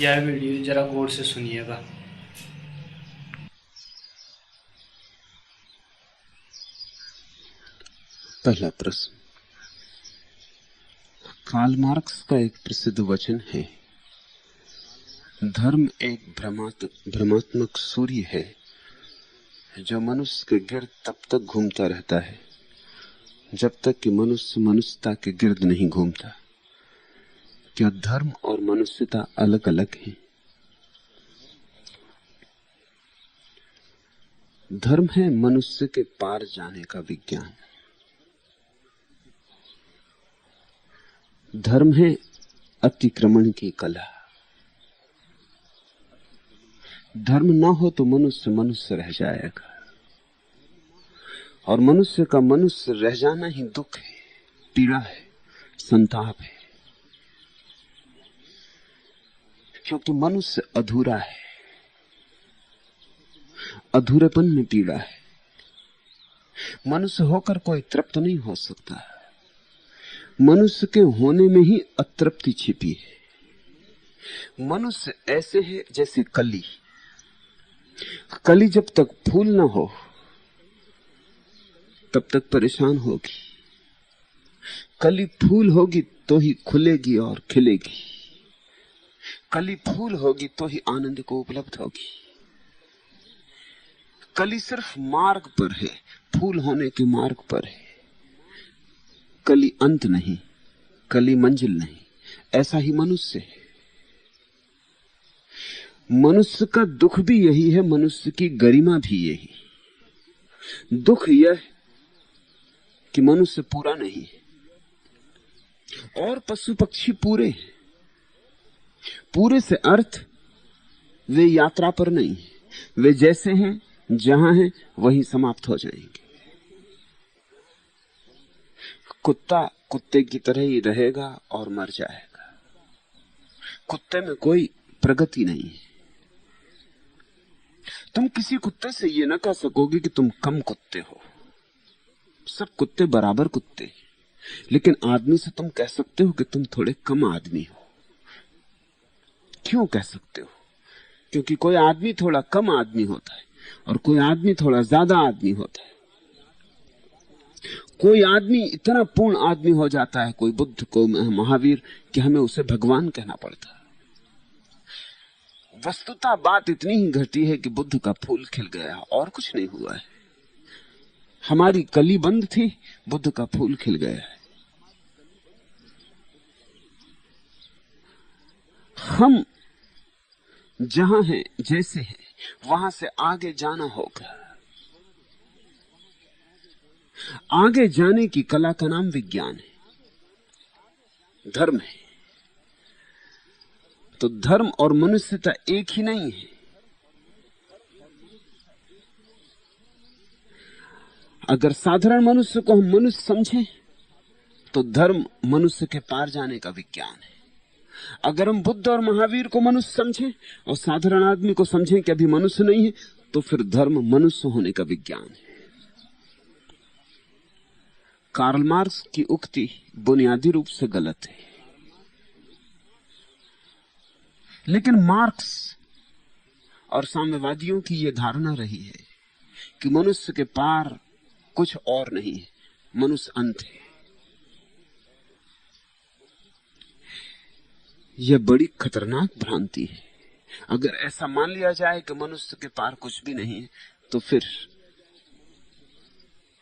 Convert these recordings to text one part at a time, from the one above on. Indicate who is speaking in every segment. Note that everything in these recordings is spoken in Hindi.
Speaker 1: यह वीडियो जरा गौर से सुनिएगा।
Speaker 2: पहला प्रश्न। कार्ल मार्क्स का एक प्रसिद्ध वचन है, धर्म एक भ्रमात्मक सूर्य है जो मनुष्य के गिर्द तब तक घूमता रहता है जब तक कि मनुष्य मनुष्यता के गिर्द नहीं घूमता। क्या धर्म और मनुष्यता अलग अलग हैं? धर्म है मनुष्य के पार जाने का विज्ञान। धर्म है अतिक्रमण की कला। धर्म ना हो तो मनुष्य मनुष्य रह जाएगा, और मनुष्य का मनुष्य रह जाना ही दुख है, पीड़ा है, संताप है, क्योंकि मनुष्य अधूरा है। अधूरेपन में पीड़ा है। मनुष्य होकर कोई तृप्त नहीं हो सकता। मनुष्य के होने में ही अतृप्ति छिपी है। मनुष्य ऐसे है जैसे कली। कली जब तक फूल ना हो तब तक परेशान होगी। कली फूल होगी तो ही खुलेगी और खिलेगी। कली फूल होगी तो ही आनंद को उपलब्ध होगी। कली सिर्फ मार्ग पर है, फूल होने के मार्ग पर है। कली अंत नहीं, कली मंजिल नहीं। ऐसा ही मनुष्य है। मनुष्य का दुख भी यही है, मनुष्य की गरिमा भी यही। दुख यह कि मनुष्य पूरा नहीं है, और पशु पक्षी पूरे हैं। पूरे से अर्थ वे यात्रा पर नहीं है, वे जैसे हैं जहां हैं वहीं समाप्त हो जाएंगे। कुत्ता कुत्ते की तरह ही रहेगा और मर जाएगा। कुत्ते में कोई प्रगति नहीं है। तुम किसी कुत्ते से यह ना कह सकोगे कि तुम कम कुत्ते हो। सब कुत्ते बराबर कुत्ते हैं। लेकिन आदमी से तुम कह सकते हो कि तुम थोड़े कम आदमी हो। क्यों कह सकते हो? क्योंकि कोई आदमी थोड़ा कम आदमी होता है और कोई आदमी थोड़ा ज्यादा आदमी होता है। कोई आदमी इतना पूर्ण आदमी हो जाता है, कोई बुद्ध को महावीर, कि हमें उसे भगवान कहना पड़ता है। वस्तुतः बात इतनी ही घटी है कि बुद्ध का फूल खिल गया और कुछ नहीं हुआ है। हमारी कली बंद थी, बुद्ध का फूल खिल गया है। हम जहां हैं, जैसे हैं, वहां से आगे जाना होगा। आगे जाने की कला का नाम विज्ञान है, धर्म है। तो धर्म और मनुष्यता एक ही नहीं है। अगर साधारण मनुष्य को हम मनुष्य समझें तो धर्म मनुष्य के पार जाने का विज्ञान है। अगर हम बुद्ध और महावीर को मनुष्य समझें और साधारण आदमी को समझें कि अभी मनुष्य नहीं है, तो फिर धर्म मनुष्य होने का विज्ञान है। कार्ल मार्क्स की उक्ति बुनियादी रूप से गलत है, लेकिन मार्क्स और साम्यवादियों की यह धारणा रही है कि मनुष्य के पार कुछ और नहीं है, मनुष्य अंत है। यह बड़ी खतरनाक भ्रांति है। अगर ऐसा मान लिया जाए कि मनुष्य के पार कुछ भी नहीं है, तो फिर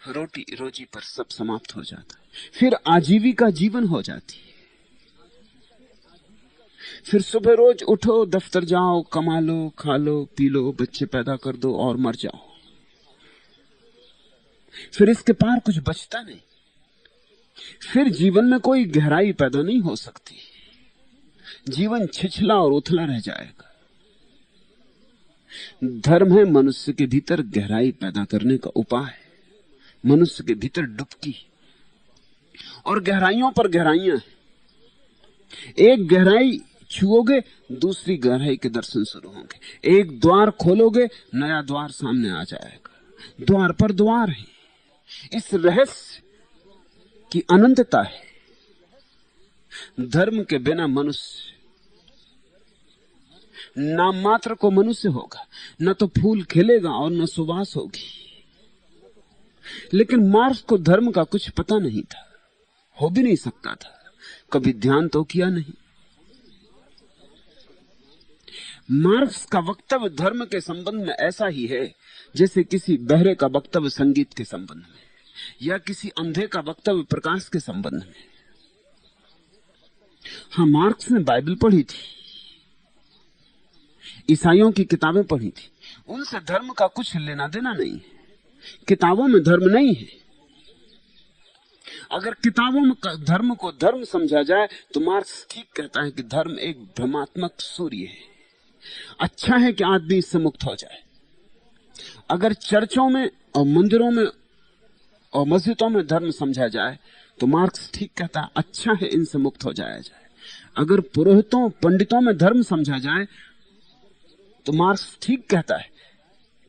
Speaker 2: रोटी रोजी पर सब समाप्त हो जाता है। फिर आजीविका जीवन हो जाती है। फिर सुबह रोज उठो, दफ्तर जाओ, कमा लो, खा लो, पी लो, बच्चे पैदा कर दो और मर जाओ। फिर इसके पार कुछ बचता नहीं। फिर जीवन में कोई गहराई पैदा नहीं हो सकती। जीवन छिछला और उथला रह जाएगा। धर्म है मनुष्य के भीतर गहराई पैदा करने का उपाय। मनुष्य के भीतर डुबकी, और गहराइयों पर गहराइयां हैं। एक गहराई छुओगे, दूसरी गहराई के दर्शन शुरू होंगे। एक द्वार खोलोगे, नया द्वार सामने आ जाएगा। द्वार पर द्वार है। इस रहस्य की अनंतता है। धर्म के बिना मनुष्य नाम मात्र को मनुष्य होगा, न तो फूल खिलेगा और न सुवास होगी। लेकिन मार्क्स को धर्म का कुछ पता नहीं था, हो भी नहीं सकता था, कभी ध्यान तो किया नहीं। मार्क्स का वक्तव्य धर्म के संबंध में ऐसा ही है जैसे किसी बहरे का वक्तव्य संगीत के संबंध में, या किसी अंधे का वक्तव्य प्रकाश के संबंध में। हाँ, मार्क्स ने बाइबल पढ़ी थी, ईसाइयों की किताबें पढ़ी थी, उनसे धर्म का कुछ लेना देना नहीं है। किताबों में धर्म नहीं है। अगर किताबों में धर्म को धर्म समझा जाए तो मार्क्स ठीक कहता है कि धर्म एक भ्रमात्मक सूर्य है। अच्छा है कि आदमी इससे मुक्त हो जाए। अगर चर्चों में और मंदिरों में और मस्जिदों में धर्म समझा जाए तो मार्क्स ठीक कहता है अच्छा है इनसे मुक्त हो जाया जाए। अगर पुरोहितों पंडितों में धर्म समझा जाए तो मार्क्स ठीक कहता है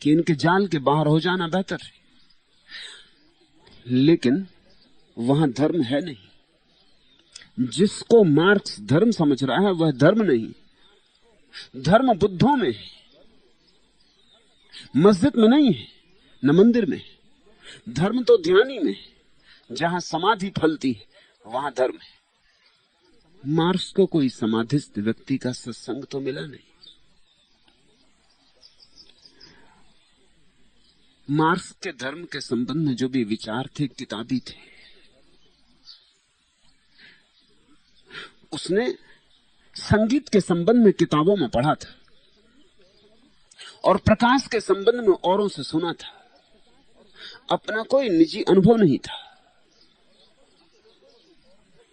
Speaker 2: कि इनके जाल के बाहर हो जाना बेहतर है। लेकिन वहां धर्म है नहीं। जिसको मार्क्स धर्म समझ रहा है वह धर्म नहीं। धर्म बुद्धों में है, मस्जिद में नहीं है, न मंदिर में। धर्म तो ध्यान ही में, जहां समाधि फलती है वहां धर्म है। मार्क्स को कोई समाधिस्थ व्यक्ति का सत्संग तो मिला नहीं। मार्क्स के धर्म के संबंध में जो भी विचार थे किताबी थे। उसने संगीत के संबंध में किताबों में पढ़ा था और प्रकाश के संबंध में औरों से सुना था। अपना कोई निजी अनुभव नहीं था।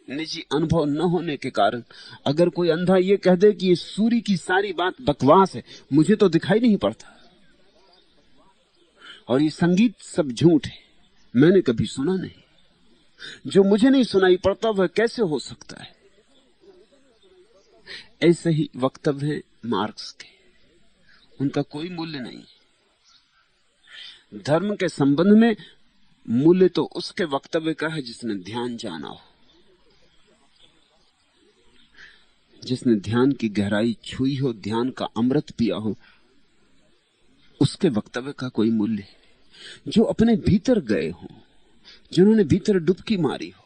Speaker 2: निजी अनुभव न होने के कारण अगर कोई अंधा ये कह दे कि ये सूर्य की सारी बात बकवास है, मुझे तो दिखाई नहीं पड़ता और ये संगीत सब झूठ है, मैंने कभी सुना नहीं, जो मुझे नहीं सुनाई पड़ता वह कैसे हो सकता है। ऐसे ही वक्तव्य है मार्क्स के, उनका कोई मूल्य नहीं। धर्म के संबंध में मूल्य तो उसके वक्तव्य का है जिसने ध्यान जाना हो, जिसने ध्यान की गहराई छुई हो, ध्यान का अमृत पिया हो, उसके वक्तव्य का कोई मूल्य है। जो अपने भीतर गए हो, जिन्होंने भीतर डुबकी मारी हो,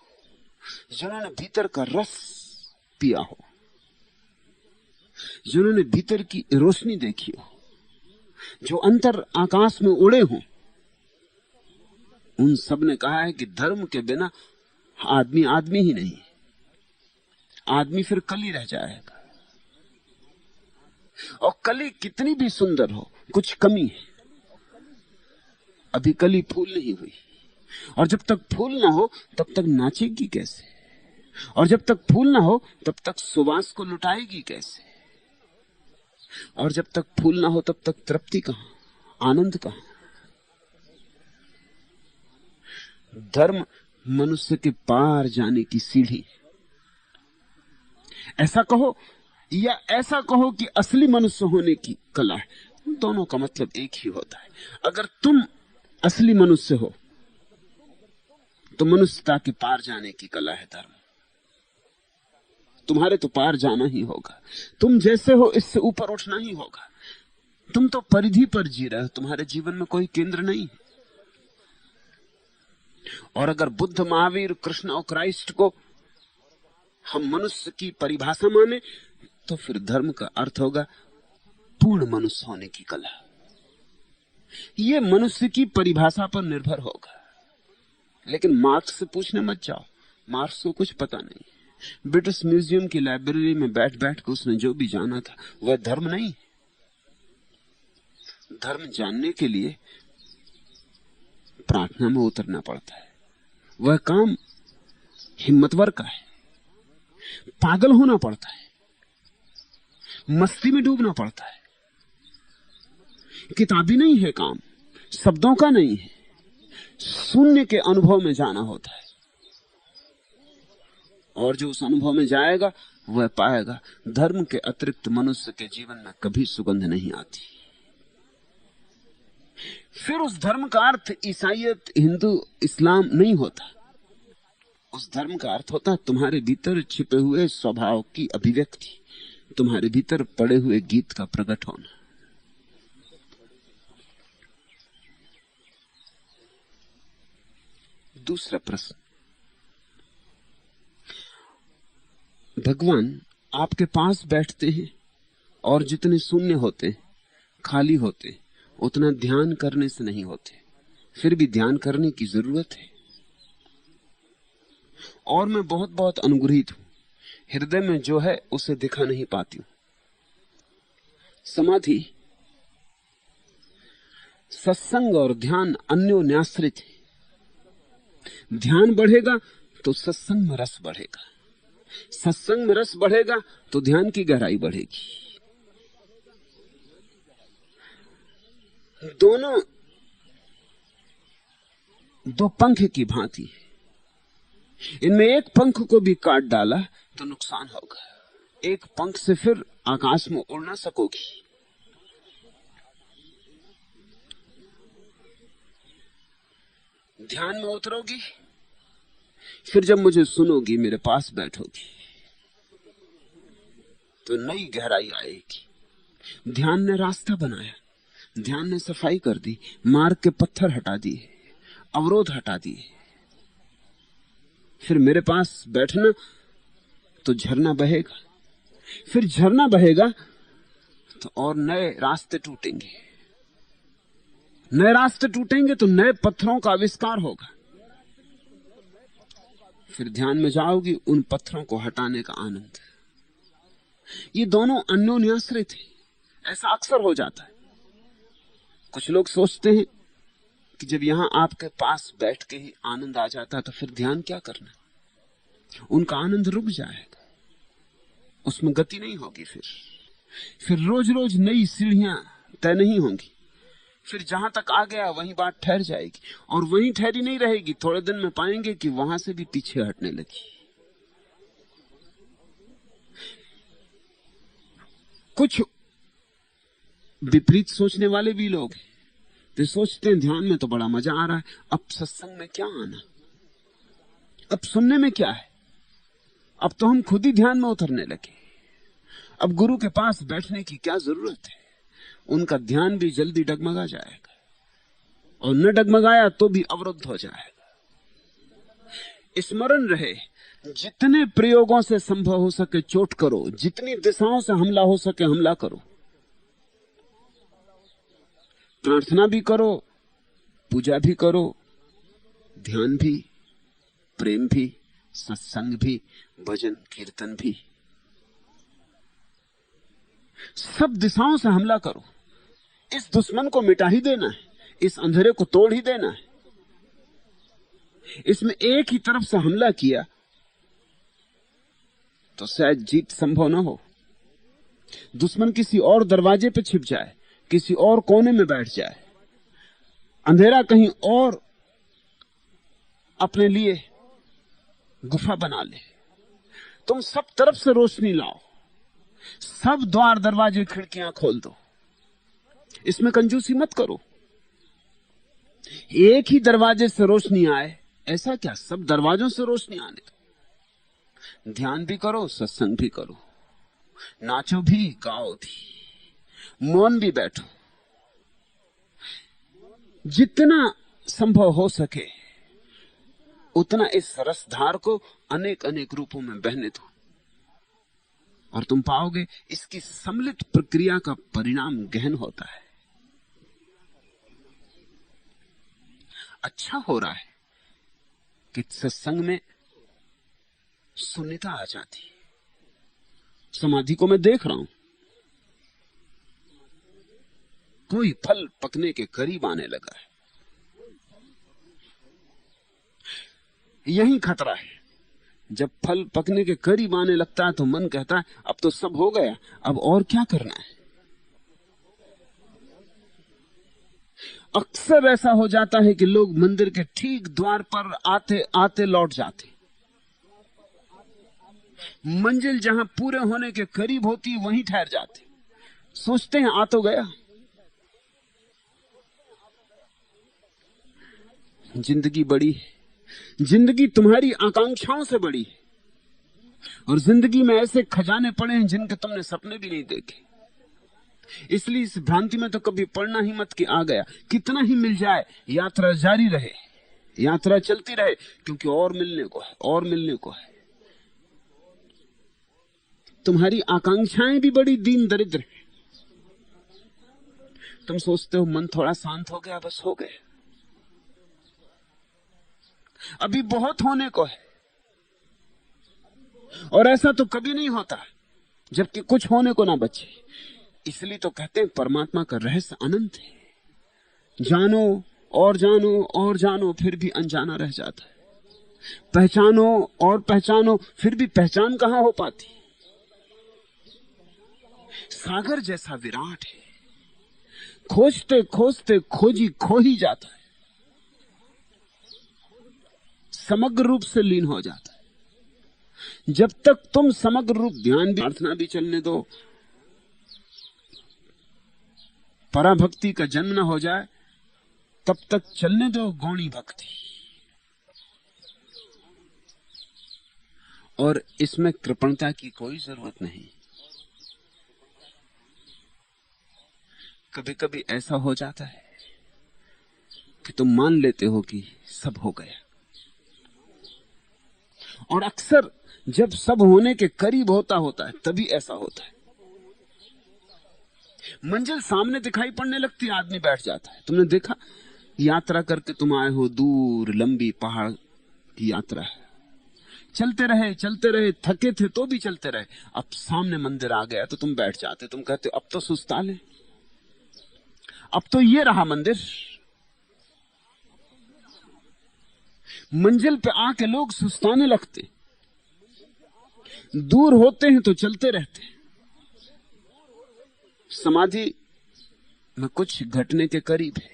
Speaker 2: जिन्होंने भीतर का रस पिया हो, जिन्होंने भीतर की रोशनी देखी हो, जो अंतर आकाश में उड़े हो, उन सब ने कहा है कि धर्म के बिना आदमी आदमी ही नहीं, आदमी फिर कली रह जाएगा। और कली कितनी भी सुंदर हो, कुछ कमी है। अभी कली फूल नहीं हुई, और जब तक फूल ना हो तब तक नाचेगी कैसे, और जब तक फूल ना हो तब तक सुवास को लुटाएगी कैसे, और जब तक फूल ना हो तब तक तृप्ति कहां, आनंद कहां। धर्म मनुष्य के पार जाने की सीढ़ी। ऐसा कहो या ऐसा कहो कि असली मनुष्य होने की कला है, दोनों का मतलब एक ही होता है। अगर तुम असली मनुष्य हो तो मनुष्यता के पार जाने की कला है धर्म। तुम्हारे तो पार जाना ही होगा, तुम जैसे हो इससे ऊपर उठना ही होगा। तुम तो परिधि पर जी रहे हो, तुम्हारे जीवन में कोई केंद्र नहीं। और अगर बुद्ध, महावीर, कृष्ण और क्राइस्ट को हम मनुष्य की परिभाषा माने तो फिर धर्म का अर्थ होगा पूर्ण मनुष्य होने की कला। यह मनुष्य की परिभाषा पर निर्भर होगा। लेकिन मार्क्स से पूछने मत जाओ, मार्क्स को कुछ पता नहीं। ब्रिटिश म्यूजियम की लाइब्रेरी में बैठ बैठ कर उसने जो भी जाना था वह धर्म नहीं। धर्म जानने के लिए प्रार्थना में उतरना पड़ता है। वह काम हिम्मतवर का है, पागल होना पड़ता है, मस्ती में डूबना पड़ता है। किताबी नहीं है काम, शब्दों का नहीं है, शून्य के अनुभव में जाना होता है। और जो उस अनुभव में जाएगा वह पाएगा धर्म के अतिरिक्त मनुष्य के जीवन में कभी सुगंध नहीं आती। फिर उस धर्म का अर्थ ईसाईयत, हिंदू, इस्लाम नहीं होता। उस धर्म का अर्थ होता है तुम्हारे भीतर छिपे हुए स्वभाव की अभिव्यक्ति, तुम्हारे भीतर पड़े हुए गीत का प्रकट होना। दूसरा प्रश्न, भगवान आपके पास बैठते हैं और जितने शून्य होते, खाली होते, उतना ध्यान करने से नहीं होते, फिर भी ध्यान करने की जरूरत है। और मैं बहुत बहुत अनुग्रहित हूं, हृदय में जो है उसे दिखा नहीं पाती हूं। समाधि, सत्संग और ध्यान अन्योन्याश्रित है। ध्यान बढ़ेगा तो सत्संग में रस बढ़ेगा, सत्संग में रस बढ़ेगा तो ध्यान की गहराई बढ़ेगी। दोनों दो पंख की भांति है, इनमें एक पंख को भी काट डाला तो नुकसान होगा, एक पंख से फिर आकाश में उड़ ना सकोगी। ध्यान में उतरोगी, फिर जब मुझे सुनोगी, मेरे पास बैठोगी, तो नई गहराई आएगी। ध्यान ने रास्ता बनाया, ध्यान ने सफाई कर दी, मार्ग के पत्थर हटा दिए, अवरोध हटा दिए। फिर मेरे पास बैठना तो झरना बहेगा, फिर झरना बहेगा तो और नए रास्ते टूटेंगे, नए रास्ते टूटेंगे तो नए पत्थरों का आविष्कार होगा। फिर ध्यान में जाओगी, उन पत्थरों को हटाने का आनंद। ये दोनों अन्योन्याश्रित है। ऐसा अक्सर हो जाता है, कुछ लोग सोचते हैं कि जब यहां आपके पास बैठ के ही आनंद आ जाता है तो फिर ध्यान क्या करना। उनका आनंद रुक जाएगा, उसमें गति नहीं होगी। फिर रोज रोज नई सीढ़ियां तय नहीं होंगी, फिर जहां तक आ गया वहीं बात ठहर जाएगी, और वहीं ठहरी नहीं रहेगी। थोड़े दिन में पाएंगे कि वहां से भी पीछे हटने लगी। कुछ विपरीत सोचने वाले भी लोग हैं, वे सोचते हैं ध्यान में तो बड़ा मजा आ रहा है, अब सत्संग में क्या आना, अब सुनने में क्या है, अब तो हम खुद ही ध्यान में उतरने लगे, अब गुरु के पास बैठने की क्या जरूरत है। उनका ध्यान भी जल्दी डगमगा जाएगा, और न डगमगाया तो भी अवरुद्ध हो जाएगा। स्मरण रहे, जितने प्रयोगों से संभव हो सके चोट करो, जितनी दिशाओं से हमला हो सके हमला करो। प्रार्थना भी करो, पूजा भी करो, ध्यान भी, प्रेम भी, सत्संग भी, भजन कीर्तन भी, सब दिशाओं से हमला करो। इस दुश्मन को मिटा ही देना है, इस अंधेरे को तोड़ ही देना है। इसमें एक ही तरफ से हमला किया तो शायद जीत संभव ना हो। दुश्मन किसी और दरवाजे पे छिप जाए, किसी और कोने में बैठ जाए, अंधेरा कहीं और अपने लिए गुफा बना ले। तुम सब तरफ से रोशनी लाओ, सब द्वार दरवाजे खिड़कियां खोल दो, इसमें कंजूसी मत करो। एक ही दरवाजे से रोशनी आए, ऐसा क्या, सब दरवाजों से रोशनी आने दो। ध्यान भी करो, सत्संग भी करो, नाचो भी, गाओ भी, मौन भी बैठो। जितना संभव हो सके उतना इस रसधार को अनेक अनेक रूपों में बहने दो, और तुम पाओगे इसकी सम्मिलित प्रक्रिया का परिणाम गहन होता है। अच्छा हो रहा है कि सत्संग में शून्यता आ जाती है। समाधि को मैं देख रहा हूं, कोई फल पकने के करीब आने लगा है। यही खतरा है, जब फल पकने के करीब आने लगता है तो मन कहता है अब तो सब हो गया, अब और क्या करना है। अक्सर ऐसा हो जाता है कि लोग मंदिर के ठीक द्वार पर आते आते लौट जाते, मंजिल जहां पूरे होने के करीब होती वहीं ठहर जाते, सोचते हैं आ तो गया। जिंदगी बड़ी है, जिंदगी तुम्हारी आकांक्षाओं से बड़ी है। और जिंदगी में ऐसे खजाने पड़े हैं जिनके तुमने सपने भी नहीं देखे। इसलिए इस भ्रांति में तो कभी पड़ना ही मत कि आ गया। कितना ही मिल जाए, यात्रा जारी रहे, यात्रा चलती रहे, क्योंकि और मिलने को है, और मिलने को है। तुम्हारी आकांक्षाएं भी बड़ी दीन दरिद्र है। तुम सोचते हो मन थोड़ा शांत हो गया, बस हो गए। अभी बहुत होने को है, और ऐसा तो कभी नहीं होता जबकि कुछ होने को ना बचे। इसलिए तो कहते हैं परमात्मा का रहस्य अनंत है। जानो और जानो और जानो, फिर भी अनजाना रह जाता है। पहचानो और पहचानो, फिर भी पहचान कहां हो पाती। सागर जैसा विराट है, खोजते खोजते खोजी खो ही जाता है, समग्र रूप से लीन हो जाता है। जब तक तुम समग्र रूप ध्यान भी, प्रार्थना भी चलने दो, पराभक्ति का जन्म न हो जाए, तब तक चलने दो गौणी भक्ति। और इसमें कृपणता की कोई जरूरत नहीं। कभी कभी ऐसा हो जाता है कि तुम मान लेते हो कि सब हो गया, और अक्सर जब सब होने के करीब होता है तभी ऐसा होता है। मंजिल सामने दिखाई पड़ने लगती है, आदमी बैठ जाता है। तुमने देखा, यात्रा करके तुम आए हो, दूर लंबी पहाड़ की यात्रा है, चलते रहे, थके थे तो भी चलते रहे। अब सामने मंदिर आ गया तो तुम बैठ जाते, तुम कहते अब तो सुस्ता ले, अब तो ये रहा मंदिर। मंजिल पे आके लोग सुस्ताने लगते, दूर होते हैं तो चलते रहते। समाधि में कुछ घटने के करीब है,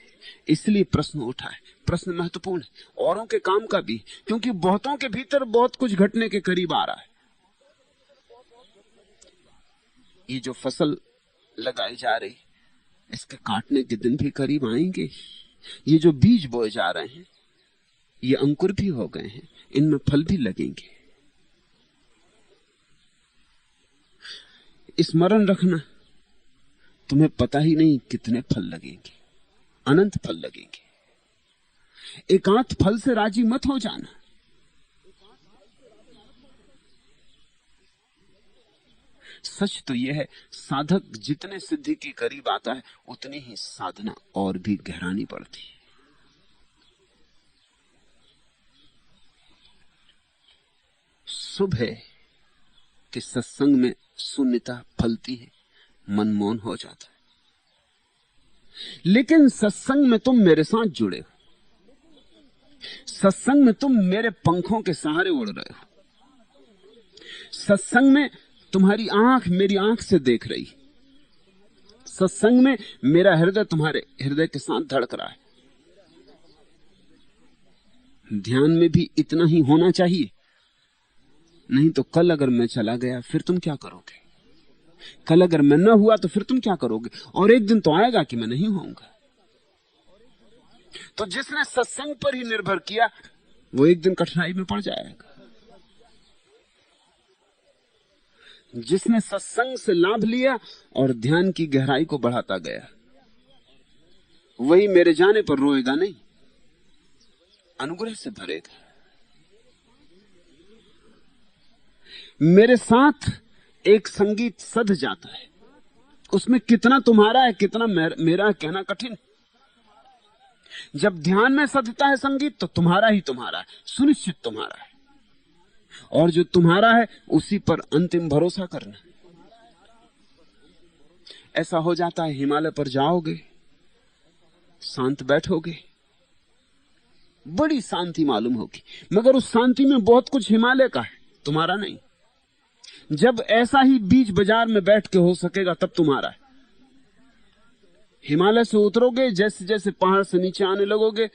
Speaker 2: इसलिए प्रश्न उठा है। प्रश्न महत्वपूर्ण है, औरों के काम का भी, क्योंकि बहुतों के भीतर बहुत कुछ घटने के करीब आ रहा है। ये जो फसल लगाई जा रही, इसके काटने के दिन भी करीब आएंगे। ये जो बीज बोए जा रहे हैं, ये अंकुर भी हो गए हैं, इनमें फल भी लगेंगे। स्मरण रखना, तुम्हें पता ही नहीं कितने फल लगेंगे, अनंत फल लगेंगे। एकांत फल से राजी मत हो जाना। सच तो यह है, साधक जितने सिद्धि के करीब आता है, उतनी ही साधना और भी गहरानी पड़ती है। शुभ है कि सत्संग में शून्यता फलती है, मन मौन हो जाता है। लेकिन सत्संग में तुम मेरे साथ जुड़े हो, सत्संग में तुम मेरे पंखों के सहारे उड़ रहे हो, सत्संग में तुम्हारी आंख मेरी आंख से देख रही, सत्संग में मेरा हृदय तुम्हारे हृदय के साथ धड़क रहा है। ध्यान में भी इतना ही होना चाहिए, नहीं तो कल अगर मैं चला गया फिर तुम क्या करोगे? कल अगर मैं न हुआ तो फिर तुम क्या करोगे? और एक दिन तो आएगा कि मैं नहीं होऊंगा। तो जिसने सत्संग पर ही निर्भर किया, वो एक दिन कठिनाई में पड़ जाएगा। जिसने सत्संग से लाभ लिया और ध्यान की गहराई को बढ़ाता गया, वही मेरे जाने पर रोएगा नहीं, अनुग्रह से भरेगा। मेरे साथ एक संगीत सध जाता है, उसमें कितना तुम्हारा है कितना मेरा कहना कठिन। जब ध्यान में सधता है संगीत, तो तुम्हारा ही तुम्हारा है, सुनिश्चित तुम्हारा है। और जो तुम्हारा है उसी पर अंतिम भरोसा करना। ऐसा हो जाता है, हिमालय पर जाओगे, शांत बैठोगे, बड़ी शांति मालूम होगी, मगर उस शांति में बहुत कुछ हिमालय का है, तुम्हारा नहीं। जब ऐसा ही बीज बाजार में बैठ के हो सकेगा, तब तुम्हारा है। हिमालय से उतरोगे, जैसे जैसे पहाड़ से नीचे आने लगोगे,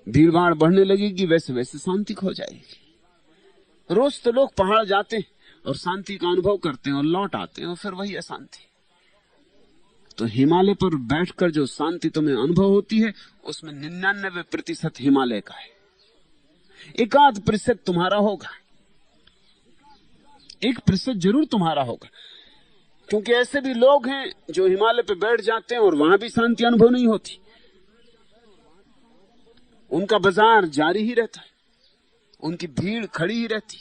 Speaker 2: भीड़-भाड़ बढ़ने लगेगी, वैसे वैसे शांति खो जाएगी। रोज तो लोग पहाड़ जाते हैं और शांति का अनुभव करते हैं और लौट आते हैं, और फिर वही अशांति। तो हिमालय पर बैठकर जो शांति तुम्हें अनुभव होती है, उसमें 99% हिमालय का है, 1-8% तुम्हारा होगा। 1% जरूर तुम्हारा होगा, क्योंकि ऐसे भी लोग हैं जो हिमालय पे बैठ जाते हैं और वहां भी शांति अनुभव नहीं होती। उनका बाजार जारी ही रहता है, उनकी भीड़ खड़ी ही रहती।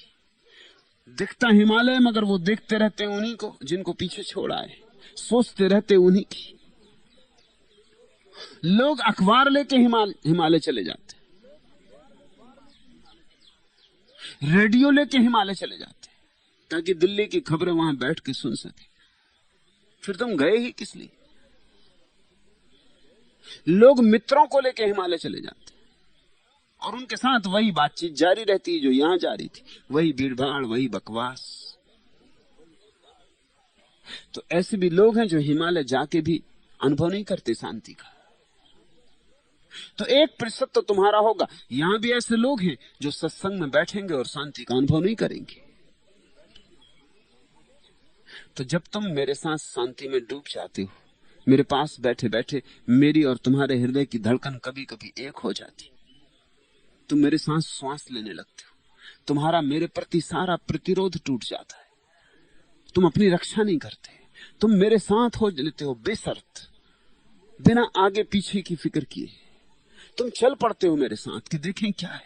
Speaker 2: दिखता हिमालय, मगर वो देखते रहते हैं उन्हीं को जिनको पीछे छोड़ा है, सोचते रहते उन्हीं की। लोग अखबार लेके हिमालय चले जाते, रेडियो लेके हिमालय चले जाते, ताकि दिल्ली की खबरें वहां बैठ के सुन सके। फिर तुम गए ही किस लिए? लोग मित्रों को लेके हिमालय चले जाते और उनके साथ वही बातचीत जारी रहती जो यहां जारी थी, वही भीड़भाड़, वही बकवास। तो ऐसे भी लोग हैं जो हिमालय जाके भी अनुभव नहीं करते शांति का। तो 1% तो तुम्हारा होगा। यहां भी ऐसे लोग हैं जो सत्संग में बैठेंगे और शांति का अनुभव नहीं करेंगे। तो जब तुम मेरे साथ शांति में डूब जाते हो, मेरे पास बैठे बैठे मेरी और तुम्हारे हृदय की धड़कन कभी कभी एक हो जाती, तुम मेरे साथ श्वास लेने लगते हो, तुम्हारा मेरे प्रति सारा प्रतिरोध टूट जाता है, तुम अपनी रक्षा नहीं करते, तुम मेरे साथ हो लेते हो बेशर्त, बिना आगे पीछे की फिक्र किए। तुम चल पड़ते हो मेरे साथ कि देखें क्या है,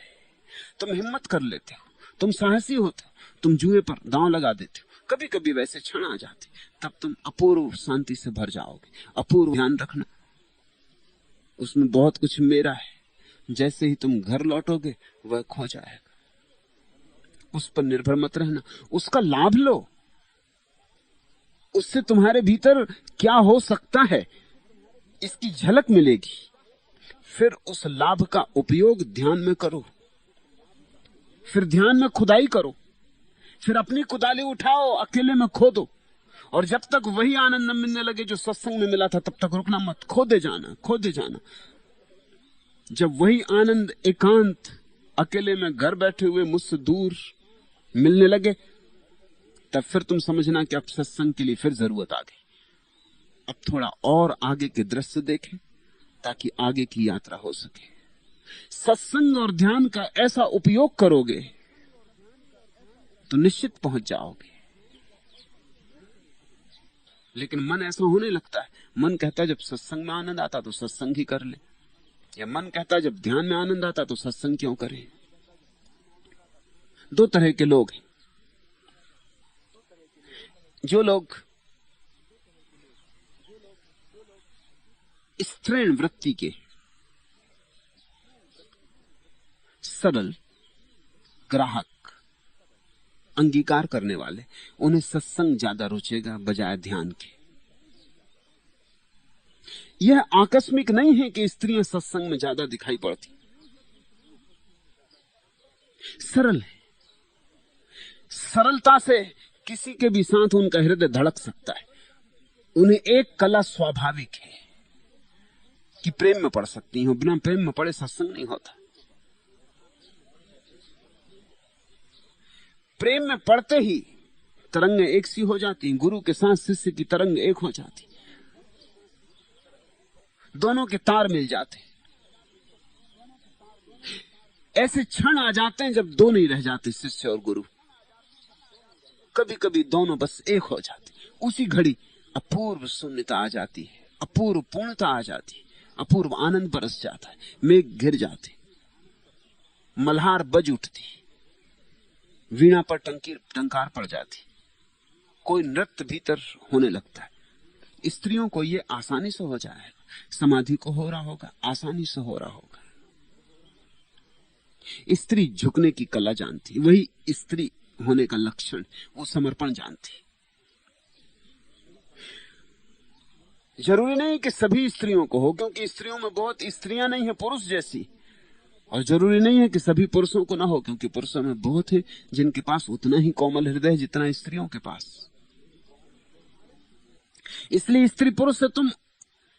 Speaker 2: तुम हिम्मत कर लेते हो, तुम साहसी होते हो, तुम जुए पर दांव लगा देते हो। कभी कभी वैसे क्षण आ जाते, तब तुम अपूर्व शांति से भर जाओगे। अपूर्व, ध्यान रखना, उसमें बहुत कुछ मेरा है। जैसे ही तुम घर लौटोगे वह खो जाएगा, उस पर निर्भर मत रहना, उसका लाभ लो। उससे तुम्हारे भीतर क्या हो सकता है इसकी झलक मिलेगी। फिर उस लाभ का उपयोग ध्यान में करो, फिर ध्यान में खुदाई करो, फिर अपनी कुदाली उठाओ, अकेले में खोदो। और जब तक वही आनंद न मिलने लगे जो सत्संग में मिला था, तब तक रुकना मत, खोदे जाना, खोदे जाना। जब वही आनंद एकांत अकेले में घर बैठे हुए मुझसे दूर मिलने लगे, तब फिर तुम समझना कि अब सत्संग के लिए फिर जरूरत आ गई। अब थोड़ा और आगे के दृश्य देखें ताकि आगे की यात्रा हो सके। सत्संग और ध्यान का ऐसा उपयोग करोगे तो निश्चित पहुंच जाओगे। लेकिन मन ऐसा होने लगता है, मन कहता है जब सत्संग में आनंद आता तो सत्संग ही कर ले, या मन कहता है जब ध्यान में आनंद आता तो सत्संग क्यों करें। दो तरह के लोग हैं। जो लोग स्त्रीण वृत्ति के, सरल, ग्राहक, अंगीकार करने वाले, उन्हें सत्संग ज्यादा रुचेगा बजाय ध्यान के। यह आकस्मिक नहीं है कि स्त्रियां सत्संग में ज्यादा दिखाई पड़ती, सरल है। सरलता से किसी के भी साथ उनका हृदय धड़क सकता है। उन्हें एक कला स्वाभाविक है कि प्रेम में पड़ सकती हैं, बिना प्रेम में पड़े सत्संग नहीं होता। प्रेम में पड़ते ही तरंगें एक सी हो जाती, गुरु के साथ शिष्य की तरंग एक हो जाती, दोनों के तार मिल जाते। ऐसे क्षण आ जाते हैं जब दो नहीं रह जाते, शिष्य और गुरु। कभी कभी दोनों बस एक हो जाते। उसी घड़ी अपूर्व शून्यता आ जाती है, अपूर्व पूर्णता आ जाती है, अपूर्व आनंद बरस जाता है। मेघ गिर जाते, मल्हार बज उठती, वीणा पर टंकार पड़ जाती, कोई नृत्य भीतर होने लगता है। स्त्रियों को यह आसानी से हो जाएगा, समाधि को हो रहा होगा, आसानी से हो रहा होगा। स्त्री झुकने की कला जानती, वही स्त्री होने का लक्षण, वो समर्पण जानती। जरूरी नहीं कि सभी स्त्रियों को हो, क्योंकि स्त्रियों में बहुत स्त्रियां नहीं है पुरुष जैसी, और जरूरी नहीं है कि सभी पुरुषों को ना हो, क्योंकि पुरुषों में बहुत है जिनके पास उतना ही कोमल हृदय जितना स्त्रियों के पास। इसलिए स्त्री पुरुष से तुम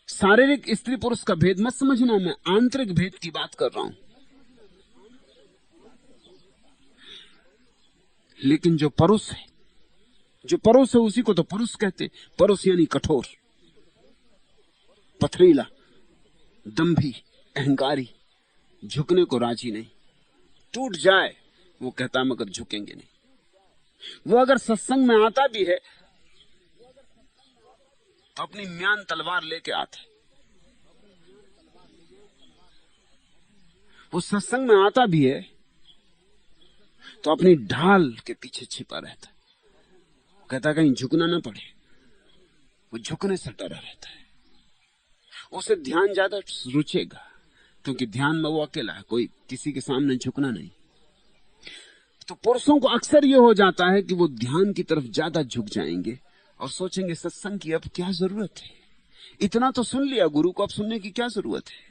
Speaker 2: शारीरिक स्त्री पुरुष का भेद मत समझना, मैं आंतरिक भेद की बात कर रहा हूं। लेकिन जो परुष है उसी को तो पुरुष कहते। परुष यानी कठोर, पथरीला, दंभी, अहंकारी, झुकने को राजी नहीं। टूट जाए वो कहता मगर झुकेंगे नहीं। वो अगर सत्संग में आता भी है तो अपनी म्यान तलवार लेके आता है। वो सत्संग में आता भी है तो अपनी ढाल के पीछे छिपा रहता है। कहता कहीं झुकना ना पड़े, वो झुकने से डरा रहता है। उसे ध्यान ज्यादा रुचेगा क्योंकि ध्यान में वो अकेला है, कोई किसी के सामने झुकना नहीं। तो पुरुषों को अक्सर ये हो जाता है कि वो ध्यान की तरफ ज्यादा झुक जाएंगे और सोचेंगे सत्संग की अब क्या जरूरत है, इतना तो सुन लिया गुरु को, अब सुनने की क्या जरूरत है,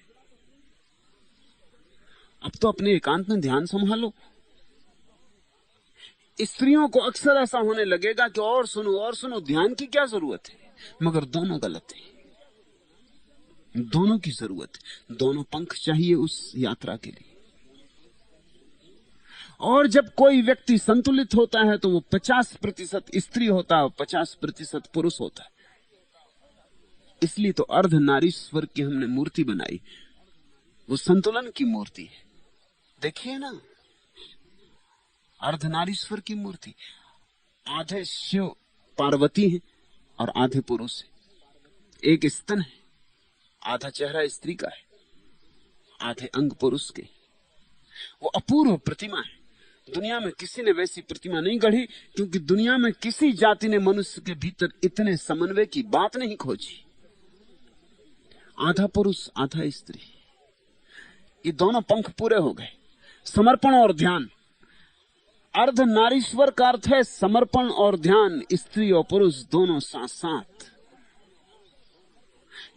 Speaker 2: अब तो अपने एकांत में ध्यान संभालो। स्त्रियों को अक्सर ऐसा होने लगेगा कि और सुनो, ध्यान की क्या जरूरत है। मगर दोनों गलत है, दोनों की जरूरत है, दोनों पंख चाहिए उस यात्रा के लिए। और जब कोई व्यक्ति संतुलित होता है तो वो 50% स्त्री होता है और 50% पुरुष होता है। इसलिए तो अर्ध नारीश्वर की हमने मूर्ति बनाई, वो संतुलन की मूर्ति है। देखिए ना, अर्धनारीश्वर की मूर्ति, आधे शिव पार्वती है और आधे पुरुष है। एक स्तन है, आधा चेहरा स्त्री का है, आधे अंग पुरुष के। वो अपूर्व प्रतिमा है। दुनिया में किसी ने वैसी प्रतिमा नहीं गढ़ी, क्योंकि दुनिया में किसी जाति ने मनुष्य के भीतर इतने समन्वय की बात नहीं खोजी। आधा पुरुष आधा स्त्री, ये दोनों पंख पूरे हो गए। समर्पण और ध्यान। अर्ध नारीश्वर का अर्थ है समर्पण और ध्यान, स्त्री और पुरुष दोनों साथ साथ।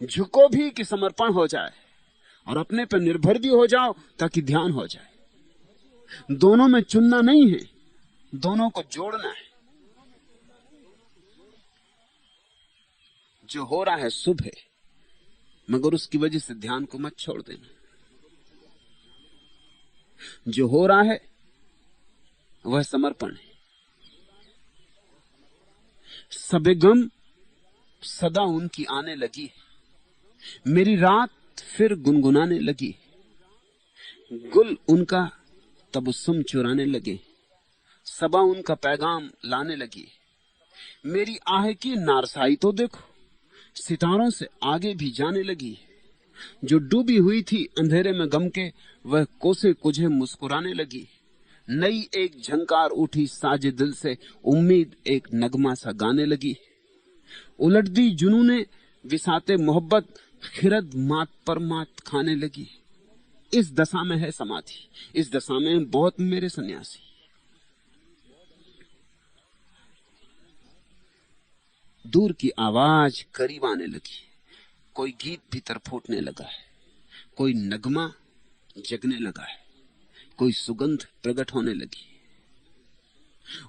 Speaker 2: झुको भी कि समर्पण हो जाए और अपने पर निर्भर भी हो जाओ ताकि ध्यान हो जाए। दोनों में चुनना नहीं है, दोनों को जोड़ना है। जो हो रहा है शुभ है, मगर उसकी वजह से ध्यान को मत छोड़ देना। जो हो रहा है वह समर्पण है। सबे गम सदा उनकी आने लगी, मेरी रात फिर गुनगुनाने लगी। गुल उनका तबस्सुम चुराने लगे, सबा उनका पैगाम लाने लगी। मेरी आह की नारसाई तो देखो, सितारों से आगे भी जाने लगी। जो डूबी हुई थी अंधेरे में गम के, वह कोसे कुझे मुस्कुराने लगी। नई एक झंकार उठी साजे दिल से, उम्मीद एक नगमा सा गाने लगी। उलट दी जुनूने विसाते मोहब्बत, खिरद मात पर मात खाने लगी। इस दशा में है समाधि, इस दशा में बहुत मेरे सन्यासी। दूर की आवाज करीब आने लगी, कोई गीत भीतर फूटने लगा है, कोई नगमा जगने लगा है, कोई सुगंध प्रकट होने लगी।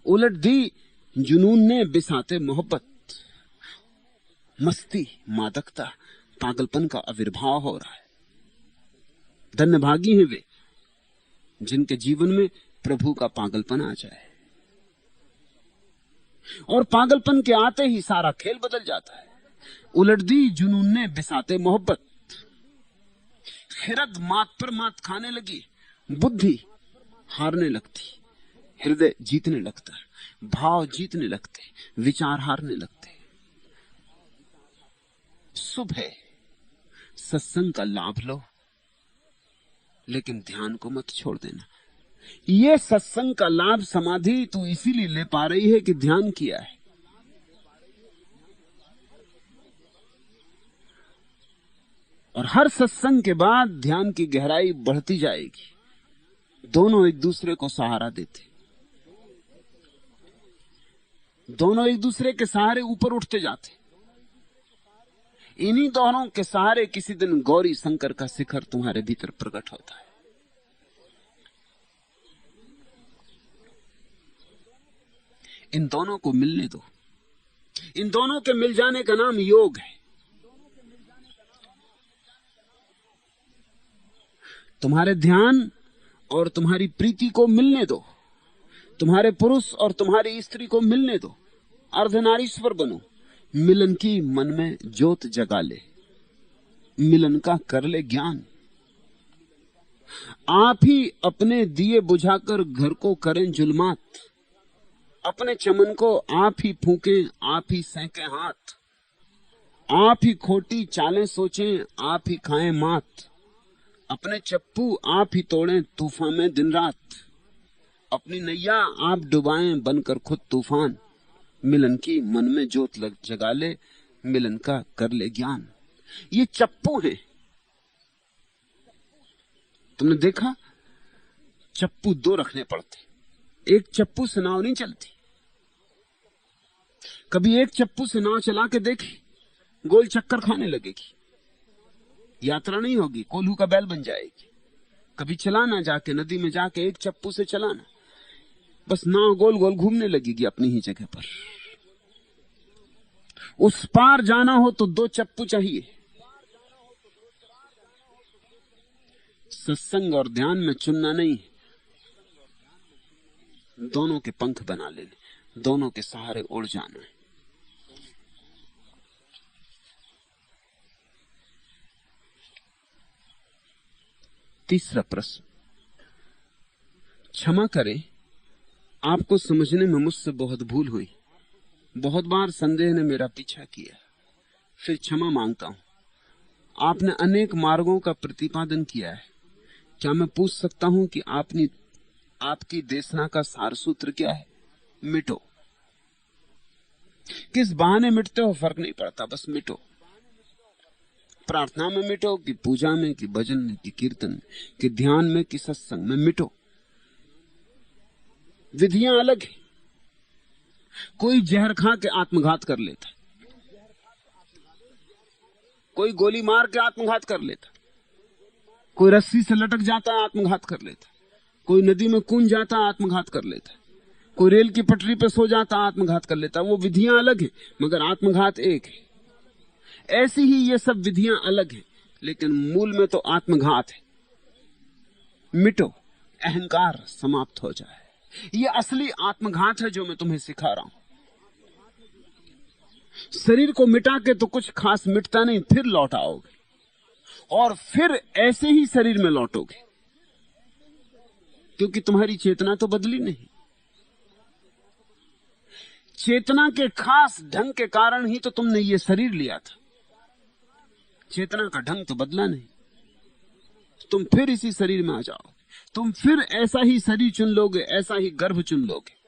Speaker 2: उलट दी जुनून ने बिसाते मोहब्बत, मस्ती मादकता पागलपन का आविर्भाव हो रहा है। धन्यभागी हैं वे जिनके जीवन में प्रभु का पागलपन आ जाए, और पागलपन के आते ही सारा खेल बदल जाता है। उलट दी जुनून ने बिसाते मोहब्बत, खिरद मात पर मात खाने लगी। बुद्धि हारने लगती, हृदय जीतने लगता है, भाव जीतने लगते, विचार हारने लगते। शुभ है, सत्संग का लाभ लो, लेकिन ध्यान को मत छोड़ देना। ये सत्संग का लाभ समाधि तो इसीलिए ले पा रही है कि ध्यान किया है। और हर सत्संग के बाद ध्यान की गहराई बढ़ती जाएगी। दोनों एक दूसरे को सहारा देते, दोनों एक दूसरे के सहारे ऊपर उठते जाते। इन्हीं दोनों के सहारे किसी दिन गौरी शंकर का शिखर तुम्हारे भीतर प्रकट होता है। इन दोनों को मिलने दो। इन दोनों के मिल जाने का नाम योग है। तुम्हारे ध्यान और तुम्हारी प्रीति को मिलने दो, तुम्हारे पुरुष और तुम्हारी स्त्री को मिलने दो। अर्धनारीश्वर बनो, मिलन की मन में ज्योत जगा ले, मिलन का कर ले ज्ञान। आप ही अपने दिए बुझाकर घर को करें जुल्मात, अपने चमन को आप ही फूकें, आप ही सेंकें हाथ, आप ही खोटी चालें सोचें, आप ही खाएं मात, अपने चप्पू आप ही तोड़ें तूफान में दिन रात, अपनी नैया आप डुबाएं बनकर खुद तूफान, मिलन की मन में जोत लग जगा ले, मिलन का कर ले ज्ञान। ये चप्पू हैं। तुमने देखा चप्पू दो रखने पड़ते, एक चप्पू से नाव नहीं चलती। कभी एक चप्पू से नाव चला के देखी, गोल चक्कर खाने लगेगी, यात्रा नहीं होगी, कोल्हू का बैल बन जाएगी। कभी चलाना, जाके नदी में जाके एक चप्पू से चलाना, बस नाव गोल गोल घूमने लगेगी अपनी ही जगह पर। उस पार जाना हो तो दो चप्पू चाहिए। सत्संग और ध्यान में चुनना नहीं, दोनों के पंख बना लेने, दोनों के सहारे उड़ जाना है। तीसरा प्रश्न, क्षमा करें, आपको समझने में मुझसे बहुत भूल हुई। बहुत बार संदेह ने मेरा पीछा किया, फिर क्षमा मांगता हूं। आपने अनेक मार्गों का प्रतिपादन किया है। क्या मैं पूछ सकता हूं कि आपकी देशना का सार सूत्र क्या है? मिटो। किस बहाने मिटते हो फर्क नहीं पड़ता, बस मिटो। प्रार्थना में मिटो, कि पूजा में, कि भजन में, कि कीर्तन में, कि ध्यान में, कि सत्संग में, मिटो। विधियां अलग है। कोई जहर खा के आत्मघात कर लेता, कोई गोली मार के आत्मघात कर लेता, कोई रस्सी से लटक जाता है आत्मघात कर लेता, कोई नदी में कूद जाता है आत्मघात कर लेता, कोई रेल की पटरी पे सो जाता आत्मघात कर लेता। वो विधियां अलग है मगर आत्मघात एक है। ऐसी ही ये सब विधियां अलग हैं लेकिन मूल में तो आत्मघात है। मिटो, अहंकार समाप्त हो जाए। ये असली आत्मघात है जो मैं तुम्हें सिखा रहा हूं। शरीर को मिटा के तो कुछ खास मिटता नहीं, फिर लौट आओगे और फिर ऐसे ही शरीर में लौटोगे, क्योंकि तुम्हारी चेतना तो बदली नहीं। चेतना के खास ढंग के कारण ही तो तुमने ये शरीर लिया था। चेतना का ढंग तो बदला नहीं, तुम फिर इसी शरीर में आ जाओ, तुम फिर ऐसा ही शरीर चुन लोगे, ऐसा ही गर्भ चुन लोगे।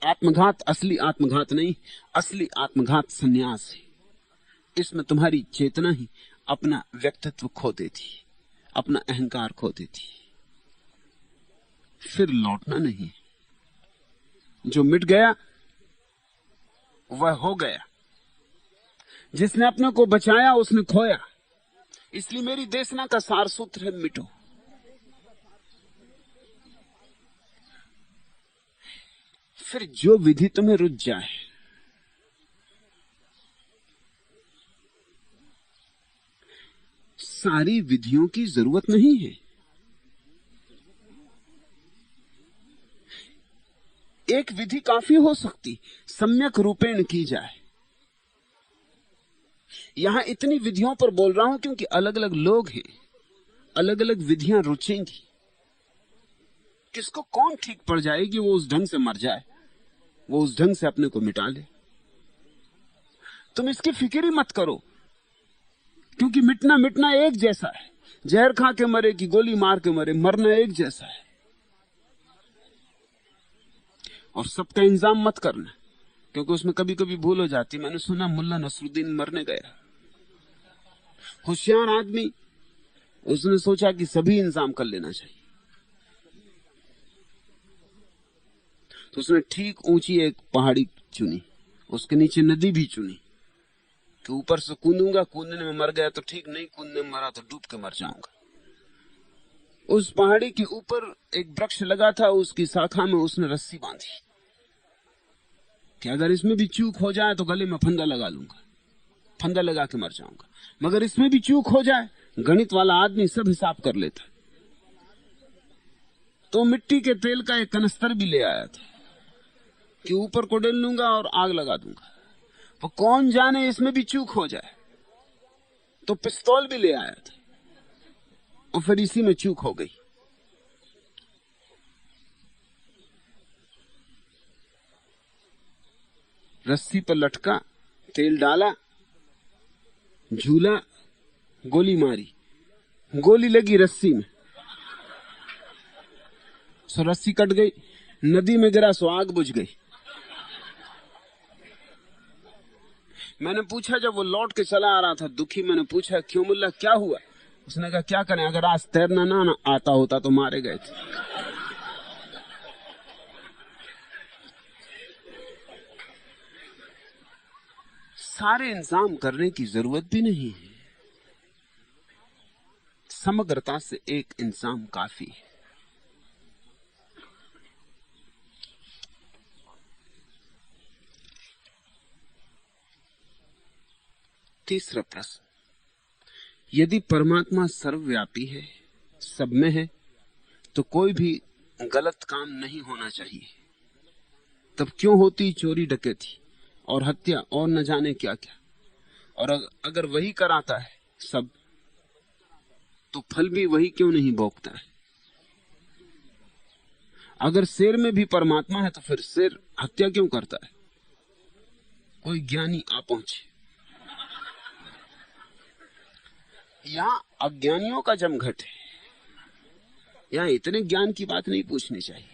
Speaker 2: आत्मघात असली आत्मघात नहीं, असली आत्मघात संन्यास है। इसमें तुम्हारी चेतना ही अपना व्यक्तित्व खो देती, अपना अहंकार खो देती, फिर लौटना नहीं। जो मिट गया वह हो गया। जिसने अपने को बचाया उसने खोया। इसलिए मेरी देशना का सार सूत्र है मिटो। फिर जो विधि तुम्हें रुच जाए, सारी विधियों की जरूरत नहीं है। एक विधि काफी हो सकती, सम्यक रूपेण की जाए। यहां इतनी विधियों पर बोल रहा हूं क्योंकि अलग अलग लोग हैं, अलग अलग विधियां रुचेंगी। किसको कौन ठीक पड़ जाएगी वो उस ढंग से मर जाए, वो उस ढंग से अपने को मिटा ले। तुम इसकी फिक्र ही मत करो, क्योंकि मिटना मिटना एक जैसा है। जहर खा के मरे कि गोली मार के मरे, मरना एक जैसा है। और सबका इंतजाम मत करना, क्योंकि उसमें कभी कभी भूल हो जाती। मैंने सुना मुल्ला नसरुद्दीन मरने गया, होशियार आदमी, उसने सोचा कि सभी इंतजाम कर लेना चाहिए, तो उसने ठीक ऊंची एक पहाड़ी चुनी, उसके नीचे नदी भी चुनी कि ऊपर से कूदूंगा, कूदने में मर गया तो ठीक, नहीं कूदने में मरा तो डूब के मर जाऊंगा। उस पहाड़ी के ऊपर एक वृक्ष लगा था, उसकी शाखा में उसने रस्सी बांधी कि अगर इसमें भी चूक हो जाए तो गले में फंदा लगा लूंगा, फंदा लगा के मर जाऊंगा। मगर इसमें भी चूक हो जाए, गणित वाला आदमी सब हिसाब कर लेता, तो मिट्टी के तेल का एक कनस्तर भी ले आया था कि ऊपर को डाल लूंगा और आग लगा दूंगा। वो कौन जाने इसमें भी चूक हो जाए, तो पिस्तौल भी ले आया था और फिर इसी में चूक हो गई। रस्सी पर लटका, तेल डाला, झूला, गोली मारी, गोली लगी रस्सी में, सो रस्सी कट गई, नदी में गिरा सो आग बुझ गई। मैंने पूछा, जब वो लौट के चला आ रहा था दुखी, मैंने पूछा क्यों मुल्ला क्या हुआ? उसने कहा क्या करें, अगर आज तैरना ना आता होता तो मारे गए थे। सारे इंतजाम करने की जरूरत भी नहीं है, समग्रता से एक इंतजाम काफी है। तीसरा प्रश्न, यदि परमात्मा सर्वव्यापी है, सब में है, तो कोई भी गलत काम नहीं होना चाहिए, तब क्यों होती चोरी डकैती और हत्या और न जाने क्या क्या? और अगर वही कराता है सब, तो फल भी वही क्यों नहीं भोगता है? अगर शेर में भी परमात्मा है तो फिर शेर हत्या क्यों करता है? कोई ज्ञानी आ पहुंचे। यहां अज्ञानियों का जमघट है, यहां इतने ज्ञान की बात नहीं पूछनी चाहिए।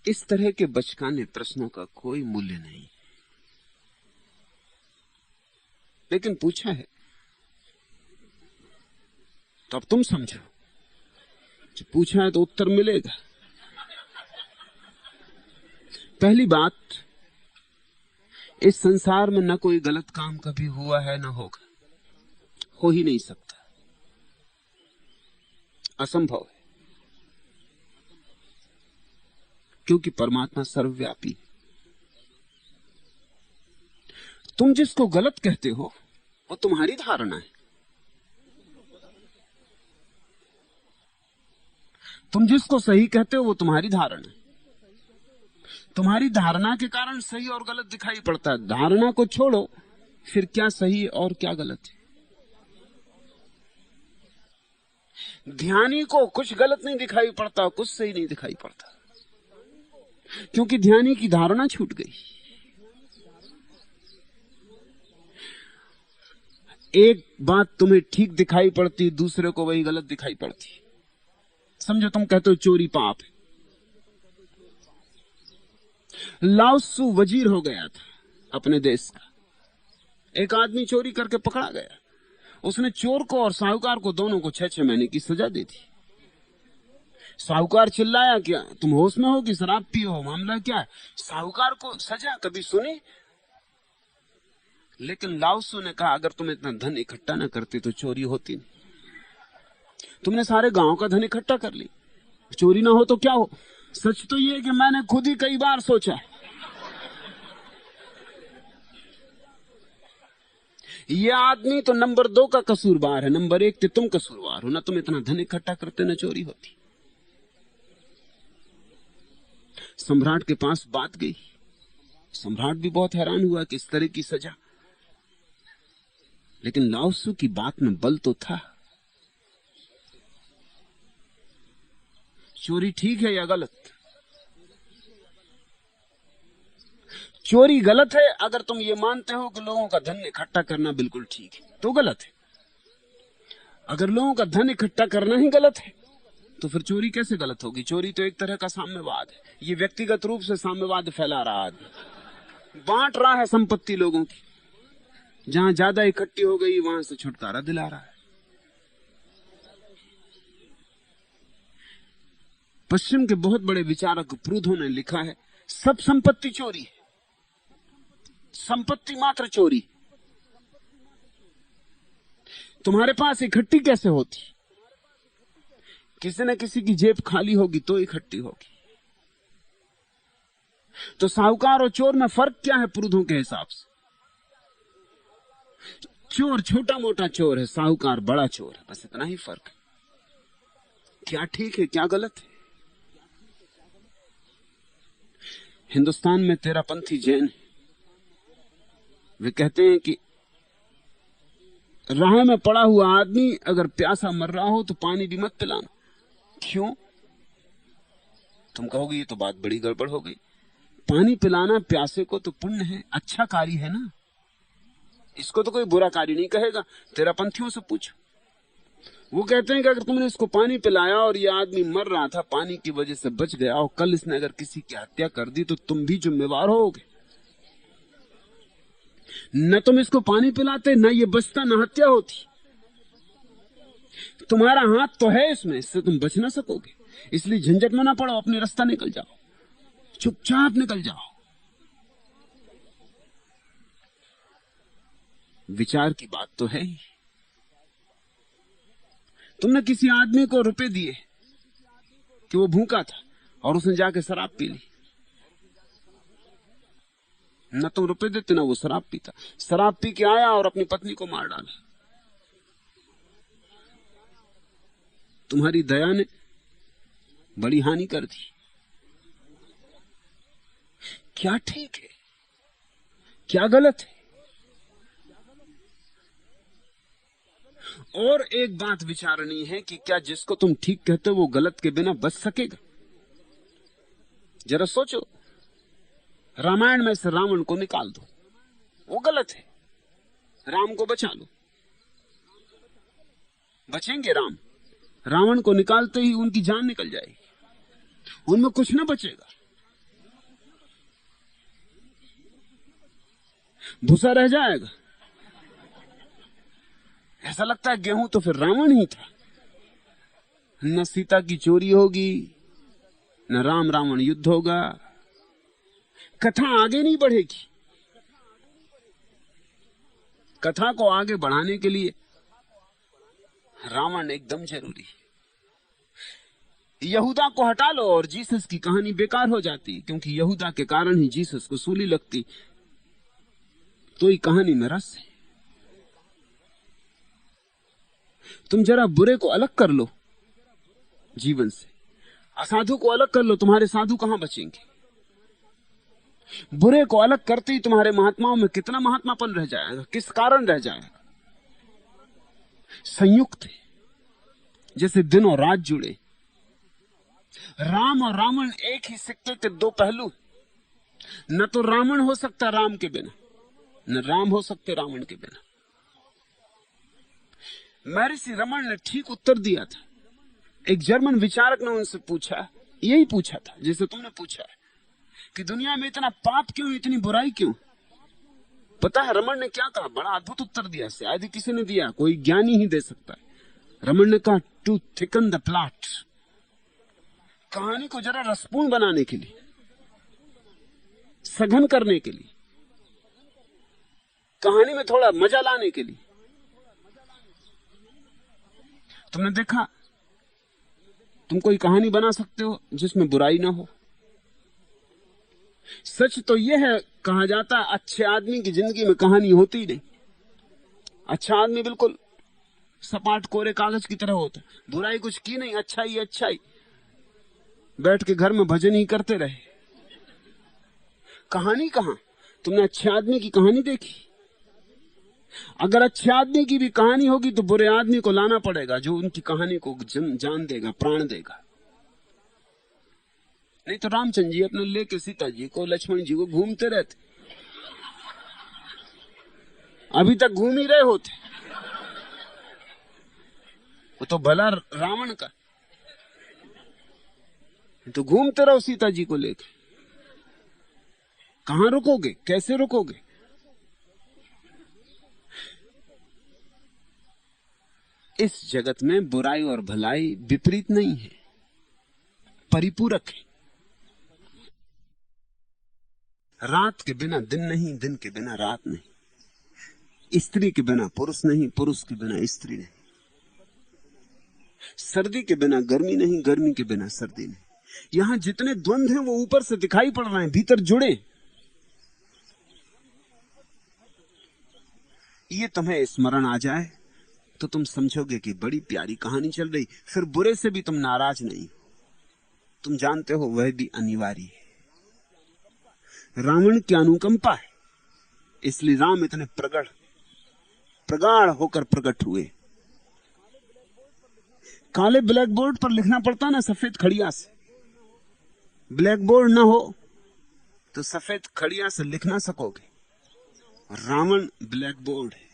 Speaker 2: इस तरह के बचकाने प्रश्नों का कोई मूल्य नहीं, लेकिन पूछा है तो अब तुम समझो, जो पूछा है तो उत्तर मिलेगा। पहली बात, इस संसार में न कोई गलत काम कभी हुआ है, न होगा, हो ही नहीं सकता, असंभव है, क्योंकि परमात्मा सर्वव्यापी। तुम जिसको गलत कहते हो वो तुम्हारी धारणा है, तुम जिसको सही कहते हो वो तुम्हारी धारणा है। तुम्हारी धारणा के कारण सही और गलत दिखाई पड़ता है। धारणा को छोड़ो, फिर क्या सही और क्या गलत है? ध्यानी को कुछ गलत नहीं दिखाई पड़ता, कुछ सही नहीं दिखाई पड़ता, क्योंकि ध्यानी की धारणा छूट गई। एक बात तुम्हें ठीक दिखाई पड़ती, दूसरे को वही गलत दिखाई पड़ती। समझो, तुम कहते हो चोरी पाप है। लाओत्सु वजीर हो गया था अपने देश का, एक आदमी चोरी करके पकड़ा गया, उसने चोर को और साहूकार को दोनों को 6-6 महीने की सजा दे दी। साहूकार चिल्लाया, क्या तुम होश में हो कि शराब पियो हो, मामला क्या है? साहूकार को सजा कभी सुनी? लेकिन लाओत्सु ने कहा, अगर तुम इतना धन इकट्ठा न करते तो चोरी होती नहीं। तुमने सारे गांव का धन इकट्ठा कर ली, चोरी ना हो तो क्या हो? सच तो ये कि मैंने खुद ही कई बार सोचा, ये आदमी तो नंबर 2 का कसूरवार है, नंबर 1 तुम कसूरवार हो। ना तुम इतना धन इकट्ठा करते, न चोरी होती। सम्राट के पास बात गई, सम्राट भी बहुत हैरान हुआ कि इस तरह की सजा, लेकिन लाओत्सु की बात में बल तो था। चोरी ठीक है या गलत? चोरी गलत है अगर तुम ये मानते हो कि लोगों का धन इकट्ठा करना बिल्कुल ठीक है, तो गलत है। अगर लोगों का धन इकट्ठा करना ही गलत है तो फिर चोरी कैसे गलत होगी? चोरी तो एक तरह का साम्यवाद है। ये व्यक्तिगत रूप से साम्यवाद फैला रहा आदमी, बांट रहा है संपत्ति लोगों की, जहां ज्यादा इकट्ठी हो गई वहां से छुटकारा दिला रहा है। पश्चिम के बहुत बड़े विचारक प्रूधो ने लिखा है, सब संपत्ति चोरी है, संपत्ति मात्र चोरी। तुम्हारे पास इकट्ठी कैसे होती? किसी न किसी की जेब खाली होगी तो इकट्ठी होगी। तो साहूकार और चोर में फर्क क्या है प्रूधों के हिसाब से? चोर छोटा मोटा चोर है, साहूकार बड़ा चोर है, बस इतना ही फर्क है। क्या ठीक है क्या गलत है? हिंदुस्तान में तेरापंथी जैन, वे कहते हैं कि राह में पड़ा हुआ आदमी अगर प्यासा मर रहा हो तो पानी भी मत पिलाना। क्यों? तुम कहोगे ये तो बात बड़ी गड़बड़ हो गई। पानी पिलाना प्यासे को तो पुण्य है, अच्छा कार्य है ना, इसको तो कोई बुरा कार्य नहीं कहेगा। तेरा पंथियों से पूछ, वो कहते हैं कि अगर तुमने इसको पानी पिलाया और ये आदमी मर रहा था, पानी की वजह से बच गया, और कल इसने अगर किसी की हत्या कर दी तो तुम भी जिम्मेवार होगे। न तुम इसको पानी पिलाते, न ये बचता, न हत्या होती। तुम्हारा हाथ तो है इसमें, इससे तुम बच ना सकोगे। इसलिए झंझट में ना पड़ो, अपने रास्ता निकल जाओ, चुपचाप निकल जाओ। विचार की बात तो है ही। तुमने किसी आदमी को रुपए दिए कि वो भूखा था और उसने जाके शराब पी ली। न तुम रुपए देते ना वो शराब पीता। शराब पी के आया और अपनी पत्नी को मार डाला। तुम्हारी दया ने बड़ी हानि कर दी। क्या ठीक है, क्या गलत है? और एक बात विचारनी है कि क्या जिसको तुम ठीक कहते हो वो गलत के बिना बच सकेगा? जरा सोचो। रामायण में से रावण को निकाल दो, वो गलत है, राम को बचा लो। बचेंगे राम? रावण को निकालते ही उनकी जान निकल जाएगी, उनमें कुछ ना बचेगा, भूसा रह जाएगा। ऐसा लगता है गेहूं तो फिर रावण ही था। न सीता की चोरी होगी, न राम रावण युद्ध होगा, कथा आगे नहीं बढ़ेगी। कथा को आगे बढ़ाने के लिए रावण एकदम जरूरी है। यहूदा को हटा लो और जीसस की कहानी बेकार हो जाती, क्योंकि यहूदा के कारण ही जीसस को सूली लगती। तो ये कहानी में रस है। तुम जरा बुरे को अलग कर लो जीवन से, असाधु को अलग कर लो, तुम्हारे साधु कहां बचेंगे? बुरे को अलग करते ही तुम्हारे महात्माओं में कितना महात्मापन रह जाएगा, किस कारण रह जाएगा? संयुक्त है, जैसे दिन और रात जुड़े। राम और रावण एक ही सिक्के के दो पहलू। न तो रावण हो सकता राम के बिना, न राम हो सकते रावण के बिना। महर्षि रमण ने ठीक उत्तर दिया था। एक जर्मन विचारक ने उनसे पूछा, यही पूछा था जैसे तुमने पूछा है, कि दुनिया में इतना पाप क्यों, इतनी बुराई क्यों? पता है रमण ने क्या कहा? बड़ा अद्भुत उत्तर दिया, शायद किसी ने दिया, कोई ज्ञानी ही दे सकता है। रमण ने कहा, टू थिकन द प्लॉट, कहानी को जरा रसपूर्ण बनाने के लिए, सघन करने के लिए, कहानी में थोड़ा मजा लाने के लिए। तुमने देखा, तुम कोई कहानी बना सकते हो जिसमें बुराई ना हो। सच तो यह है, कहा जाता है अच्छे आदमी की जिंदगी में कहानी होती ही नहीं। अच्छा आदमी बिल्कुल सपाट कोरे कागज की तरह होता, बुराई कुछ की नहीं, अच्छा ही अच्छा ही, बैठ के घर में भजन ही करते रहे। कहानी कहां? तुमने अच्छे आदमी की कहानी देखी? अगर अच्छे आदमी की भी कहानी होगी तो बुरे आदमी को लाना पड़ेगा, जो उनकी कहानी को जान देगा, प्राण देगा। नहीं तो रामचंद्र जी अपने लेके सीता जी को, लक्ष्मण जी को घूमते रहते, अभी तक घूम ही रहे होते। वो तो भला रावण का, तो घूमते रहो सीता जी को लेकर। कहां रुकोगे, कैसे रुकोगे? इस जगत में बुराई और भलाई विपरीत नहीं है, परिपूरक है। रात के बिना दिन नहीं, दिन के बिना रात नहीं, स्त्री के बिना पुरुष नहीं, पुरुष के बिना स्त्री नहीं, सर्दी के बिना गर्मी नहीं, गर्मी के बिना सर्दी नहीं। यहां जितने द्वंद्व हैं वो ऊपर से दिखाई पड़ रहे हैं, भीतर जुड़े। ये तुम्हें स्मरण आ जाए तो तुम समझोगे कि बड़ी प्यारी कहानी चल रही। फिर बुरे से भी तुम नाराज नहीं, तुम जानते हो वह भी अनिवार्य है। रावण की अनुकंपा है, इसलिए राम इतने प्रगढ़ प्रगाढ़ होकर प्रकट हुए। काले ब्लैक बोर्ड पर लिखना पड़ता ना सफेद खड़िया से। ब्लैक बोर्ड ना हो तो सफेद खड़िया से लिख ना सकोगे। रावण ब्लैक बोर्ड है,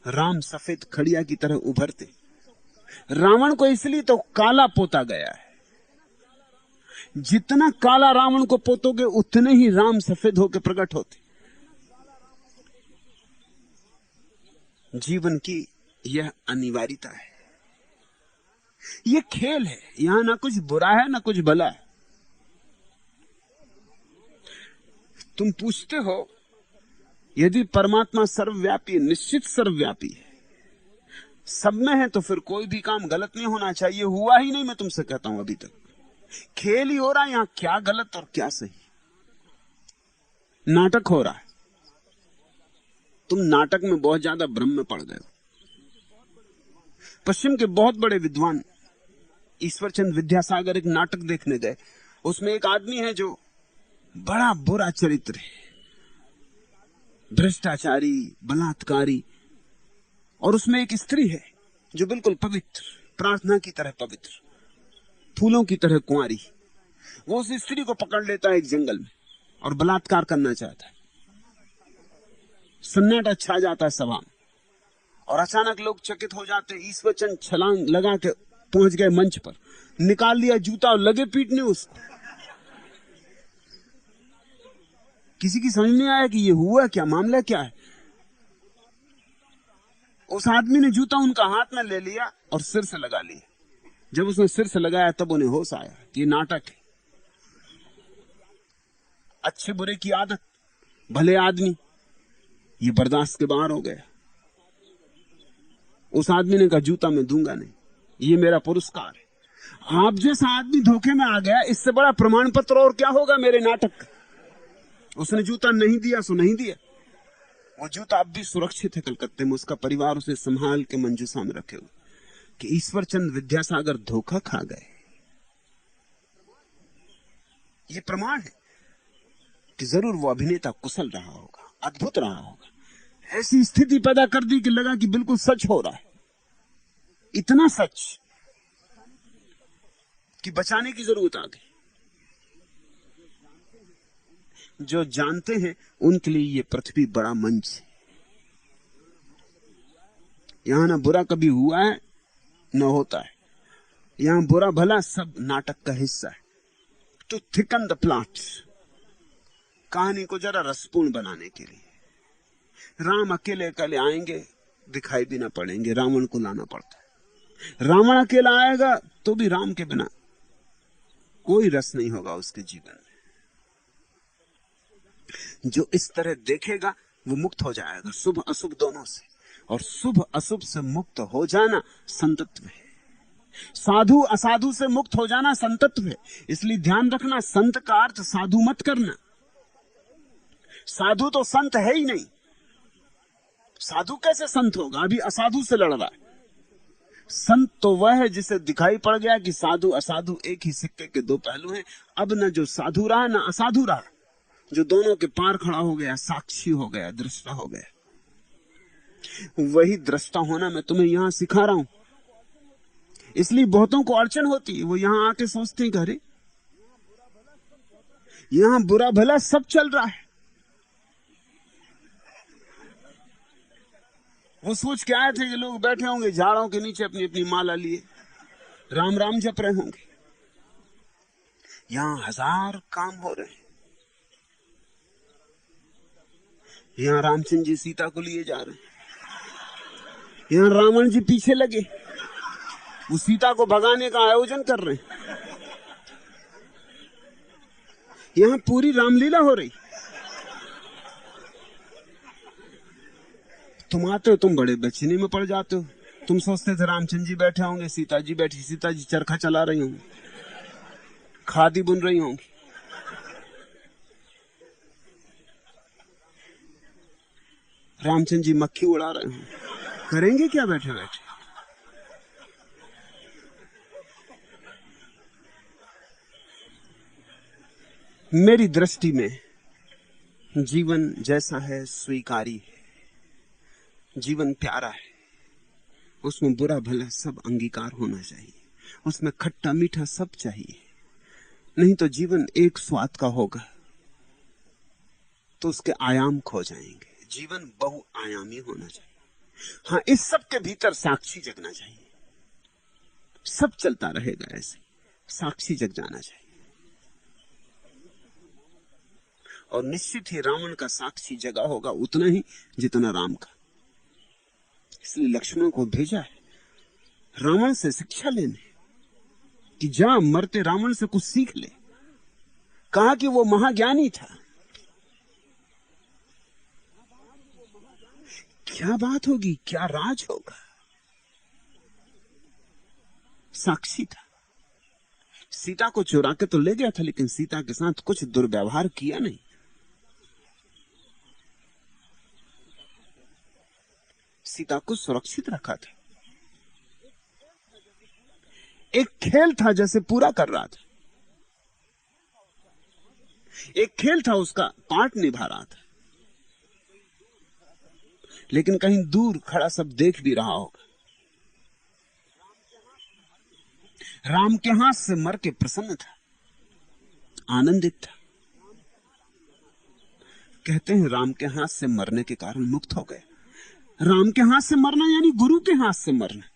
Speaker 2: राम सफेद खड़िया की तरह उभरते। रावण को इसलिए तो काला पोता गया है। जितना काला रावण को पोतोगे उतने ही राम सफेद होकर प्रकट होते। जीवन की यह अनिवार्यता है, यह खेल है। यहां ना कुछ बुरा है ना कुछ भला है। तुम पूछते हो यदि परमात्मा सर्वव्यापी है, निश्चित सर्वव्यापी है, सब में है, तो फिर कोई भी काम गलत नहीं होना चाहिए। हुआ ही नहीं, मैं तुमसे कहता हूं, अभी तक खेल ही हो रहा है। यहां क्या गलत और क्या सही, नाटक हो रहा है। तुम नाटक में बहुत ज्यादा भ्रम में पड़ गए हो। पश्चिम के बहुत बड़े विद्वान ईश्वरचंद विद्यासागर एक नाटक देखने गए। उसमें एक आदमी है जो बड़ा बुरा चरित्र है, भ्रष्टाचारी, बलात्कारी, और उसमें एक स्त्री है जो बिल्कुल पवित्र, प्रार्थना की तरह पवित्र, फूलों की तरह कुंवारी। वो उस स्त्री को पकड़ लेता है एक जंगल में और बलात्कार करना चाहता है। सन्नाटा छा जाता है सभा में और अचानक लोग चकित हो जाते हैं। ईश्वरचंद छलांग लगा के पहुंच गए मंच पर, निकाल लिया जूता और लगे पीटने उसको। किसी की समझ नहीं आया कि ये हुआ क्या, मामला क्या है। उस आदमी ने जूता उनका हाथ में ले लिया और सिर से लगा लिया। जब उसने सिर से लगाया तब उन्हें होश आया कि ये नाटक है। अच्छे बुरे की आदत, भले आदमी, ये बर्दाश्त के बाहर हो गया। उस आदमी ने कहा जूता मैं दूंगा नहीं, ये मेरा पुरस्कार है। आप जैसा आदमी धोखे में आ गया, इससे बड़ा प्रमाण पत्र और क्या होगा मेरे नाटक का। उसने जूता नहीं दिया सो नहीं दिया। वो जूता अब भी सुरक्षित है कलकत्ते में, उसका परिवार उसे संभाल के मंजूसा में रखे हुए। कि ईश्वरचंद विद्यासागर धोखा खा गए, ये प्रमाण है कि जरूर वो अभिनेता कुशल रहा होगा, अद्भुत रहा होगा। ऐसी स्थिति पैदा कर दी कि लगा कि बिल्कुल सच हो रहा है, इतना सच कि बचाने की जरूरत आ गई। जो जानते हैं उनके लिए ये पृथ्वी बड़ा मंच है। यहां ना बुरा कभी हुआ है न होता है। यहां बुरा भला सब नाटक का हिस्सा है। टू थिकन द प्लॉट, कहानी को जरा रसपूर्ण बनाने के लिए। राम अकेले अकेले आएंगे, दिखाई भी ना पड़ेंगे, रावण को लाना पड़ता है। रावण अकेला आएगा तो भी राम के बिना कोई रस नहीं होगा उसके जीवन में। जो इस तरह देखेगा वो मुक्त हो जाएगा शुभ अशुभ दोनों से, और शुभ अशुभ से मुक्त हो जाना संतत्व है। साधु असाधु से मुक्त हो जाना संतत्व है। इसलिए ध्यान रखना, संत का अर्थ साधु मत करना। साधु तो संत है ही नहीं। साधु कैसे संत होगा, अभी असाधु से लड़ रहा है। संत तो वह है जिसे दिखाई पड़ गया कि साधु असाधु एक ही सिक्के के दो पहलू हैं। अब न जो साधु रहा न असाधु रहा, जो दोनों के पार खड़ा हो गया, साक्षी हो गया, दृष्टा हो गया। वही दृष्टा होना मैं तुम्हें यहां सिखा रहा हूं। इसलिए बहुतों को अड़चन होती है। वो यहां आके सोचते हैं, अरे यहां बुरा भला सब चल रहा है। वो सोच के आए थे कि लोग बैठे होंगे झाड़ों के नीचे अपनी अपनी माला लिए, राम राम जप रहे होंगे। यहां हजार काम हो रहे हैं। यहां रामचंद्र जी सीता को लिए जा रहे हैं, यहां रावण जी पीछे लगे, वो सीता को भगाने का आयोजन कर रहे हैं। यहां पूरी रामलीला हो रही। तुम आते हो, तुम बड़े बेचैनी में पड़ जाते हो। तुम सोचते थे रामचंद्र जी बैठे होंगे, सीता जी बैठी, सीता जी चरखा चला रही होंगी, खादी बुन रही होंगी। रामचंद्र जी मक्खी उड़ा रहे होंगे। करेंगे क्या बैठे बैठे। मेरी दृष्टि में जीवन जैसा है स्वीकारी है, जीवन प्यारा है, उसमें बुरा भला सब अंगीकार होना चाहिए, उसमें खट्टा मीठा सब चाहिए। नहीं तो जीवन एक स्वाद का होगा तो उसके आयाम खो जाएंगे। जीवन बहुआयामी होना चाहिए। हाँ, इस सब के भीतर साक्षी जगना चाहिए। सब चलता रहेगा ऐसे, साक्षी जग जाना चाहिए। और निश्चित ही रावण का साक्षी जगा होगा उतना ही जितना राम का। इसलिए लक्ष्मण को भेजा है रावण से शिक्षा लेने कि जा मरते रावण से कुछ सीख ले। कहा कि वो महाज्ञानी था। क्या बात होगी, क्या राज होगा। साक्षी था। सीता को चुरा के तो ले गया था, लेकिन सीता के साथ कुछ दुर्व्यवहार किया नहीं। सीता को सुरक्षित रखा था। एक खेल था जैसे पूरा कर रहा था। एक खेल था, उसका पार्ट निभा रहा था। लेकिन कहीं दूर खड़ा सब देख भी रहा होगा। राम के हाथ से मर के प्रसन्न था, आनंदित था। कहते हैं राम के हाथ से मरने के कारण मुक्त हो गए। राम के हाथ से मरना यानी गुरु के हाथ से मरना।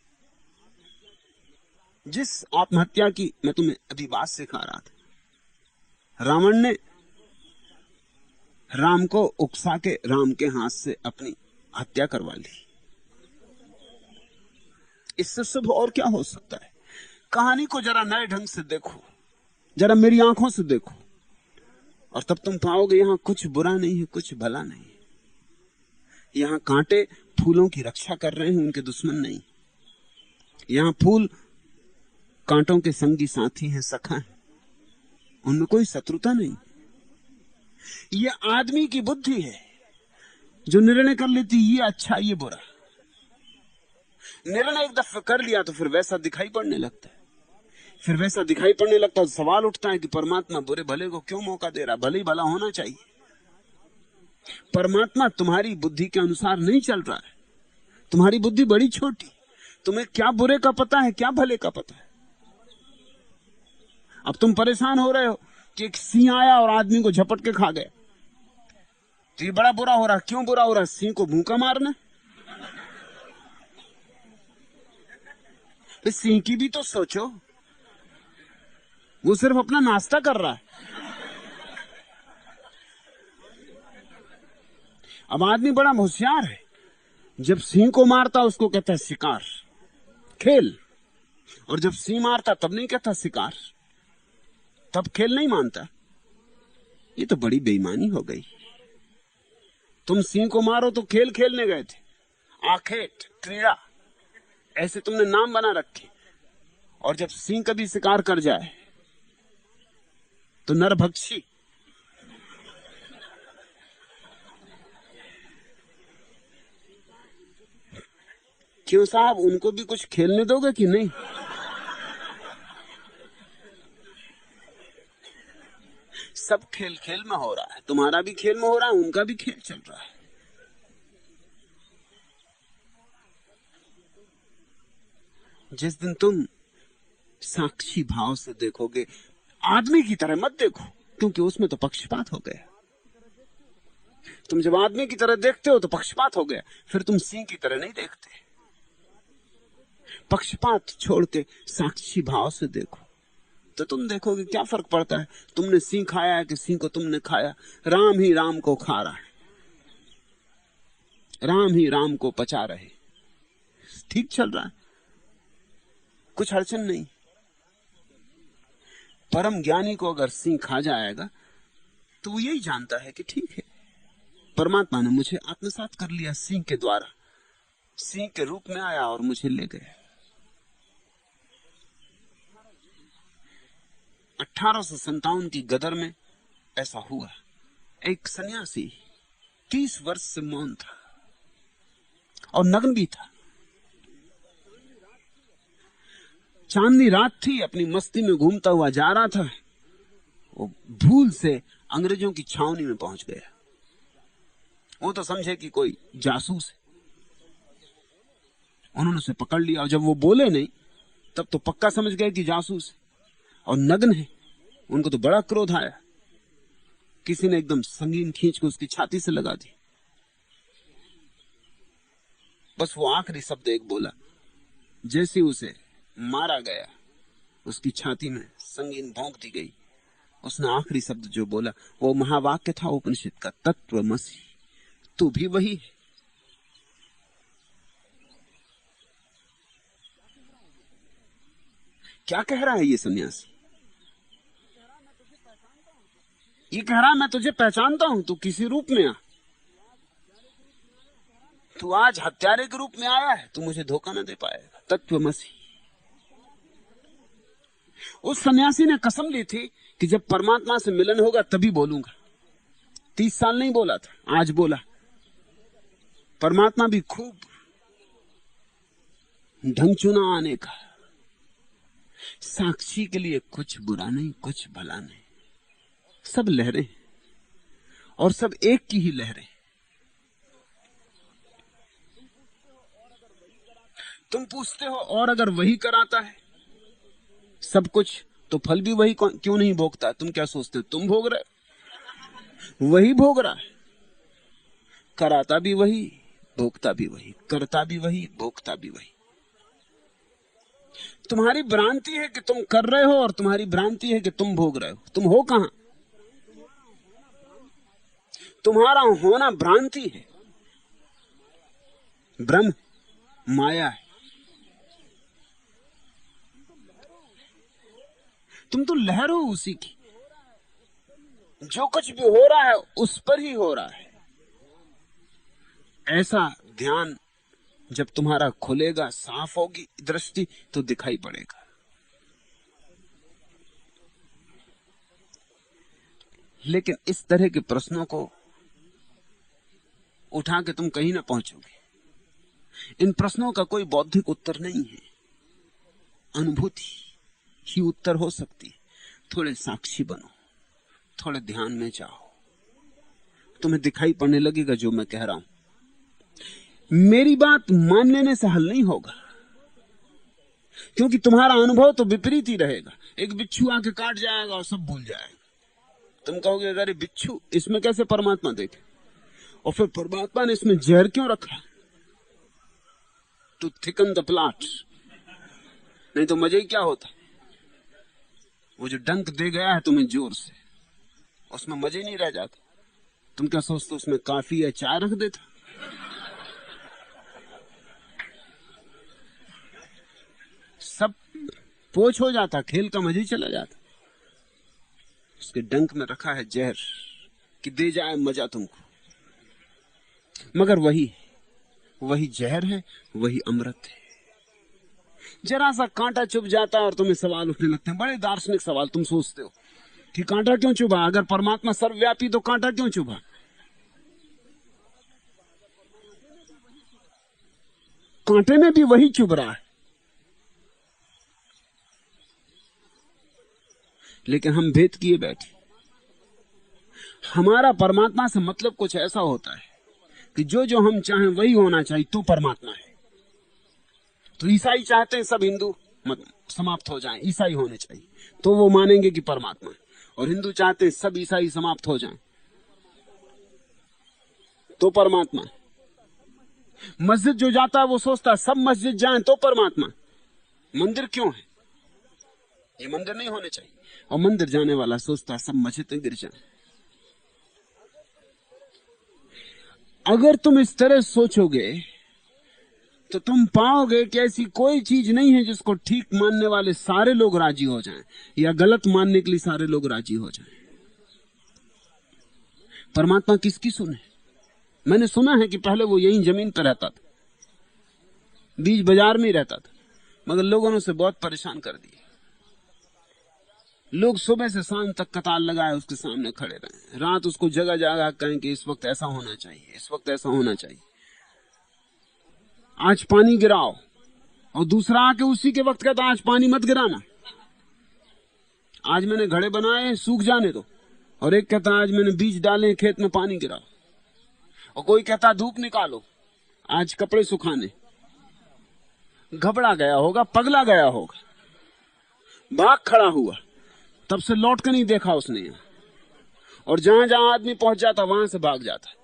Speaker 2: जिस आत्महत्या की मैं तुम्हें अभी बात सिखा रहा था, रावण ने राम को उकसा के राम के हाथ से अपनी हत्या करवा ली। इससे शुभ और क्या हो सकता है। कहानी को जरा नए ढंग से देखो, जरा मेरी आंखों से देखो, और तब तुम पाओगे यहां कुछ बुरा नहीं है, कुछ भला नहीं है। यहां कांटे फूलों की रक्षा कर रहे हैं, उनके दुश्मन नहीं। यहां फूल कांटों के संगी साथी हैं, सखा हैं, उनमें कोई शत्रुता नहीं। यह आदमी की बुद्धि है जो निर्णय कर लेती ये अच्छा ये बुरा। निर्णय एक दफा कर लिया तो फिर वैसा दिखाई पड़ने लगता है। फिर वैसा दिखाई पड़ने लगता है, सवाल उठता है कि परमात्मा बुरे भले को क्यों मौका दे रहा। भले ही भला होना चाहिए। परमात्मा तुम्हारी बुद्धि के अनुसार नहीं चल रहा है। तुम्हारी बुद्धि बड़ी छोटी। तुम्हें क्या बुरे का पता है, क्या भले का पता है। अब तुम परेशान हो रहे हो कि एक सिंह आया और आदमी को झपट के खा गया, तो ये बड़ा बुरा हो रहा। क्यों बुरा हो रहा? सिंह को भूखा मारना। सिंह की भी तो सोचो, वो सिर्फ अपना नाश्ता कर रहा है। अब आदमी बड़ा होशियार है, जब सिंह को मारता उसको कहता है शिकार, खेल। और जब सिंह मारता तब नहीं कहता शिकार, तब खेल नहीं मानता। ये तो बड़ी बेईमानी हो गई। तुम सिंह को मारो तो खेल खेलने गए थे, आखेट, क्रीड़ा, ऐसे तुमने नाम बना रखे। और जब सिंह कभी शिकार कर जाए तो नरभक्षी। क्यों साहब, उनको भी कुछ खेलने दोगे कि नहीं? सब खेल खेल में हो रहा है। तुम्हारा भी खेल में हो रहा है, उनका भी खेल चल रहा है। जिस दिन तुम साक्षी भाव से देखोगे, आदमी की तरह मत देखो, क्योंकि उसमें तो पक्षपात हो गया। तुम जब आदमी की तरह देखते हो तो पक्षपात हो गया। फिर तुम सिंह की तरह नहीं देखते। पक्षपात छोड़ के साक्षी भाव से देखो तो तुम देखोगे क्या फर्क पड़ता है। तुमने सिंह खाया है कि सिंह को तुमने खाया। राम ही राम को खा रहा है, राम ही राम को पचा रहे। ठीक चल रहा है, कुछ अड़चन नहीं। परम ज्ञानी को अगर सिंह खा जाएगा तो वो यही जानता है कि ठीक है, परमात्मा ने मुझे आत्मसात कर लिया सिंह के द्वारा। सिंह के रूप में आया और मुझे ले गया। 1857 की गदर में ऐसा हुआ। एक सन्यासी 30 वर्ष से मौन था और नग्न भी था। चांदनी रात थी, अपनी मस्ती में घूमता हुआ जा रहा था। वो भूल से अंग्रेजों की छावनी में पहुंच गया। वो तो समझे कि कोई जासूस है। उन्होंने उसे पकड़ लिया और जब वो बोले नहीं तब तो पक्का समझ गए कि जासूस है और नग्न है। उनको तो बड़ा क्रोध आया। किसी ने एकदम संगीन खींच के उसकी छाती से लगा दी। बस वो आखिरी शब्द एक बोला। जैसे उसे मारा गया उसकी छाती में संगीन भोंक दी गई। उसने आखिरी शब्द जो बोला वो महावाक्य था उपनिषद का, तत्वमसि, तू भी वही है। क्या कह रहा है ये सन्यासी? ये कह रहा मैं तुझे पहचानता हूं, तू किसी रूप में आ। तू आज हत्यारे के रूप में आया है, तू मुझे धोखा न दे पाएगा। तत्वमसि। उस सन्यासी ने कसम ली थी कि जब परमात्मा से मिलन होगा तभी बोलूंगा। 30 साल नहीं बोला था, आज बोला। परमात्मा भी खूब ढंग चुना आने का। साक्षी के लिए कुछ बुरा नहीं, कुछ भला नहीं, सब लहरें और सब एक की ही लहरें। तुम पूछते हो और अगर वही कराता है सब कुछ तो फल भी वही क्यों नहीं भोगता? तुम क्या सोचते हो तुम भोग रहे? वही भोग रहा है। कराता भी वही, भोगता भी वही, करता भी वही, भोगता भी वही। तुम्हारी भ्रांति है कि तुम कर रहे हो और तुम्हारी भ्रांति है कि तुम भोग रहे हो। तुम हो कहां? तुम्हारा होना भ्रांति है, भ्रम, माया है। तुम तो लहर हो उसी की। जो कुछ भी हो रहा है उस पर ही हो रहा है। ऐसा ध्यान जब तुम्हारा खुलेगा, साफ होगी दृष्टि, तो दिखाई पड़ेगा। लेकिन इस तरह के प्रश्नों को उठा के तुम कहीं ना पहुंचोगे। इन प्रश्नों का कोई बौद्धिक उत्तर नहीं है, अनुभूति ही उत्तर हो सकती है। थोड़े साक्षी बनो, थोड़े ध्यान में जाओ, तुम्हें दिखाई पड़ने लगेगा जो मैं कह रहा हूं। मेरी बात मान लेने से हल नहीं होगा, क्योंकि तुम्हारा अनुभव तो विपरीत ही रहेगा। एक बिच्छू आके काट जाएगा और सब भूल जाएगा। तुम कहोगे अरे बिच्छू, इसमें कैसे परमात्मा देखे? और फिर परमात्मा ने इसमें जहर क्यों रखा? To thicken the plot. नहीं तो मजे ही क्या होता? वो जो डंक दे गया है तुम्हें जोर से, उसमें मजे नहीं रह जाते। तुम क्या सोचते उसमें काफी या चाय रख देता? सब पोछ हो जाता, खेल का मजा ही चला जाता। उसके डंक में रखा है जहर कि दे जाए मजा तुमको। मगर वही जहर है, वही अमृत है। जरा सा कांटा चुभ जाता है और तुम्हें सवाल उठने लगते हैं, बड़े दार्शनिक सवाल। तुम सोचते हो कि कांटा क्यों चुभा? अगर परमात्मा सर्वव्यापी तो कांटा क्यों चुभा? कांटे में भी वही चुभ रहा है। लेकिन हम भेद किए बैठे। हमारा परमात्मा से मतलब कुछ ऐसा होता है कि जो जो हम चाहें वही होना चाहिए तो परमात्मा है। तो ईसाई चाहते हैं सब हिंदू समाप्त हो जाएं, ईसाई होने चाहिए, तो वो मानेंगे कि परमात्मा है। और हिंदू चाहते हैं सब ईसाई समाप्त हो जाएं, तो परमात्मा है। मस्जिद जो जाता है वो सोचता है सब मस्जिद जाएं तो परमात्मा। मंदिर क्यों है? ये मंदिर नहीं होने चाहिए। और मंदिर जाने वाला सोचता है सब मस्जिद गिर जाएं। अगर तुम इस तरह सोचोगे तो तुम पाओगे कि ऐसी कोई चीज नहीं है जिसको ठीक मानने वाले सारे लोग राजी हो जाएं, या गलत मानने के लिए सारे लोग राजी हो जाएं। परमात्मा किसकी सुने? मैंने सुना है कि पहले वो यहीं जमीन पर रहता था, बीच बाजार में ही रहता था, मगर लोगों ने उसे बहुत परेशान कर दिया। लोग सुबह से शाम तक कतार लगाए उसके सामने खड़े रहे, रात उसको जगह जगह कहें कि इस वक्त ऐसा होना चाहिए, इस वक्त ऐसा होना चाहिए, आज पानी गिराओ। और दूसरा आके उसी के वक्त कहता आज पानी मत गिराना, आज मैंने घड़े बनाए सूख जाने दो। और एक कहता आज मैंने बीज डाले खेत में पानी गिराओ। और कोई कहता धूप निकालो, आज कपड़े सुखाने। घबरा गया होगा, पगला गया होगा, भाग खड़ा हुआ, तब से लौट कर नहीं देखा उसने यहाँ। और जहां जहां आदमी पहुंच जाता वहां से भाग जाता।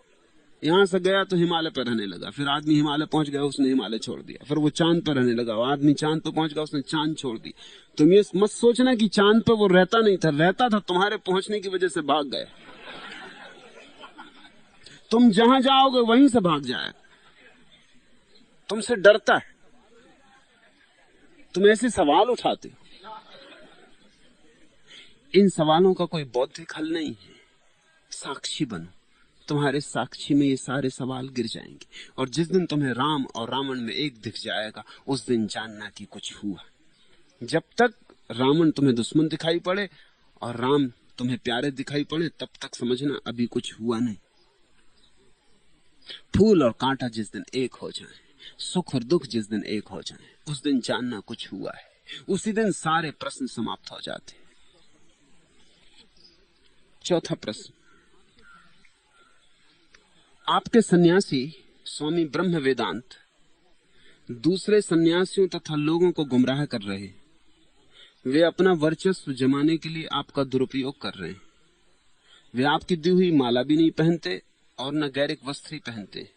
Speaker 2: यहां से गया तो हिमालय पर रहने लगा, फिर आदमी हिमालय पहुंच गया, उसने हिमालय छोड़ दिया, फिर वो चांद पर रहने लगा, आदमी चांद पर पहुंच गया, उसने चांद छोड़ दी। तुम ये मत सोचना कि चांद पर वो रहता नहीं था, रहता था, तुम्हारे पहुंचने की वजह से भाग गया। तुम जहां जाओगे वहीं से भाग जाएगा, तुमसे डरता है, तुम ऐसे सवाल उठाते हो। इन सवालों का कोई बौद्धिक हल नहीं है। साक्षी बनो, तुम्हारे साक्षी में ये सारे सवाल गिर जाएंगे, और जिस दिन तुम्हें राम और रावण में एक दिख जाएगा, उस दिन जानना कि कुछ हुआ। जब तक रावण तुम्हें दुश्मन दिखाई पड़े और राम तुम्हें प्यारे दिखाई पड़े, तब तक समझना अभी कुछ हुआ नहीं। फूल और कांटा जिस दिन एक हो जाए, सुख और दुख जिस दिन एक हो जाए, उस दिन जानना कुछ हुआ है। उसी दिन सारे प्रश्न समाप्त हो जाते। चौथा प्रश्न, आपके सन्यासी स्वामी ब्रह्म वेदांत दूसरे सन्यासियों तथा लोगों को गुमराह कर रहे हैं। वे अपना वर्चस्व जमाने के लिए आपका दुरुपयोग कर रहे हैं। वे आपकी दी हुई माला भी नहीं पहनते और न गैरिक वस्त्र ही पहनते,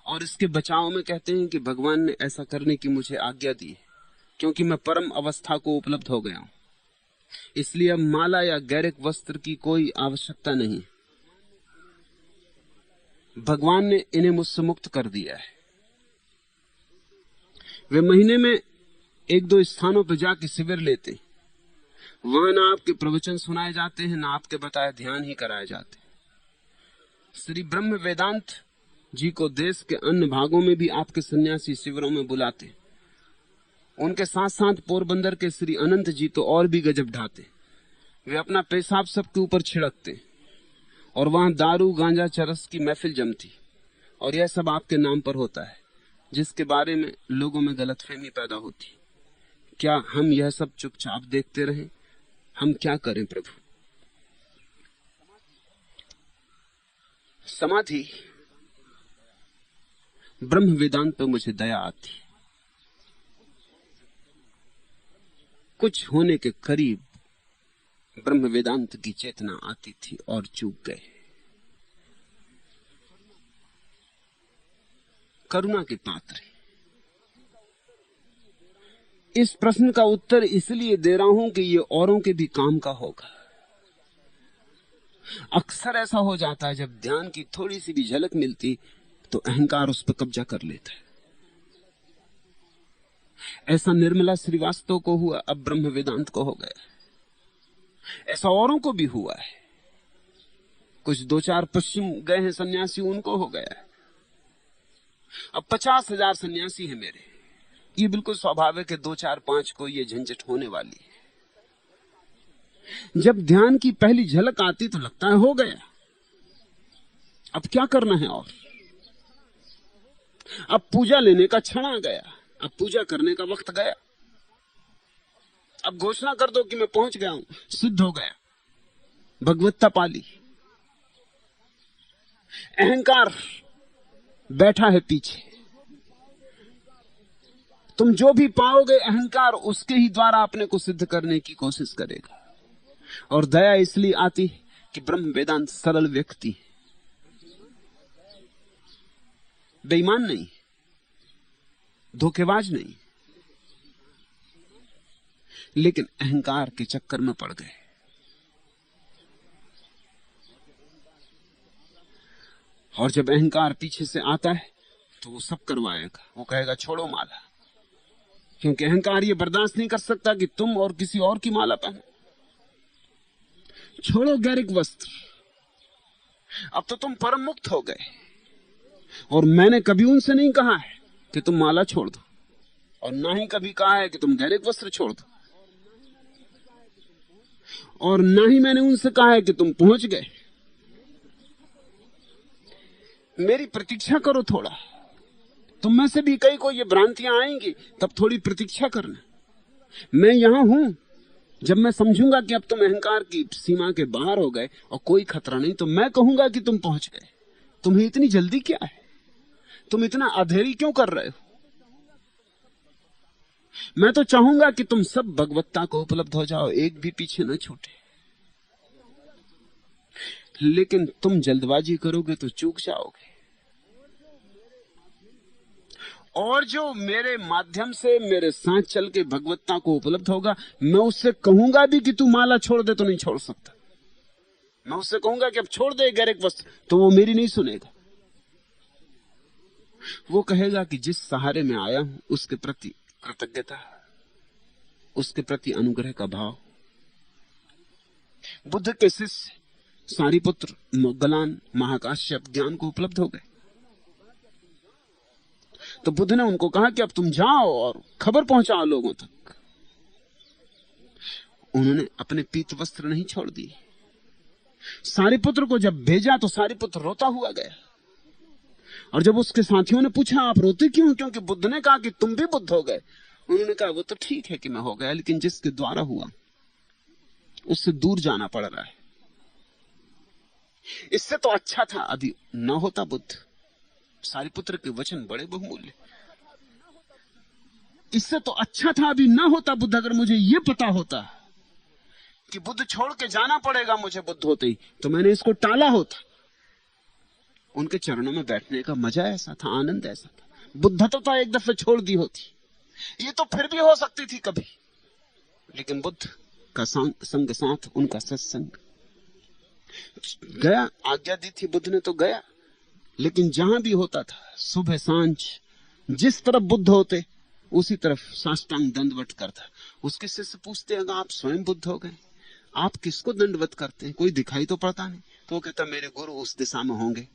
Speaker 2: और इसके बचाव में कहते हैं कि भगवान ने ऐसा करने की मुझे आज्ञा दी है, क्योंकि मैं परम अवस्था को उपलब्ध हो गया हूं, इसलिए अब माला या गैरिक वस्त्र की कोई आवश्यकता नहीं। भगवान ने इन्हें मुझसे मुक्त कर दिया है। वे महीने में 1-2 स्थानों पर जाके शिविर लेते, वहां ना आपके प्रवचन सुनाए जाते हैं, ना आपके बताए ध्यान ही कराए जाते। श्री ब्रह्म वेदांत जी को देश के अन्य भागों में भी आपके सन्यासी शिविरों में बुलाते। उनके साथ साथ पोरबंदर के श्री अनंत जी तो और भी गजब ढाते। वे अपना पेशाब सबके ऊपर छिड़कते, और वहां दारू गांजा चरस की महफिल जमती, और यह सब आपके नाम पर होता है, जिसके बारे में लोगों में गलतफहमी पैदा होती। क्या हम यह सब चुपचाप देखते रहें? हम क्या करें प्रभु? समाधि ब्रह्म वेदांत पर मुझे दया आती। कुछ होने के करीब ब्रह्म वेदांत की चेतना आती थी और चूक गए। करुणा के पात्र। इस प्रश्न का उत्तर इसलिए दे रहा हूं कि ये औरों के भी काम का होगा। अक्सर ऐसा हो जाता है, जब ध्यान की थोड़ी सी भी झलक मिलती तो अहंकार उस पर कब्जा कर लेता है। ऐसा निर्मला श्रीवास्तव को हुआ, अब ब्रह्म वेदांत को हो गया। ऐसा औरों को भी हुआ है। कुछ 2-4 पश्चिम गए हैं सन्यासी, उनको हो गया है। अब 50,000 सन्यासी हैं मेरे। ये बिल्कुल स्वाभाविक है 2-4-5 को ये झंझट होने वाली है। जब ध्यान की पहली झलक आती तो लगता है हो गया, अब क्या करना है। और अब पूजा लेने का क्षण आ गया, अब पूजा करने का वक्त गया। अब घोषणा कर दो कि मैं पहुंच गया हूं, सिद्ध हो गया, भगवत्ता पाली। अहंकार बैठा है पीछे। तुम जो भी पाओगे, अहंकार उसके ही द्वारा अपने को सिद्ध करने की कोशिश करेगा। और दया इसलिए आती कि ब्रह्म वेदांत सरल व्यक्ति है, बेईमान नहीं, धोखेबाज नहीं, लेकिन अहंकार के चक्कर में पड़ गए। और जब अहंकार पीछे से आता है तो वो सब करवाएगा। वो कहेगा छोड़ो माला, क्योंकि अहंकार ये बर्दाश्त नहीं कर सकता कि तुम और किसी और की माला पहनो। छोड़ो गैरिक वस्त्र, अब तो तुम परम मुक्त हो गए। और मैंने कभी उनसे नहीं कहा है कि तुम माला छोड़ दो, और ना ही कभी कहा है कि तुम गैरिक वस्त्र छोड़ दो, और ना ही मैंने उनसे कहा है कि तुम पहुंच गए। मेरी प्रतीक्षा करो थोड़ा। तुम में से भी कई को ये भ्रांतियां आएंगी, तब थोड़ी प्रतीक्षा करना। मैं यहां हूं, जब मैं समझूंगा कि अब तुम अहंकार की सीमा के बाहर हो गए और कोई खतरा नहीं, तो मैं कहूंगा कि तुम पहुंच गए। तुम्हें इतनी जल्दी क्या है? तुम इतना अधेरी क्यों कर रहे हो? मैं तो चाहूंगा कि तुम सब भगवत्ता को उपलब्ध हो जाओ, एक भी पीछे न छूटे। लेकिन तुम जल्दबाजी करोगे तो चूक जाओगे। और जो मेरे माध्यम से मेरे साथ चल के भगवत्ता को उपलब्ध होगा, मैं उससे कहूंगा भी कि तू माला छोड़ दे तो नहीं छोड़ सकता। मैं उससे कहूंगा कि अब छोड़ दे गैरिक वस्त्र, तो वो मेरी नहीं सुनेगा। वो कहेगा कि जिस सहारे में आया हूं उसके प्रति कृतज्ञता, उसके प्रति अनुग्रह का भाव। बुद्ध के शिष्य सारिपुत्र, मोग्गलान, महाकाश्यप ज्ञान को उपलब्ध हो गए। तो बुद्ध ने उनको कहा कि अब तुम जाओ और खबर पहुंचाओ लोगों तक। उन्होंने अपने पीत वस्त्र नहीं छोड़ दिए। सारिपुत्र को जब भेजा तो सारिपुत्र रोता हुआ गया। और जब उसके साथियों ने पूछा आप रोते क्यों, क्योंकि बुद्ध ने कहा कि तुम भी बुद्ध हो गए। उन्होंने कहा वो तो ठीक है कि मैं हो गया, लेकिन जिसके द्वारा हुआ उससे दूर जाना पड़ रहा है। इससे तो अच्छा था अभी न होता बुद्ध। सारिपुत्र के वचन बड़े बहुमूल्य। इससे तो अच्छा था अभी न होता बुद्ध। अगर मुझे यह पता होता कि बुद्ध छोड़ के जाना पड़ेगा मुझे बुद्ध होते ही, तो मैंने इसको टाला होता। उनके चरणों में बैठने का मजा ऐसा था, आनंद ऐसा था। बुद्धत्वता एक दफे छोड़ दी होती, ये तो फिर भी हो सकती थी कभी। लेकिन बुद्ध का संग साथ, उनका सत्संग गया। आज्ञा दी थी बुद्ध ने तो गया। लेकिन जहां भी होता था, सुबह सांझ जिस तरफ बुद्ध होते उसी तरफ साष्टांग दंडवत करता। उसके शिष्य पूछते हैं आप स्वयं बुद्ध हो गए, आप किसको दंडवत करते हैं, कोई दिखाई तो पड़ता नहीं। तो वो कहता मेरे गुरु उस दिशा में होंगे।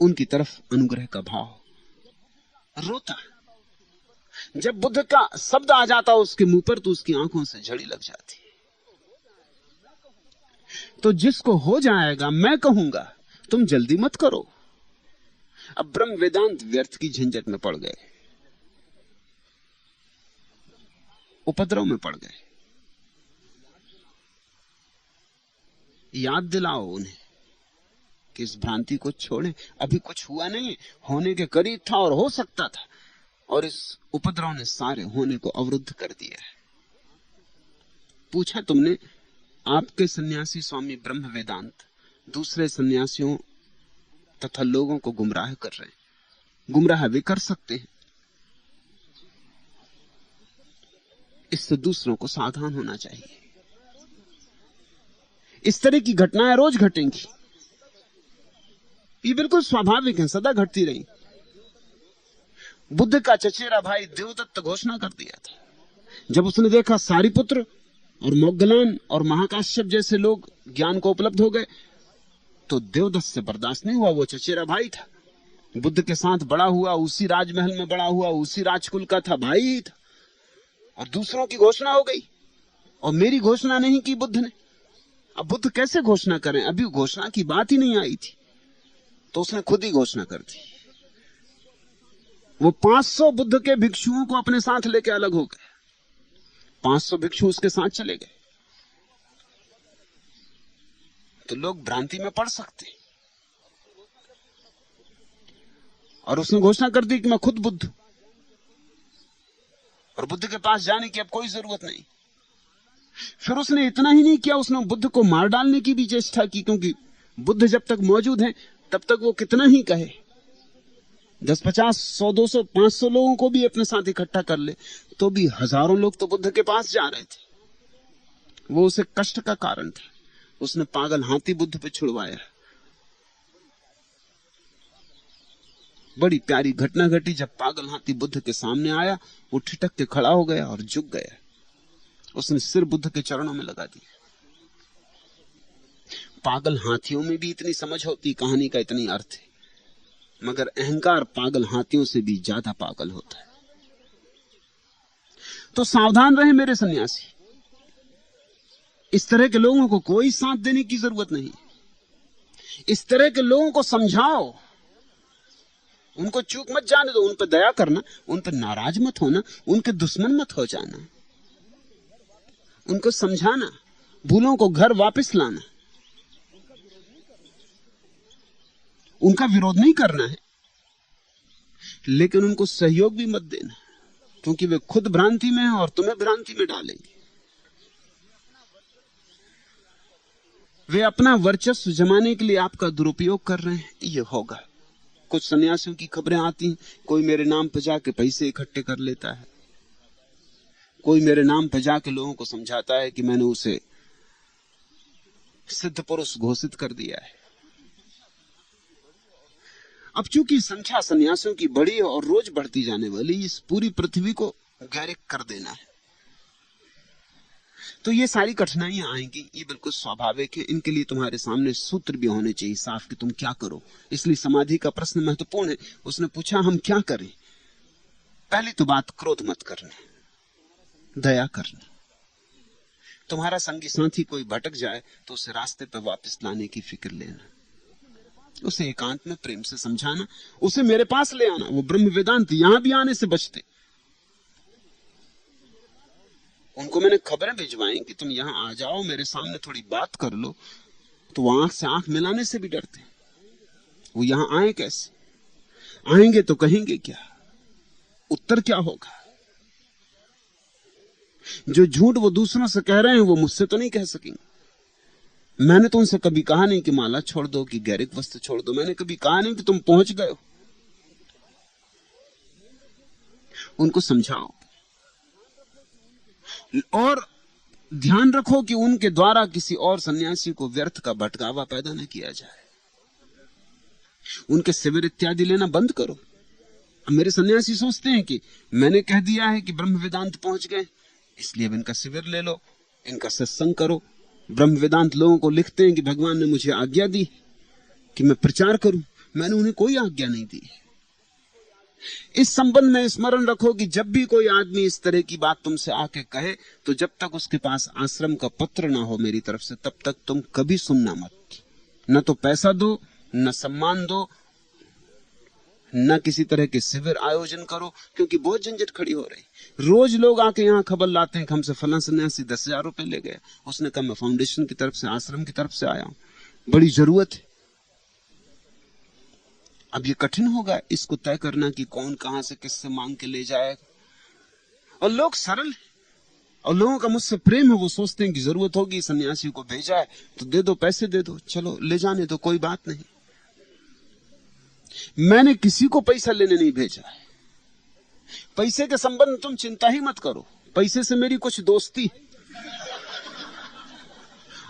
Speaker 2: उनकी तरफ अनुग्रह का भाव। रोता जब बुद्ध का शब्द आ जाता उसके मुंह पर तो उसकी आंखों से झड़ी लग जाती। तो जिसको हो जाएगा मैं कहूंगा तुम जल्दी मत करो। अब ब्रह्म वेदांत व्यर्थ की झंझट में पड़ गए, उपद्रव में पड़ गए। याद दिलाओ उन्हें कि इस भ्रांति को छोड़ें। अभी कुछ हुआ नहीं, होने के करीब था और हो सकता था, और इस उपद्रव ने सारे होने को अवरुद्ध कर दिया है। पूछा तुमने, आपके सन्यासी स्वामी ब्रह्म वेदांत दूसरे सन्यासियों तथा लोगों को गुमराह कर रहे हैं। गुमराह भी कर सकते हैं, इससे दूसरों को सावधान होना चाहिए। इस तरह की घटनाएं रोज घटेंगी, ये बिल्कुल स्वाभाविक है, सदा घटती रही। बुद्ध का चचेरा भाई देवदत्त घोषणा कर दिया था, जब उसने देखा सारिपुत्र और मोग्गलान और महाकाश्यप जैसे लोग ज्ञान को उपलब्ध हो गए, तो देवदत्त से बर्दाश्त नहीं हुआ। वो चचेरा भाई था, बुद्ध के साथ बड़ा हुआ, उसी राजमहल में बड़ा हुआ, उसी राजकुल का था, भाई ही था। और दूसरों की घोषणा हो गई और मेरी घोषणा नहीं की बुद्ध ने। अब बुद्ध कैसे घोषणा करें, अभी घोषणा की बात ही नहीं आई थी, तो उसने खुद ही घोषणा कर दी। वो 500 बुद्ध के भिक्षुओं को अपने साथ लेके अलग हो गए। 500 भिक्षु उसके साथ चले गए। तो लोग भ्रांति में पड़ सकते, और उसने घोषणा कर दी कि मैं खुद बुद्ध हूं और बुद्ध के पास जाने की अब कोई जरूरत नहीं। फिर उसने इतना ही नहीं किया, उसने बुद्ध को मार डालने की भी चेष्टा की, क्योंकि बुद्ध जब तक मौजूद है तब तक वो कितना ही कहे, 10, 50, 100, 200, 500 लोगों को भी अपने साथ इकट्ठा कर ले, तो भी हजारों लोग तो बुद्ध के पास जा रहे थे। वो उसे कष्ट का कारण था। उसने पागल हाथी बुद्ध पे छुड़वाया। बड़ी प्यारी घटना घटी। जब पागल हाथी बुद्ध के सामने आया, वो ठिठक के खड़ा हो गया और झुक गया। उसने सिर बुद्ध के चरणों में लगा दिया। पागल हाथियों में भी इतनी समझ होती, कहानी का इतनी अर्थ है, मगर अहंकार पागल हाथियों से भी ज्यादा पागल होता है। तो सावधान रहे मेरे सन्यासी, इस तरह के लोगों को कोई साथ देने की जरूरत नहीं। इस तरह के लोगों को समझाओ, उनको चूक मत जाने दो, उन पर दया करना, उन पर नाराज मत होना, उनके दुश्मन मत हो जाना, उनको समझाना, भूलों को घर वापस लाना, उनका विरोध नहीं करना है। लेकिन उनको सहयोग भी मत देना, क्योंकि वे खुद भ्रांति में हैं और तुम्हें भ्रांति में डालेंगे। वे अपना वर्चस्व जमाने के लिए आपका दुरुपयोग कर रहे हैं, ये होगा। कुछ सन्यासियों की खबरें आती हैं, कोई मेरे नाम पर जाके पैसे इकट्ठे कर लेता है, कोई मेरे नाम पर जाके लोगों को समझाता है कि मैंने उसे सिद्ध पुरुष घोषित कर दिया है। अब चूंकि संख्या सन्यासियों की बड़ी है और रोज बढ़ती जाने वाली, इस पूरी पृथ्वी को गैरिक कर देना है, तो ये सारी कठिनाइयां आएंगी, ये बिल्कुल स्वाभाविक है। इनके लिए तुम्हारे सामने सूत्र भी होने चाहिए साफ कि तुम क्या करो। इसलिए समाधि का प्रश्न महत्वपूर्ण है। उसने पूछा हम क्या करें? पहली तो बात, क्रोध मत करना, दया करना। तुम्हारा संगी साथी कोई भटक जाए तो उसे रास्ते पर वापस लाने की फिक्र लेना, उसे एकांत में प्रेम से समझाना, उसे मेरे पास ले आना। वो ब्रह्म वेदांत यहां भी आने से बचते। उनको मैंने खबरें भिजवाई कि तुम यहां आ जाओ, मेरे सामने थोड़ी बात कर लो, तो वो आंख से आंख मिलाने से भी डरते। वो यहां आए कैसे? आएंगे तो कहेंगे क्या? उत्तर क्या होगा? जो झूठ वो दूसरों से कह रहे हैं वो मुझसे तो नहीं कह सकेंगे। मैंने तो उनसे कभी कहा नहीं कि माला छोड़ दो, कि गैरिक वस्त्र छोड़ दो। मैंने कभी कहा नहीं कि तुम पहुंच गए हो। उनको समझाओ और ध्यान रखो कि उनके द्वारा किसी और सन्यासी को व्यर्थ का भटकावा पैदा न किया जाए। उनके शिविर इत्यादि लेना बंद करो। अब मेरे सन्यासी सोचते हैं कि मैंने कह दिया है कि ब्रह्म वेदांत पहुंच गए, इसलिए अब इनका शिविर ले लो, इनका सत्संग करो। ब्रह्म वेदांत लोगों को लिखते हैं कि भगवान ने मुझे आज्ञा दी कि मैं प्रचार करूं। मैंने उन्हें कोई आज्ञा नहीं दी। इस संबंध में स्मरण रखो कि जब भी कोई आदमी इस तरह की बात तुमसे आके कहे, तो जब तक उसके पास आश्रम का पत्र ना हो मेरी तरफ से, तब तक तुम कभी सुनना मत। न तो पैसा दो, न सम्मान दो, न किसी तरह के शिविर आयोजन करो, क्योंकि बहुत झंझट खड़ी हो रही। रोज लोग आके यहाँ खबर लाते हैं कि हमसे फलां सन्यासी 10,000 रुपए ले गए। उसने कहा मैं फाउंडेशन की तरफ से, आश्रम की तरफ से आया हूं, बड़ी जरूरत है। अब ये कठिन होगा इसको तय करना कि कौन कहां से किससे मांग के ले जाएगा। और लोग सरल हैं और लोगों का मुझसे प्रेम है। वो सोचते हैं कि जरूरत होगी, सन्यासी को भेजा है तो दे दो, पैसे दे दो, चलो ले जाने दो, कोई बात नहीं। मैंने किसी को पैसा लेने नहीं भेजा है। पैसे के संबंध में तुम चिंता ही मत करो। पैसे से मेरी कुछ दोस्ती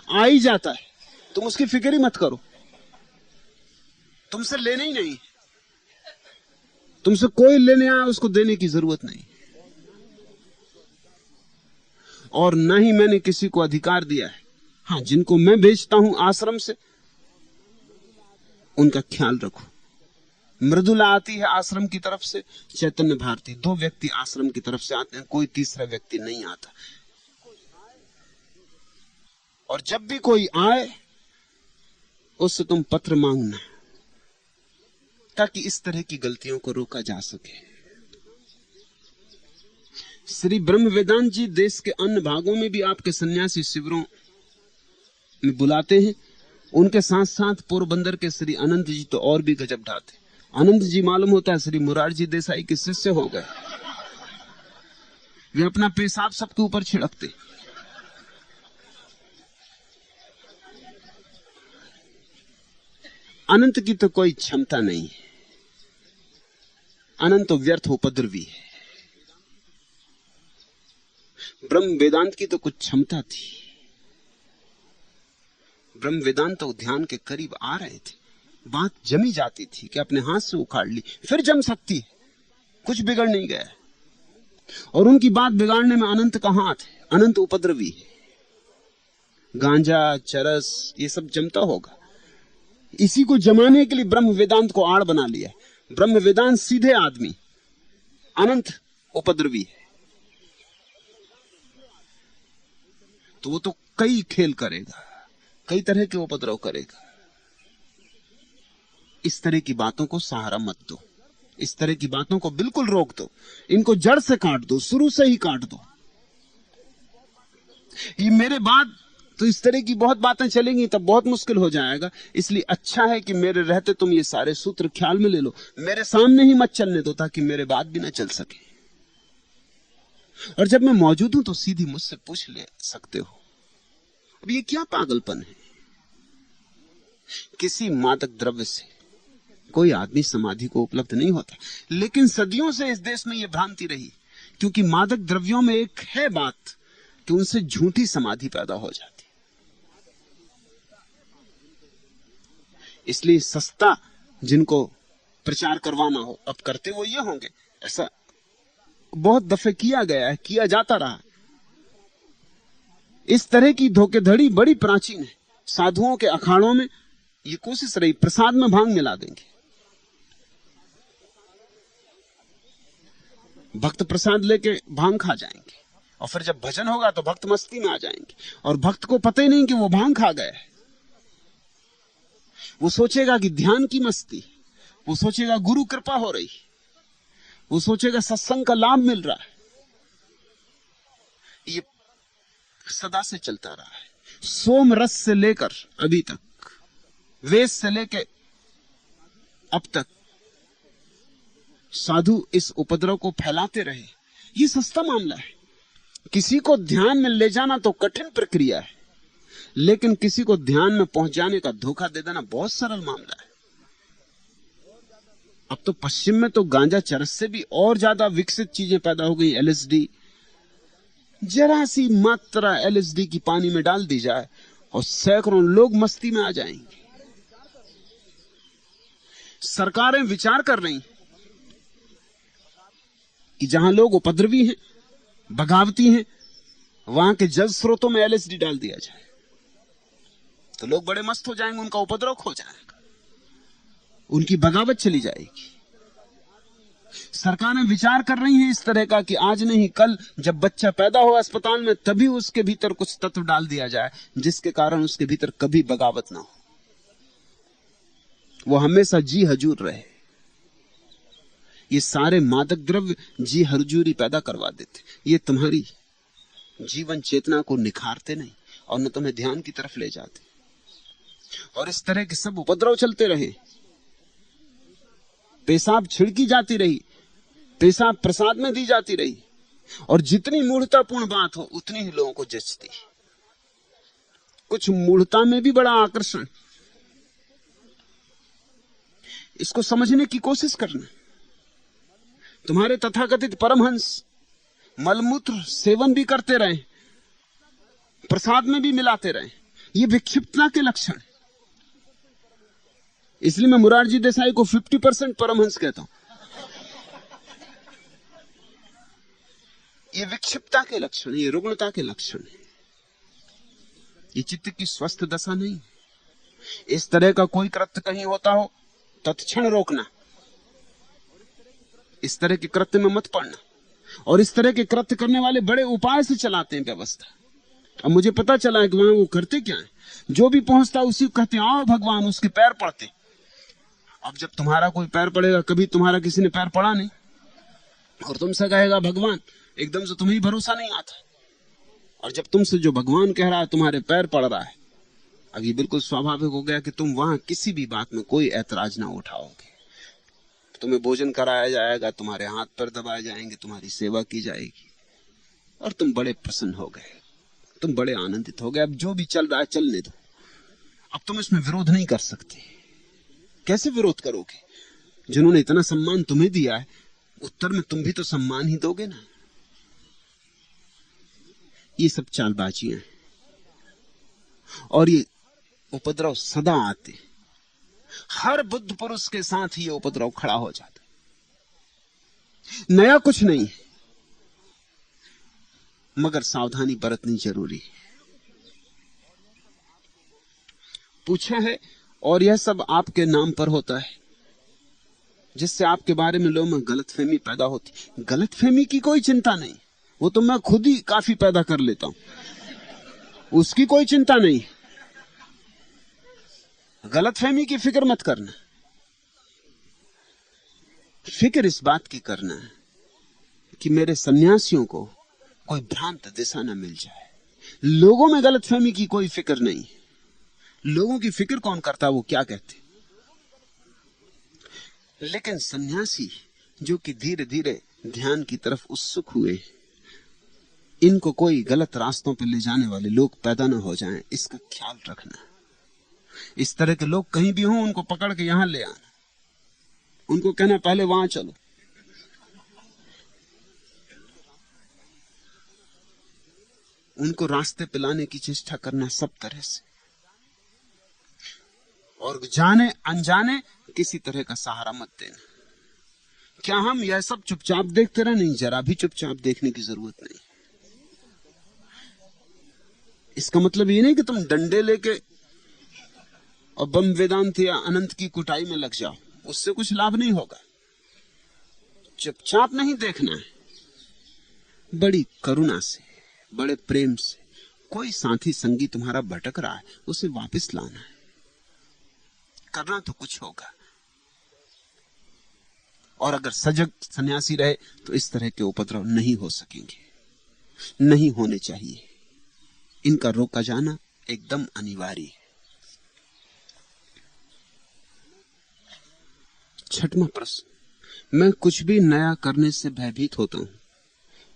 Speaker 2: आ ही जाता है, तुम उसकी फिक्र ही मत करो। तुमसे लेने ही नहीं, तुमसे कोई लेने आया उसको देने की जरूरत नहीं। और न ही मैंने किसी को अधिकार दिया है। हां, जिनको मैं भेजता हूं आश्रम से, उनका ख्याल रखो। मृदुला आती है आश्रम की तरफ से, चैतन्य भारती, 2 व्यक्ति आश्रम की तरफ से आते हैं, कोई तीसरा व्यक्ति नहीं आता। और जब भी कोई आए उससे तुम पत्र मांगना, ताकि इस तरह की गलतियों को रोका जा सके। श्री ब्रह्म वेदांत जी देश के अन्य भागों में भी आपके सन्यासी शिविरों में बुलाते हैं। उनके साथ साथ पोरबंदर के श्री अनंत जी तो और भी गजब ढाते। अनंत जी मालूम होता है श्री मुरारजी देसाई के शिष्य हो गए। वे अपना पेशाब सबके ऊपर छिड़कते। अनंत की तो कोई क्षमता नहीं है। अनंत तो व्यर्थ उपद्रवी है। ब्रह्म वेदांत की तो कुछ क्षमता थी। ब्रह्म वेदांत तो ध्यान के करीब आ रहे थे। बात जमी जाती थी कि अपने हाथ से उखाड़ ली, फिर जम सकती है, कुछ बिगड़ नहीं गया। और उनकी बात बिगाड़ने में अनंत का हाथ है। अनंत उपद्रवी है। गांजा, चरस, ये सब जमता होगा। इसी को जमाने के लिए ब्रह्म वेदांत को आड़ बना लिया। ब्रह्म वेदांत सीधे आदमी, अनंत उपद्रवी है। तो वो तो कई खेल करेगा, कई तरह के उपद्रव करेगा। इस तरह की बातों को सहारा मत दो। इस तरह की बातों को बिल्कुल रोक दो। इनको जड़ से काट दो, शुरू से ही काट दो। ये मेरे बाद तो इस तरह की बहुत बातें चलेंगी, तब बहुत मुश्किल हो जाएगा। इसलिए अच्छा है कि मेरे रहते तुम ये सारे सूत्र ख्याल में ले लो, मेरे सामने ही मत चलने दो, ताकि मेरे बाद भी ना चल सके। और जब मैं मौजूद हूं तो सीधी मुझसे पूछ ले सकते हो। अब ये क्या पागलपन है? किसी मादक द्रव्य से कोई आदमी समाधि को उपलब्ध नहीं होता, लेकिन सदियों से इस देश में यह भ्रांति रही, क्योंकि मादक द्रव्यों में एक है बात कि उनसे झूठी समाधि पैदा हो जाती। इसलिए सस्ता जिनको प्रचार करवाना हो, अब करते वो ये होंगे। ऐसा बहुत दफे किया गया है, किया जाता रहा। इस तरह की धोखेधड़ी बड़ी प्राचीन है। साधुओं के अखाड़ों में ये कोशिश रही, प्रसाद में भांग मिला देंगे, भक्त प्रसाद लेके भांग खा जाएंगे, और फिर जब भजन होगा तो भक्त मस्ती में आ जाएंगे, और भक्त को पता ही नहीं कि वो भांग खा गया है। वो सोचेगा कि ध्यान की मस्ती, वो सोचेगा गुरु कृपा हो रही, वो सोचेगा सत्संग का लाभ मिल रहा है। ये सदा से चलता रहा है, सोम रस से लेकर अभी तक, वेद से लेकर अब तक साधु इस उपद्रव को फैलाते रहे। ये सस्ता मामला है। किसी को ध्यान में ले जाना तो कठिन प्रक्रिया है, लेकिन किसी को ध्यान में पहुंच जाने का धोखा दे देना बहुत सरल मामला है। अब तो पश्चिम में तो गांजा चरस से भी और ज्यादा विकसित चीजें पैदा हो गई। एलएसडी, जरा सी मात्रा एलएसडी की पानी में डाल दी जाए और सैकड़ों लोग मस्ती में आ जाएंगे। सरकारें विचार कर रही कि जहां लोग उपद्रवी हैं, बगावती हैं, वहां के जल स्रोतों में एलएसडी डाल दिया जाए, तो लोग बड़े मस्त हो जाएंगे, उनका उपद्रव खो जाएगा, उनकी बगावत चली जाएगी। सरकारें विचार कर रही हैं इस तरह का कि आज नहीं कल जब बच्चा पैदा हो अस्पताल में, तभी उसके भीतर कुछ तत्व डाल दिया जाए जिसके कारण उसके भीतर कभी बगावत ना हो, वो हमेशा जी हजूर रहे। ये सारे मादक द्रव्य जी हजूरी पैदा करवा देते। ये तुम्हारी जीवन चेतना को निखारते नहीं और न तुम्हें ध्यान की तरफ ले जाते। और इस तरह के सब उपद्रव चलते रहे। पेशाब छिड़की जाती रही, पेशाब प्रसाद में दी जाती रही, और जितनी मूढ़तापूर्ण बात हो उतनी ही लोगों को जचती। कुछ मूढ़ता में भी बड़ा आकर्षण। इसको समझने की कोशिश करना। तुम्हारे तथाकथित परमहंस मलमूत्र सेवन भी करते रहे, प्रसाद में भी मिलाते रहे, ये विक्षिप्तता के लक्षण। इसलिए मैं मुरारजी देसाई को 50% परमहंस कहता हूं। ये विक्षिप्तता के लक्षण, ये रुग्णता के लक्षण है। ये चित्त की स्वस्थ दशा नहीं। इस तरह का कोई कृत्य कहीं होता हो तत्क्षण रोकना, इस तरह के कृत्य में मत पड़ना। और इस तरह के कृत्य करने वाले बड़े उपाय से चलाते हैं व्यवस्था। अब मुझे पता चला है कि वहां वो करते क्या है। जो भी पहुंचता उसी को कहते आओ भगवान, उसके पैर पड़ते। अब जब तुम्हारा कोई पैर पड़ेगा, कभी तुम्हारा किसी ने पैर पड़ा नहीं, और तुमसे कहेगा भगवान, एकदम से तुम्हें भरोसा नहीं आता। और जब तुमसे जो भगवान कह रहा है तुम्हारे पैर पड़ रहा है, अब ये बिल्कुल स्वाभाविक हो गया कि तुम वहां किसी भी बात में कोई ऐतराज ना उठाओगे। तुम्हें भोजन कराया जाएगा, तुम्हारे हाथ पर दबाए जाएंगे, तुम्हारी सेवा की जाएगी, और तुम बड़े प्रसन्न हो गए, तुम बड़े आनंदित हो गए। अब जो भी चल रहा है चलने दो, अब तुम इसमें विरोध नहीं कर सकते। कैसे विरोध करोगे? जिन्होंने इतना सम्मान तुम्हें दिया है, उत्तर में तुम भी तो सम्मान ही दोगे ना। ये सब चालबाजियां हैं, और ये उपद्रव सदा आते। हर बुद्ध पुरुष के साथ ही ये उपद्रव खड़ा हो जाता। नया कुछ नहीं है, मगर सावधानी बरतनी जरूरी है। पूछा है, और यह सब आपके नाम पर होता है, जिससे आपके बारे में लोगों में गलतफहमी पैदा होती। गलतफहमी की कोई चिंता नहीं, वो तो मैं खुद ही काफी पैदा कर लेता हूं, उसकी कोई चिंता नहीं। गलतफहमी की फिक्र मत करना। फिक्र इस बात की करना है कि मेरे सन्यासियों को कोई भ्रांत दिशा न मिल जाए, लोगों में गलतफहमी की कोई फिक्र नहीं। लोगों की फिक्र कौन करता, वो क्या कहते। लेकिन सन्यासी जो कि धीरे धीरे ध्यान की तरफ उत्सुक हुए, इनको कोई गलत रास्तों पर ले जाने वाले लोग पैदा ना हो जाएं, इसका ख्याल रखना। इस तरह के लोग कहीं भी हों, उनको पकड़ के यहां ले आना, उनको कहना पहले वहां चलो। उनको रास्ते पे लाने की चेष्टा करना सब तरह से, और जाने अनजाने किसी तरह का सहारा मत देना। क्या हम यह सब चुपचाप देखते रहे? नहीं, जरा भी चुपचाप देखने की जरूरत नहीं। इसका मतलब ये नहीं कि तुम डंडे लेके और बम वेदांत या अनंत की कुटाई में लग जाओ, उससे कुछ लाभ नहीं होगा। चुपचाप नहीं देखना है, बड़ी करुणा से, बड़े प्रेम से। कोई साथी संगी तुम्हारा भटक रहा है, उसे वापस लाना है। करना तो कुछ होगा। और अगर सजग सन्यासी रहे तो इस तरह के उपद्रव नहीं हो सकेंगे, नहीं होने चाहिए। इनका रोका जाना एकदम अनिवार्य है। छठवां प्रश्न, मैं कुछ भी नया करने से भयभीत होता हूं,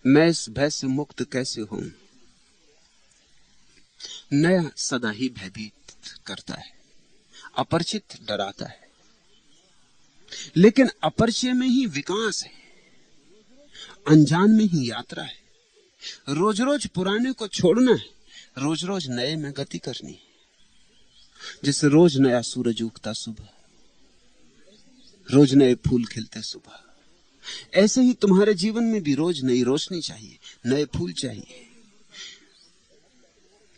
Speaker 2: मैं इस भय से मुक्त कैसे हूं? नया सदा ही भयभीत करता है, अपरिचित डराता है, लेकिन अपरिचय में ही विकास है, अनजान में ही यात्रा है। रोज रोज पुराने को छोड़ना है, रोज रोज नए में गति करनी है। जैसे रोज नया सूरज उगता सुबह, रोज नए फूल खिलते सुबह, ऐसे ही तुम्हारे जीवन में भी रोज नई रोशनी चाहिए, नए फूल चाहिए।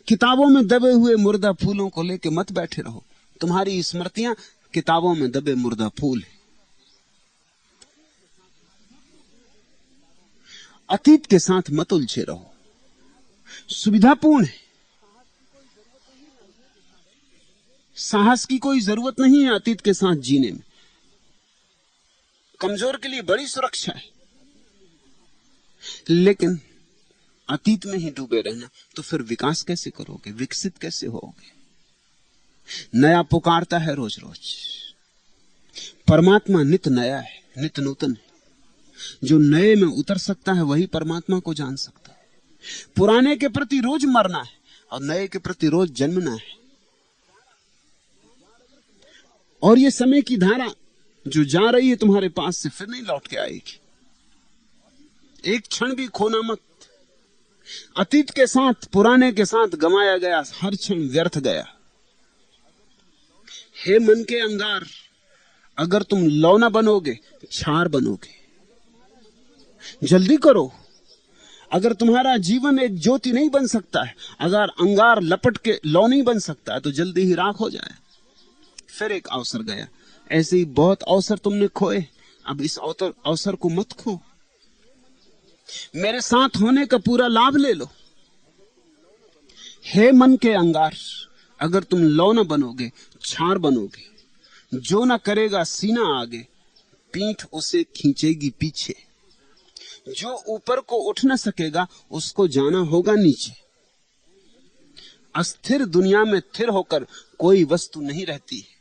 Speaker 2: किताबों में दबे हुए मुर्दा फूलों को लेके मत बैठे रहो। तुम्हारी स्मृतियां किताबों में दबे मुर्दा फूल है। अतीत के साथ मत उलझे रहो, सुविधापूर्ण है। साहस की कोई जरूरत नहीं है अतीत के साथ जीने में। कमजोर के लिए बड़ी सुरक्षा है, लेकिन अतीत में ही डूबे रहना तो फिर विकास कैसे करोगे, विकसित कैसे होगे? नया पुकारता है रोज रोज। परमात्मा नित नया है, नित नूतन है। जो नए में उतर सकता है वही परमात्मा को जान सकता है। पुराने के प्रति रोज मरना है और नए के प्रति रोज जन्मना है। और ये समय की धारा जो जा रही है तुम्हारे पास से फिर नहीं लौट के आएगी। एक क्षण भी खोना मत। अतीत के साथ, पुराने के साथ गंवाया गया हर क्षण व्यर्थ गया। हे मन के अंगार, अगर तुम लौना बनोगे, छार बनोगे। जल्दी करो। अगर तुम्हारा जीवन एक ज्योति नहीं बन सकता है, अगर अंगार लपट के लौ नहीं बन सकता है, तो जल्दी ही राख हो जाए। फिर एक अवसर गया। ऐसे ही बहुत अवसर तुमने खोए, अब इस अवसर को मत खो। मेरे साथ होने का पूरा लाभ ले लो। हे मन के अंगार, अगर तुम लौ न बनोगे, छार बनोगे। जो न करेगा सीना आगे, पीठ उसे खींचेगी पीछे। जो ऊपर को उठ न सकेगा, उसको जाना होगा नीचे। अस्थिर दुनिया में स्थिर होकर कोई वस्तु नहीं रहती है।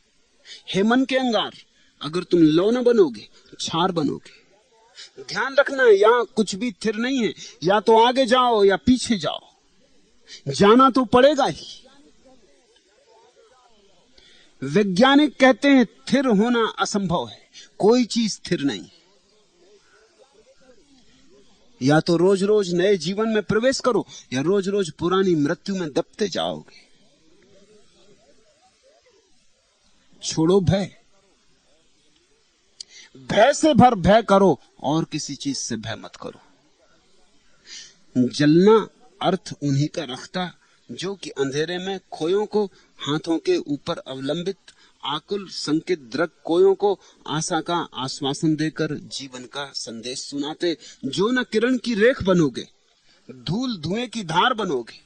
Speaker 2: हे मन के अंगार, अगर तुम लौ न बनोगे, छार बनोगे। ध्यान रखना, यहां कुछ भी स्थिर नहीं है। या तो आगे जाओ या पीछे जाओ, जाना तो पड़ेगा ही। वैज्ञानिक कहते हैं स्थिर होना असंभव है, कोई चीज स्थिर नहीं। या तो रोज रोज नए जीवन में प्रवेश करो, या रोज रोज पुरानी मृत्यु में दबते जाओगे। छोड़ो भय। भय से भर भय करो, और किसी चीज से भय मत करो। जलना अर्थ उन्हीं का रखता जो कि अंधेरे में खोयों को हाथों के ऊपर अवलंबित आकुल संकेत द्रग कोयों को आशा का आश्वासन देकर जीवन का संदेश सुनाते। जो न किरण की रेख बनोगे, धूल धुएं की धार बनोगे।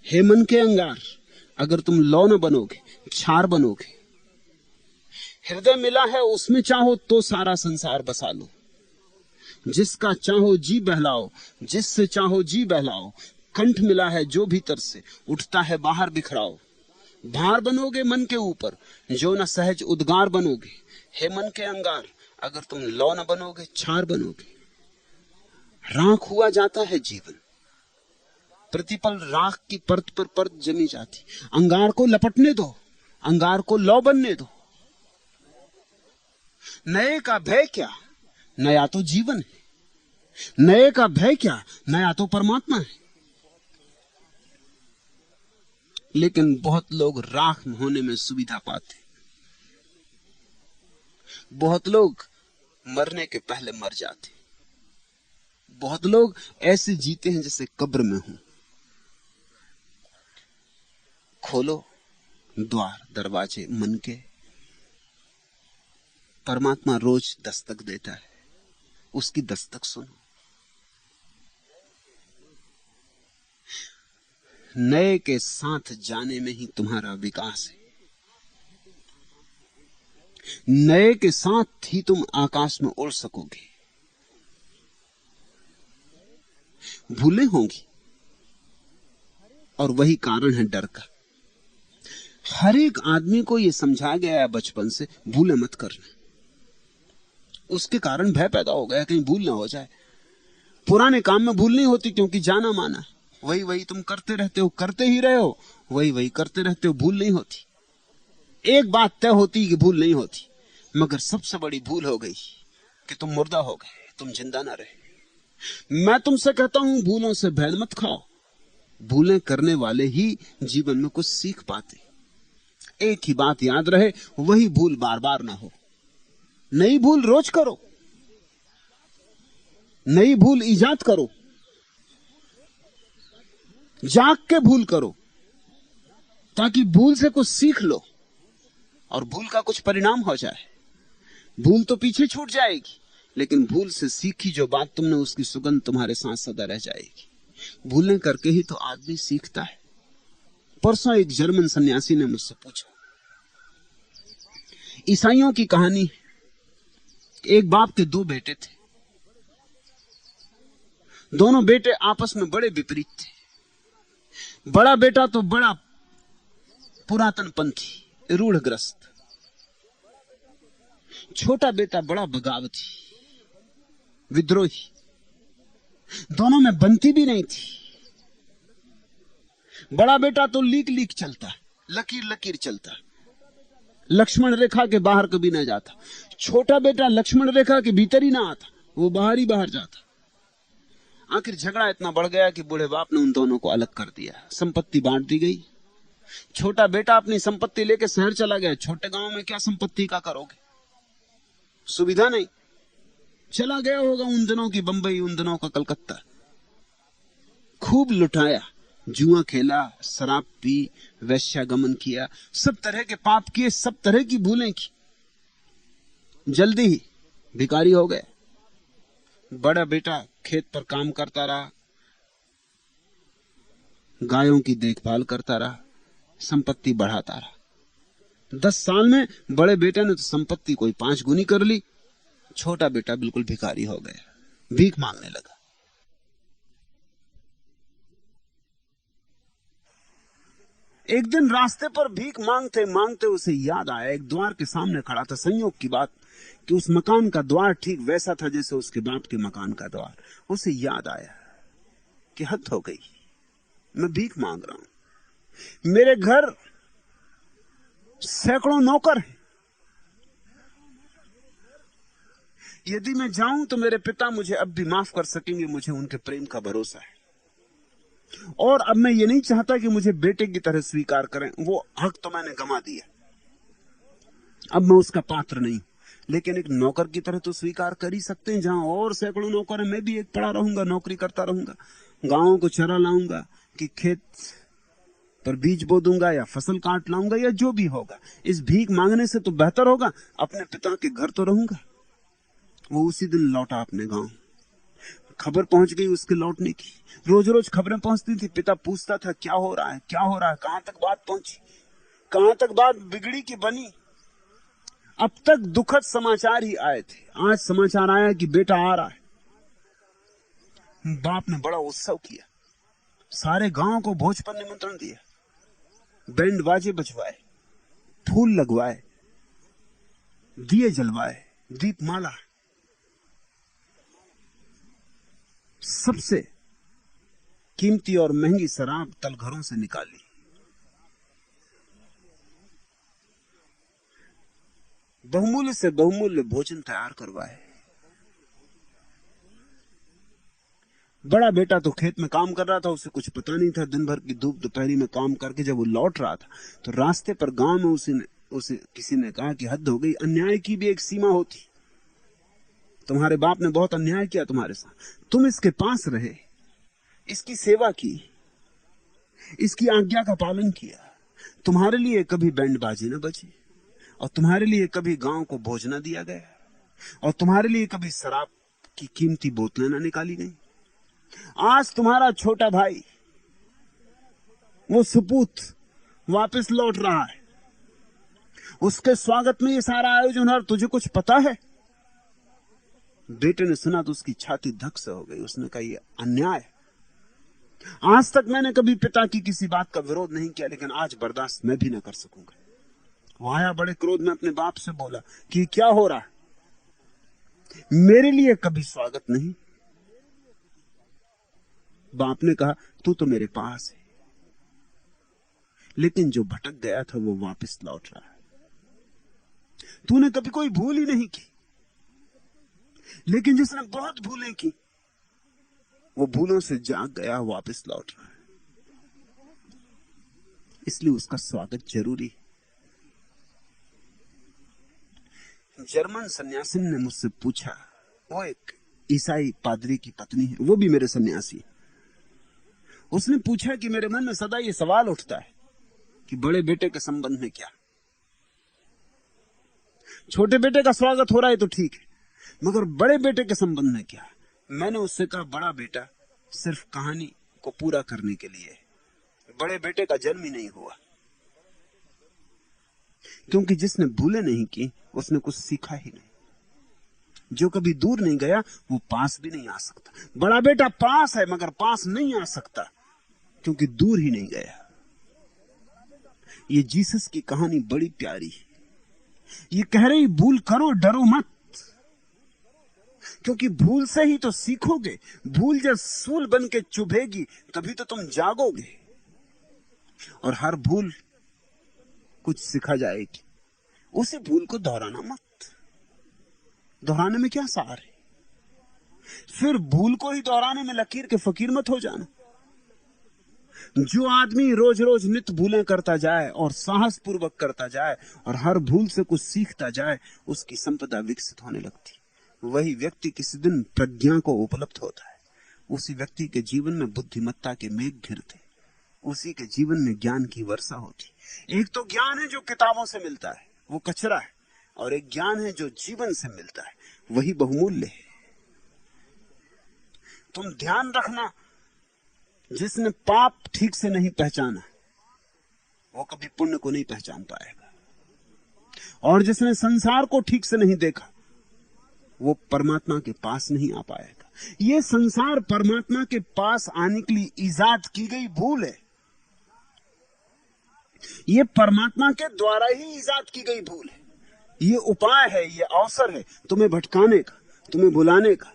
Speaker 2: हे मन के अंगार, अगर तुम लौ न बनोगे, छार बनोगे। हृदय मिला है, उसमें चाहो तो सारा संसार बसा लो। जिसका चाहो जी बहलाओ, जिससे चाहो जी बहलाओ। कंठ मिला है जो भीतर से उठता है बाहर बिखराओ। भार बनोगे मन के ऊपर जो न सहज उद्गार बनोगे। हे मन के अंगार अगर तुम लौ न बनोगे छार बनोगे। राख हुआ जाता है जीवन, प्रतिपल राख की परत पर परत जमी जाती। अंगार को लपटने दो, अंगार को लौ बनने दो। नए का भय क्या, नया तो जीवन है। नए का भय क्या, नया तो परमात्मा है। लेकिन बहुत लोग राख होने में सुविधा पाते। बहुत लोग मरने के पहले मर जाते। बहुत लोग ऐसे जीते हैं जैसे कब्र में हो। खोलो द्वार दरवाजे मन के, परमात्मा रोज दस्तक देता है, उसकी दस्तक सुनो। नए के साथ जाने में ही तुम्हारा विकास है। नए के साथ ही तुम आकाश में उड़ सकोगे। भूलें होंगी और वही कारण है डर का। हर एक आदमी को यह समझाया गया है बचपन से, भूले मत करना। उसके कारण भय पैदा हो गया कहीं भूल ना हो जाए। पुराने काम में भूल नहीं होती क्योंकि जाना माना, वही वही तुम करते रहते हो, करते ही रहे हो, वही वही करते रहते हो, भूल नहीं होती। एक बात तय होती कि भूल नहीं होती, मगर सबसे बड़ी भूल हो गई कि तुम मुर्दा हो गए, तुम जिंदा ना रहे। मैं तुमसे कहता हूं भूलों से भय मत खाओ। भूलें करने वाले ही जीवन में कुछ सीख पाते। एक ही बात याद रहे, वही भूल बार बार ना हो। नई भूल रोज करो, नई भूल इजाद करो, जाग के भूल करो, ताकि भूल से कुछ सीख लो और भूल का कुछ परिणाम हो जाए। भूल तो पीछे छूट जाएगी, लेकिन भूल से सीखी जो बात तुमने, उसकी सुगंध तुम्हारे साथ सदा रह जाएगी। भूलें करके ही तो आदमी सीखता है। परसों एक जर्मन सन्यासी ने मुझसे पूछा, ईसाइयों की कहानी, एक बाप के दो बेटे थे। दोनों बेटे आपस में बड़े विपरीत थे। बड़ा बेटा तो बड़ा पुरातन पंथी, रूढ़ग्रस्त। छोटा बेटा बड़ा बगावती, विद्रोही। दोनों में बनती भी नहीं थी। बड़ा बेटा तो लीक लीक चलता, लकीर लकीर चलता, लक्ष्मण रेखा के बाहर कभी ना जाता। छोटा बेटा लक्ष्मण रेखा के भीतर ही ना आता, वो बाहर ही बाहर जाता। आखिर झगड़ा इतना बढ़ गया कि बूढ़े बाप ने उन दोनों को अलग कर दिया। संपत्ति बांट दी गई। छोटा बेटा अपनी संपत्ति लेके शहर चला गया। छोटे गांव में क्या संपत्ति का करोगे, सुविधा नहीं। चला गया होगा उन दिनों की बंबई, उन दिनों का कलकत्ता। खूब लुटाया, जुआ खेला, शराब पी, वैश्यागमन किया, सब तरह के पाप किए, सब तरह की भूलें की। जल्दी ही भिखारी हो गए। बड़ा बेटा खेत पर काम करता रहा, गायों की देखभाल करता रहा, संपत्ति बढ़ाता रहा। 10 साल में बड़े बेटे ने तो संपत्ति कोई 5 गुनी कर ली। छोटा बेटा बिल्कुल भिखारी हो गया, भीख मांगने लगा। एक दिन रास्ते पर भीख मांगते मांगते उसे याद आया, एक द्वार के सामने खड़ा था। संयोग की बात कि उस मकान का द्वार ठीक वैसा था जैसे उसके बाप के मकान का द्वार। उसे याद आया कि हद हो गई, मैं भीख मांग रहा हूं। मेरे घर सैकड़ों नौकर हैं। यदि मैं जाऊं तो मेरे पिता मुझे अब भी माफ कर सकेंगे, मुझे उनके प्रेम का भरोसा है। और अब मैं ये नहीं चाहता कि मुझे बेटे की तरह स्वीकार करें, वो हक तो मैंने गंवा दिया, अब मैं उसका पात्र नहीं। लेकिन एक नौकर की तरह तो स्वीकार कर ही सकते हैं। जहां और सैकड़ों नौकर हैं, मैं भी एक पड़ा रहूंगा, नौकरी करता रहूंगा, गांवों को चरा लाऊंगा, कि खेत पर बीज बो दूंगा या फसल काट लाऊंगा या जो भी होगा। इस भीख मांगने से तो बेहतर होगा अपने पिता के घर तो रहूंगा। वो उसी दिन लौटा अपने गांव। खबर पहुंच गई उसके लौटने की। रोज रोज खबरें पहुंचती थी। पिता पूछता था क्या हो रहा है, क्या हो रहा है, कहां तक बात पहुंची, कहां तक बात बिगड़ी की बनी। अब तक दुखद समाचार ही आए थे, आज समाचार आया कि बेटा आ रहा है। बाप ने बड़ा उत्सव किया। सारे गांव को भोज पर निमंत्रण दिया, बैंड बाजे बजवाए, फूल लगवाए, दिए जलवाए, दीपमाला, सबसे कीमती और महंगी शराब तलघरों से निकाली। बहुमूल्य से बहुमूल्य भोजन तैयार करवाए। बड़ा बेटा तो खेत में काम कर रहा था, उसे कुछ पता नहीं था। दिन भर की धूप दोपहरी में काम करके जब वो लौट रहा था तो रास्ते पर गांव में उसे किसी ने कहा कि हद हो गई, अन्याय की भी एक सीमा होती। तुम्हारे बाप ने बहुत अन्याय किया तुम्हारे साथ, तुम इसके पास रहे, इसकी सेवा की, इसकी आज्ञा का पालन किया, तुम्हारे लिए कभी बैंड बाजे न बजे, और तुम्हारे लिए कभी गांव को भोज न दिया गया, और तुम्हारे लिए कभी शराब की कीमती बोतलें न निकाली गई। आज तुम्हारा छोटा भाई, वो सुपूत वापस लौट रहा है, उसके स्वागत में ये सारा आयोजन, और तुझे कुछ पता है? बेटे ने सुना तो उसकी छाती धक से हो गई। उसने कहा, ये अन्याय। आज तक मैंने कभी पिता की किसी बात का विरोध नहीं किया, लेकिन आज बर्दाश्त मैं भी ना कर सकूंगा। वो आया बड़े क्रोध में, अपने बाप से बोला कि क्या हो रहा है, मेरे लिए कभी स्वागत नहीं। बाप ने कहा, तू तो मेरे पास है, लेकिन जो भटक गया था वो वापस लौट रहा है। तूने कभी कोई भूल ही नहीं की, लेकिन जिसने बहुत भूलें की वो भूलों से जाग गया, वापस लौट रहा है। इसलिए उसका स्वागत जरूरी है। जर्मन सन्यासी ने मुझसे पूछा, वो एक ईसाई पादरी की पत्नी है, वो भी मेरे सन्यासी। उसने पूछा कि मेरे मन में सदा ये सवाल उठता है कि बड़े बेटे के संबंध में क्या, छोटे बेटे का स्वागत हो रहा है तो ठीक है, मगर बड़े बेटे के संबंध में क्या? मैंने उससे कहा, बड़ा बेटा सिर्फ कहानी को पूरा करने के लिए, बड़े बेटे का जन्म ही नहीं हुआ, क्योंकि जिसने भूले नहीं की उसने कुछ सीखा ही नहीं। जो कभी दूर नहीं गया वो पास भी नहीं आ सकता। बड़ा बेटा पास है मगर पास नहीं आ सकता, क्योंकि दूर ही नहीं गया। ये जीसस की कहानी बड़ी प्यारी है। ये कह रही, भूल करो, डरो मत, क्योंकि भूल से ही तो सीखोगे। भूल जब सूल बन के चुभेगी तभी तो तुम जागोगे, और हर भूल कुछ सिखा जाएगी। उसी भूल को दोहराना मत। दोहराने में क्या सार है? फिर भूल को ही दोहराने में लकीर के फकीर मत हो जाना। जो आदमी रोज रोज नित्य भूलें करता जाए और साहस पूर्वक करता जाए और हर भूल से कुछ सीखता जाए, उसकी संपदा विकसित होने लगती। वही व्यक्ति किसी दिन प्रज्ञा को उपलब्ध होता है। उसी व्यक्ति के जीवन में बुद्धिमत्ता के मेघ घिरते, उसी के जीवन में ज्ञान की वर्षा होती। एक तो ज्ञान है जो किताबों से मिलता है, वो कचरा है, और एक ज्ञान है जो जीवन से मिलता है, वही बहुमूल्य है। तुम ध्यान रखना, जिसने पाप ठीक से नहीं पहचाना वो कभी पुण्य को नहीं पहचान पाएगा, और जिसने संसार को ठीक से नहीं देखा वो परमात्मा के पास नहीं आ पाएगा। ये संसार परमात्मा के पास आने के लिए ईजाद की गई भूल है। ये परमात्मा के द्वारा ही ईजाद की गई भूल है। ये उपाय है, ये अवसर है तुम्हें भटकाने का, तुम्हें बुलाने का।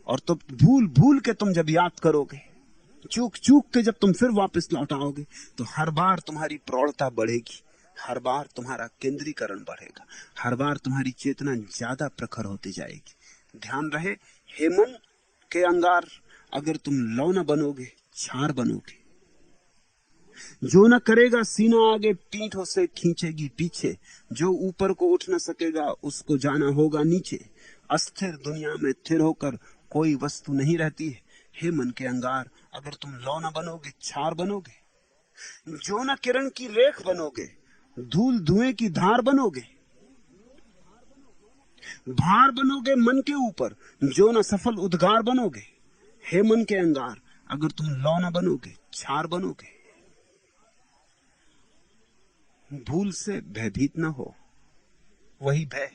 Speaker 2: और तो भूल भूल के तुम जब याद करोगे, चूक चूक के जब तुम फिर वापस लौट आओगे, तो हर बार तुम्हारी प्रौढ़ता बढ़ेगी, हर बार तुम्हारा केंद्रीकरण बढ़ेगा, हर बार तुम्हारी चेतना ज्यादा प्रखर होती जाएगी। ध्यान रहे, हे मन के अंगार, अगर तुम लौ न बनोगे, छार बनोगे। जो न करेगा सीना आगे, पीठों से खींचेगी पीछे। जो ऊपर को उठ न सकेगा, उसको जाना होगा नीचे। अस्थिर दुनिया में स्थिर होकर कोई वस्तु नहीं रहती है। हे मन के अंगार, अगर तुम लौ न बनोगे, छार बनोगे। जो न किरण की रेख बनोगे, धूल धुएं की धार बनोगे। भार बनोगे मन के ऊपर, जो न सफल उद्गार बनोगे। हे मन के अंगार, अगर तुम लौ न बनोगे, छार बनोगे। भूल से भयभीत न हो, वही भय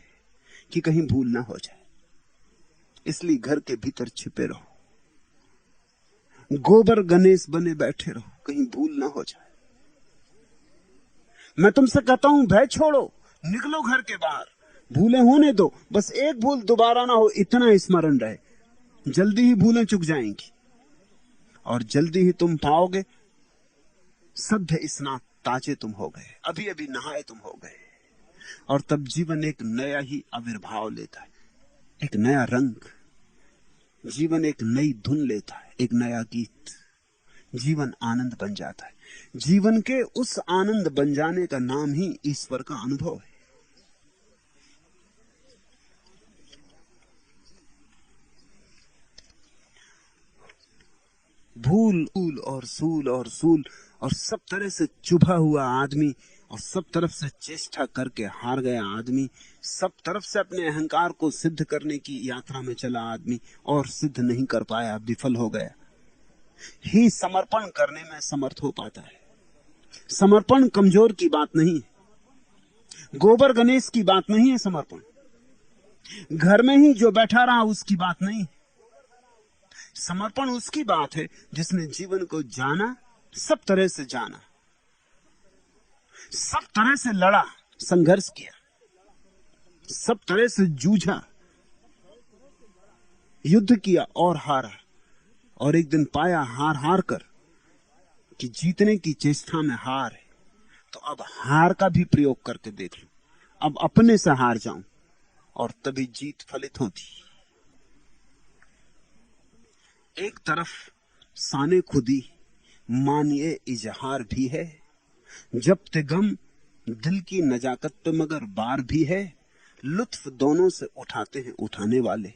Speaker 2: कि कहीं भूल ना हो जाए। इसलिए घर के भीतर छिपे रहो। गोबर गणेश बने बैठे रहो, कहीं भूल ना हो जाए। मैं तुमसे कहता हूं भय छोड़ो, निकलो घर के बाहर, भूले होने दो, बस एक भूल दोबारा ना हो, इतना स्मरण रहे। जल्दी ही भूलें चुक जाएंगी और जल्दी ही तुम पाओगे सभ्य स्नात ताजे तुम हो गए, अभी अभी नहाए तुम हो गए। और तब जीवन एक नया ही आविर्भाव लेता है, एक नया रंग। जीवन एक नई धुन लेता है, एक नया गीत। जीवन आनंद बन जाता है। जीवन के उस आनंद बन जाने का नाम ही ईश्वर का अनुभव है। भूल और सूल और सब तरह से चुभा हुआ आदमी और सब तरफ से चेष्टा करके हार गया आदमी, सब तरफ से अपने अहंकार को सिद्ध करने की यात्रा में चला आदमी और सिद्ध नहीं कर पाया, विफल हो गया, ही समर्पण करने में समर्थ हो पाता है। समर्पण कमजोर की बात नहीं है, गोबर गणेश की बात नहीं है। समर्पण घर में ही जो बैठा रहा उसकी बात नहीं है। समर्पण उसकी बात है जिसने जीवन को जाना, सब तरह से जाना, सब तरह से लड़ा, संघर्ष किया, सब तरह से जूझा, युद्ध किया और हारा, और एक दिन पाया हार हार कर कि जीतने की चेष्टा में हार है, तो अब हार का भी प्रयोग करके देख लो, अब अपने से हार जाऊं, और तभी जीत फलित होती। एक तरफ साने खुदी मानिए इजहार भी है, जब ते गम दिल की नजाकत पे मगर बार भी है, लुत्फ दोनों से उठाते हैं उठाने वाले।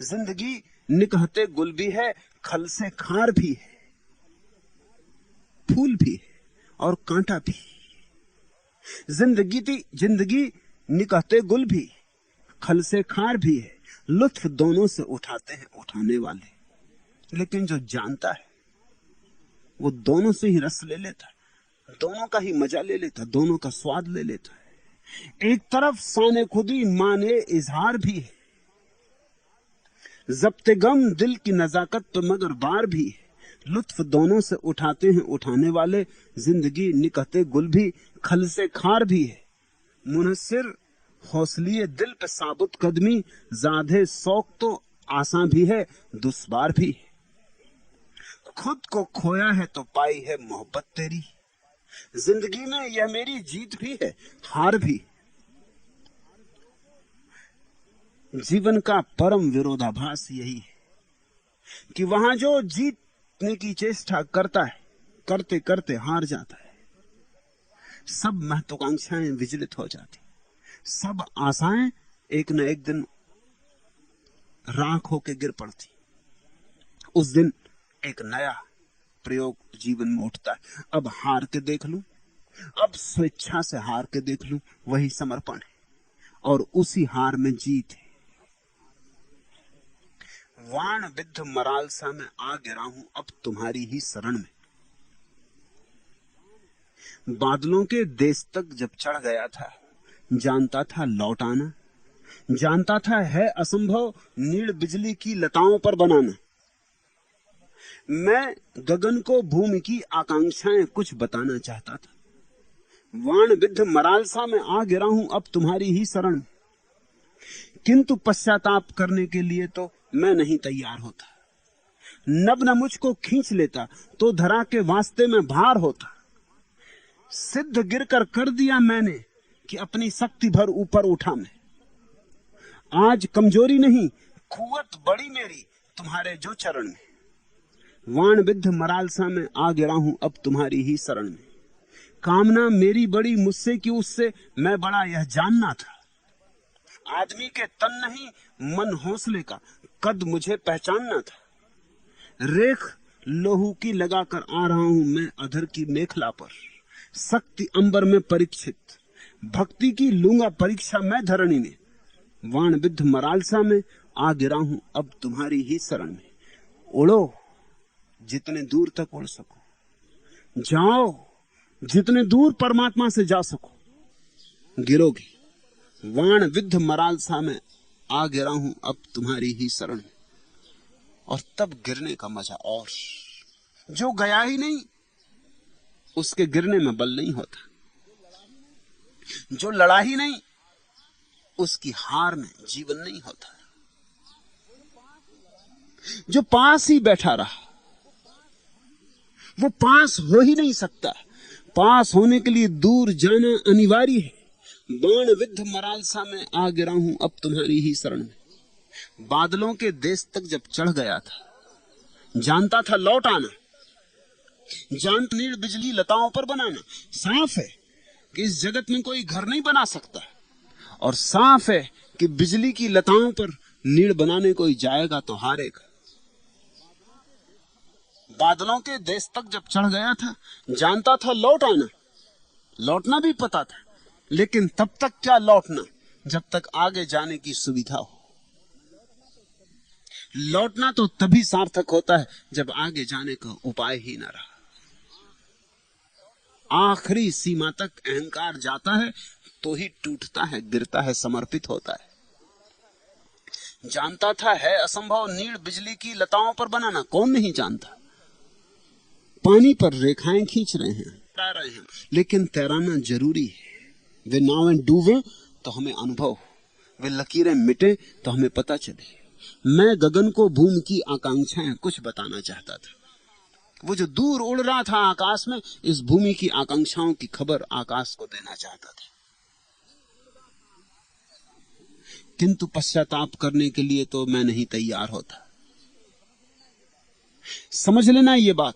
Speaker 2: जिंदगी निकहते गुल भी है, खल से खार भी है, फूल भी है और कांटा भी। जिंदगी निकहते गुल भी, खल से खार भी है, लुत्फ दोनों से उठाते हैं उठाने वाले। लेकिन जो जानता है वो दोनों से ही रस ले लेता है, दोनों का ही मजा ले लेता है, दोनों का स्वाद ले लेता है। एक तरफ साने खुदी माने इजहार भी है, जब्ते गम दिल की नजाकत पे मगर बार भी है, लुत्फ दोनों से उठाते हैं उठाने वाले। जिंदगी निकहते गुल भी, खल से खार भी है, मुनस्सिर हौसलिए दिल पे साबुत कदमी, जादे शौक तो आसान भी है, दुश्वार भी है। खुद को खोया है तो पाई है मोहब्बत तेरी, जिंदगी में यह मेरी जीत भी है हार भी। जीवन का परम विरोधाभास यही है कि वहां जो जीतने की चेष्टा करता है, करते करते हार जाता है। सब महत्वाकांक्षाएं विचलित हो जाती, सब आशाएं एक न एक दिन राख होके गिर पड़ती। उस दिन एक नया प्रयोग जीवन में उठता है। अब हार के देख लूं, अब स्वेच्छा से हार के देख लूं, वही समर्पण है और उसी हार में जीत है। वाण विद्ध मरालसा में आ गिरा हूं अब तुम्हारी ही शरण में। बादलों के देश तक जब चढ़ गया था, जानता था लौट आना, जानता था है असंभव नीड़ बिजली की लताओं पर बनाना। मैं गगन को भूमि की आकांक्षाएं कुछ बताना चाहता था। वाण विद्ध मरालसा में आ गिरा हूं अब तुम्हारी ही शरण में, किंतु पश्चाताप करने के लिए तो मैं नहीं तैयार होता। नभ न मुझको खींच लेता तो धरा के वास्ते में भार होता। सिद्ध गिरकर कर दिया मैंने कि अपनी शक्ति भर ऊपर उठा मैं। आज कमजोरी नहीं कुव्वत बड़ी मेरी तुम्हारे जो चरण में। वाण विद्ध मरालसा में आ गिरा हूं अब तुम्हारी ही शरण में। कामना मेरी बड़ी मुझसे कि उससे मैं बड़ा यह जानना था। आदमी के तन नहीं मन हौसले का कद मुझे पहचानना था। रेख लोहू की लगाकर आ रहा हूं मैं अधर की मेखला पर। शक्ति अंबर में परीक्षित, भक्ति की लूंगा परीक्षा मैं धरणी में। वाण विद्ध मरालसा में आ गिरा हूं अब तुम्हारी ही शरण में। उड़ो जितने दूर तक उड़ सको, जाओ जितने दूर परमात्मा से जा सको, गिरोगे। वाण विद्ध मरालसा में आ गिरा हूं अब तुम्हारी ही शरण में। और तब गिरने का मजा। और जो गया ही नहीं उसके गिरने में बल नहीं होता, जो लड़ा ही नहीं उसकी हार में जीवन नहीं होता, जो पास ही बैठा रहा वो पास हो ही नहीं सकता। पास होने के लिए दूर जाना अनिवार्य है। बाण विद्ध मरालसा में आ गिरा हूं अब तुम्हारी ही शरण में। बादलों के देश तक जब चढ़ गया था, जानता था लौट आना, जान नीड़ बिजली लताओं पर बनाना। साफ है कि इस जगत में कोई घर नहीं बना सकता, और साफ है कि बिजली की लताओं पर नीड़ बनाने कोई जाएगा तो हारेगा। बादलों के देश तक जब चढ़ गया था, जानता था लौट आना, लौटना भी पता था, लेकिन तब तक क्या लौटना जब तक आगे जाने की सुविधा हो। लौटना तो तभी सार्थक होता है जब आगे जाने का उपाय ही न रहा। आखिरी सीमा तक अहंकार जाता है तो ही टूटता है, गिरता है, समर्पित होता है। जानता था है असंभव नीड़ बिजली की लताओं पर बनाना, कौन नहीं जानता। पानी पर रेखाएं खींच रहे हैं, तैर रहे हैं, लेकिन तैराना जरूरी है। वे नावें डूबे तो हमें अनुभव, वे लकीरें मिटे तो हमें पता चले। मैं गगन को भूमि की आकांक्षाएं कुछ बताना चाहता था। वो जो दूर उड़ रहा था आकाश में, इस भूमि की आकांक्षाओं की खबर आकाश को देना चाहता था। किंतु पश्चाताप करने के लिए तो मैं नहीं तैयार होता। समझ लेना ये बात,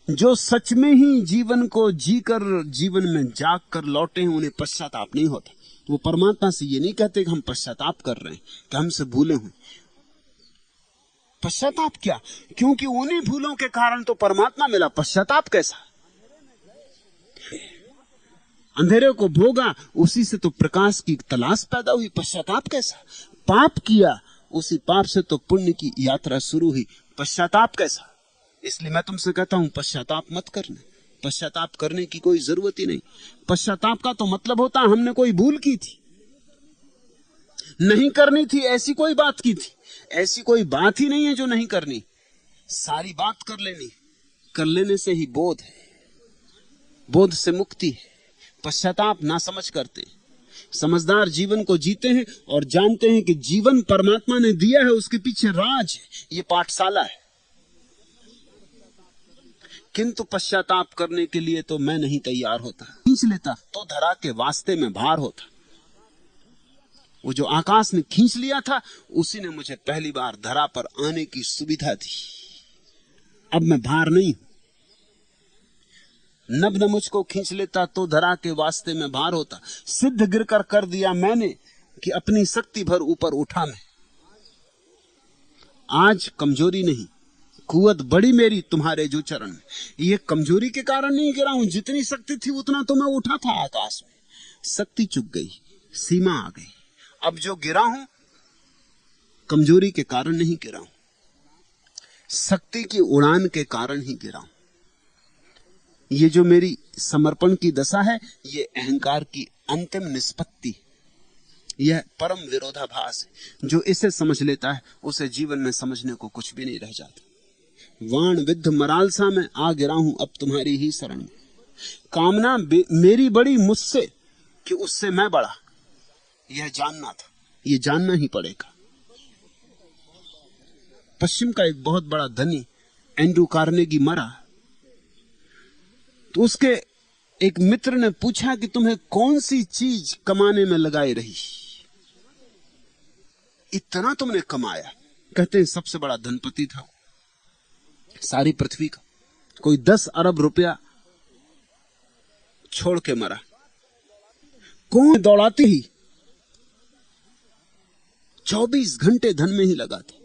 Speaker 2: जो सच में ही जीवन को जीकर जीवन में जाग कर लौटे हैं उन्हें पश्चाताप नहीं होता। वो परमात्मा से ये नहीं कहते कि हम पश्चाताप कर रहे हैं, कि हमसे भूले हुए। पश्चाताप क्या, क्योंकि उन्हीं भूलों के कारण तो परमात्मा मिला। पश्चाताप कैसा, अंधेरे को भोगा उसी से तो प्रकाश की तलाश पैदा हुई। पश्चाताप कैसा, पाप किया उसी पाप से तो पुण्य की यात्रा शुरू हुई। पश्चाताप कैसा, इसलिए मैं तुमसे कहता हूं पश्चाताप मत करना। पश्चाताप करने की कोई जरूरत ही नहीं। पश्चाताप का तो मतलब होता है हमने कोई भूल की थी, नहीं करनी थी, ऐसी कोई बात की थी। ऐसी कोई बात ही नहीं है जो नहीं करनी, सारी बात कर लेनी। कर लेने से ही बोध है, बोध से मुक्ति है। पश्चाताप ना समझ करते। समझदार जीवन को जीते हैं और जानते हैं कि जीवन परमात्मा ने दिया है, उसके पीछे राज है, ये पाठशाला है। किंतु पश्चाताप करने के लिए तो मैं नहीं तैयार होता। खींच लेता तो धरा के वास्ते में भार होता। वो जो आकाश ने खींच लिया था उसी ने मुझे पहली बार धरा पर आने की सुविधा दी। अब मैं भार नहीं हूं। नभ न मुझको खींच लेता तो धरा के वास्ते में भार होता। सिद्ध गिरकर कर दिया मैंने कि अपनी शक्ति भर ऊपर उठा मैं। आज कमजोरी नहीं, कुवत बड़ी मेरी तुम्हारे जो चरण में। ये कमजोरी के कारण नहीं गिरा हूं, जितनी शक्ति थी उतना तो मैं उठा था आकाश में। शक्ति चुक गई, सीमा आ गई। अब जो गिरा हूं कमजोरी के कारण नहीं गिरा हूं, शक्ति की उड़ान के कारण ही गिरा हूं। ये जो मेरी समर्पण की दशा है, ये अहंकार की अंतिम निष्पत्ति, यह परम विरोधाभास है। जो इसे समझ लेता है उसे जीवन में समझने को कुछ भी नहीं रह जाता। वाण विद्ध मरालसा में आ गिरा हूं अब तुम्हारी ही शरण में। कामना मेरी बड़ी मुझसे कि उससे मैं बड़ा, यह जानना था, यह जानना ही पड़ेगा। पश्चिम का एक बहुत बड़ा धनी एंड्रू कार्नेगी मरा, तो उसके एक मित्र ने पूछा कि तुम्हें कौन सी चीज कमाने में लगाई रही, इतना तुमने कमाया। कहते हैं सबसे बड़ा धनपति था सारी पृथ्वी का, कोई 10 अरब रुपया छोड़ के मरा। कौन दौड़ाते ही 24 घंटे धन में ही लगाते,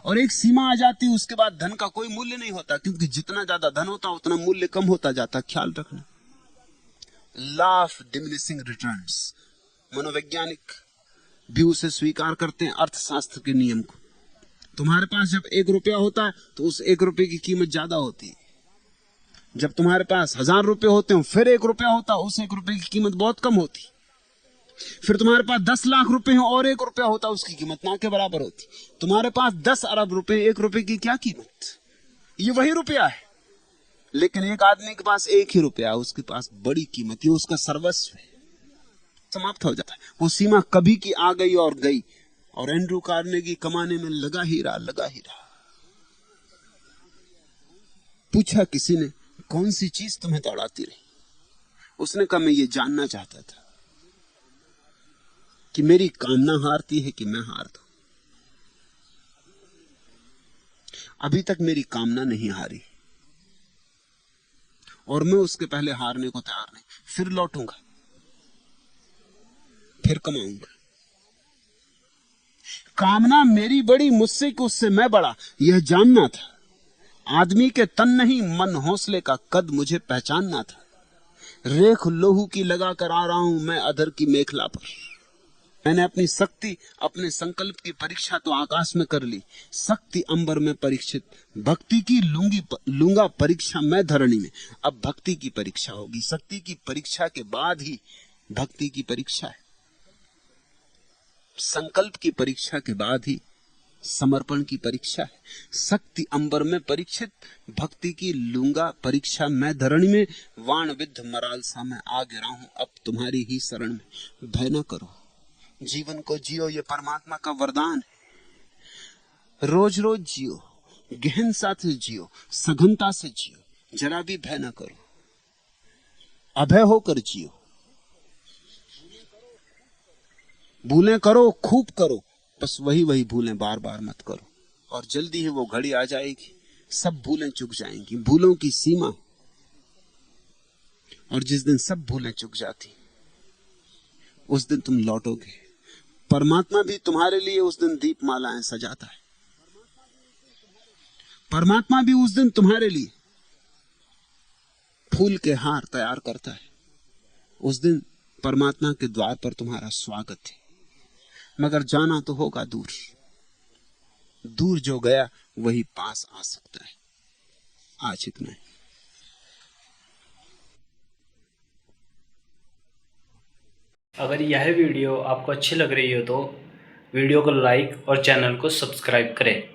Speaker 2: और एक सीमा आ जाती, उसके बाद धन का कोई मूल्य नहीं होता, क्योंकि जितना ज्यादा धन होता उतना मूल्य कम होता जाता। ख्याल रखना, लॉ ऑफ डिमिनिशिंग रिटर्न्स। मनोवैज्ञानिक भी उसे स्वीकार करते हैं, अर्थशास्त्र के नियम को। तुम्हारे पास जब 1 रुपया होता है तो उस 1 रुपये की कीमत ज्यादा होती है। जब तुम्हारे पास 1000 रुपये होते हैं फिर 1 रुपया होता है, उस 1 रुपये की कीमत बहुत कम होती। फिर तुम्हारे पास 10 लाख रुपए हैं और 1 रुपया होता, उसकी कीमत ना के बराबर होती। तुम्हारे पास 10 अरब रुपए, 1 रुपए की क्या कीमत? ये वही रुपया है, लेकिन एक आदमी के पास 1 ही रुपया है, उसके पास बड़ी कीमत, ये उसका सर्वस्व है, समाप्त हो जाता है। वो सीमा कभी की आ गई और गई, और एंड्रू कार्नेगी कमाने में लगा ही रहा। पूछा किसी ने, कौन सी चीज तुम्हें दौड़ाती रही? उसने कहा, मैं ये जानना चाहता था कि मेरी कामना हारती है कि मैं हार दूं। अभी तक मेरी कामना नहीं हारी, और मैं उसके पहले हारने को तैयार नहीं। फिर लौटूंगा, फिर कमाऊंगा। कामना मेरी बड़ी, मुझसे कि उससे मैं बड़ा, यह जानना था। आदमी के तन नहीं, मन हौसले का कद मुझे पहचानना था। रेख लोहू की लगा कर आ रहा हूं मैं अधर की मेखला पर। मैंने अपनी शक्ति, अपने संकल्प की परीक्षा तो आकाश में कर ली, शक्ति अंबर में परीक्षित। भक्ति की लूंगा परीक्षा मैं धरणी में। अब भक्ति की परीक्षा होगी। शक्ति की परीक्षा के बाद ही भक्ति की परीक्षा है। संकल्प की परीक्षा के बाद ही समर्पण की परीक्षा है। शक्ति अंबर में परीक्षित, भक्ति की लूंगा परीक्षा मैं धरणी में। वाण विद्ध मराल सा मैं आ गिरा हूं अब तुम्हारी ही शरण में। भय न करो, जीवन को जियो, ये परमात्मा का वरदान है। रोज रोज जियो, गहनता से जियो, सघनता से जियो, जरा भी भय न करो, अभय होकर जियो। भूलें करो, खूब करो, बस वही भूलें बार बार मत करो। और जल्दी ही वो घड़ी आ जाएगी, सब भूलें चुक जाएंगी। भूलों की सीमा, और जिस दिन सब भूलें चुक जाती, उस दिन तुम लौटोगे। परमात्मा भी तुम्हारे लिए उस दिन दीपमालाएं सजाता है। परमात्मा भी उस दिन तुम्हारे लिए फूल के हार तैयार करता है। उस दिन परमात्मा के द्वार पर तुम्हारा स्वागत है। मगर जाना तो होगा दूर। दूर जो गया वही पास आ सकता है। आज इतना है।
Speaker 1: अगर यह वीडियो आपको अच्छी लग रही हो तो वीडियो को लाइक और चैनल को सब्सक्राइब करें।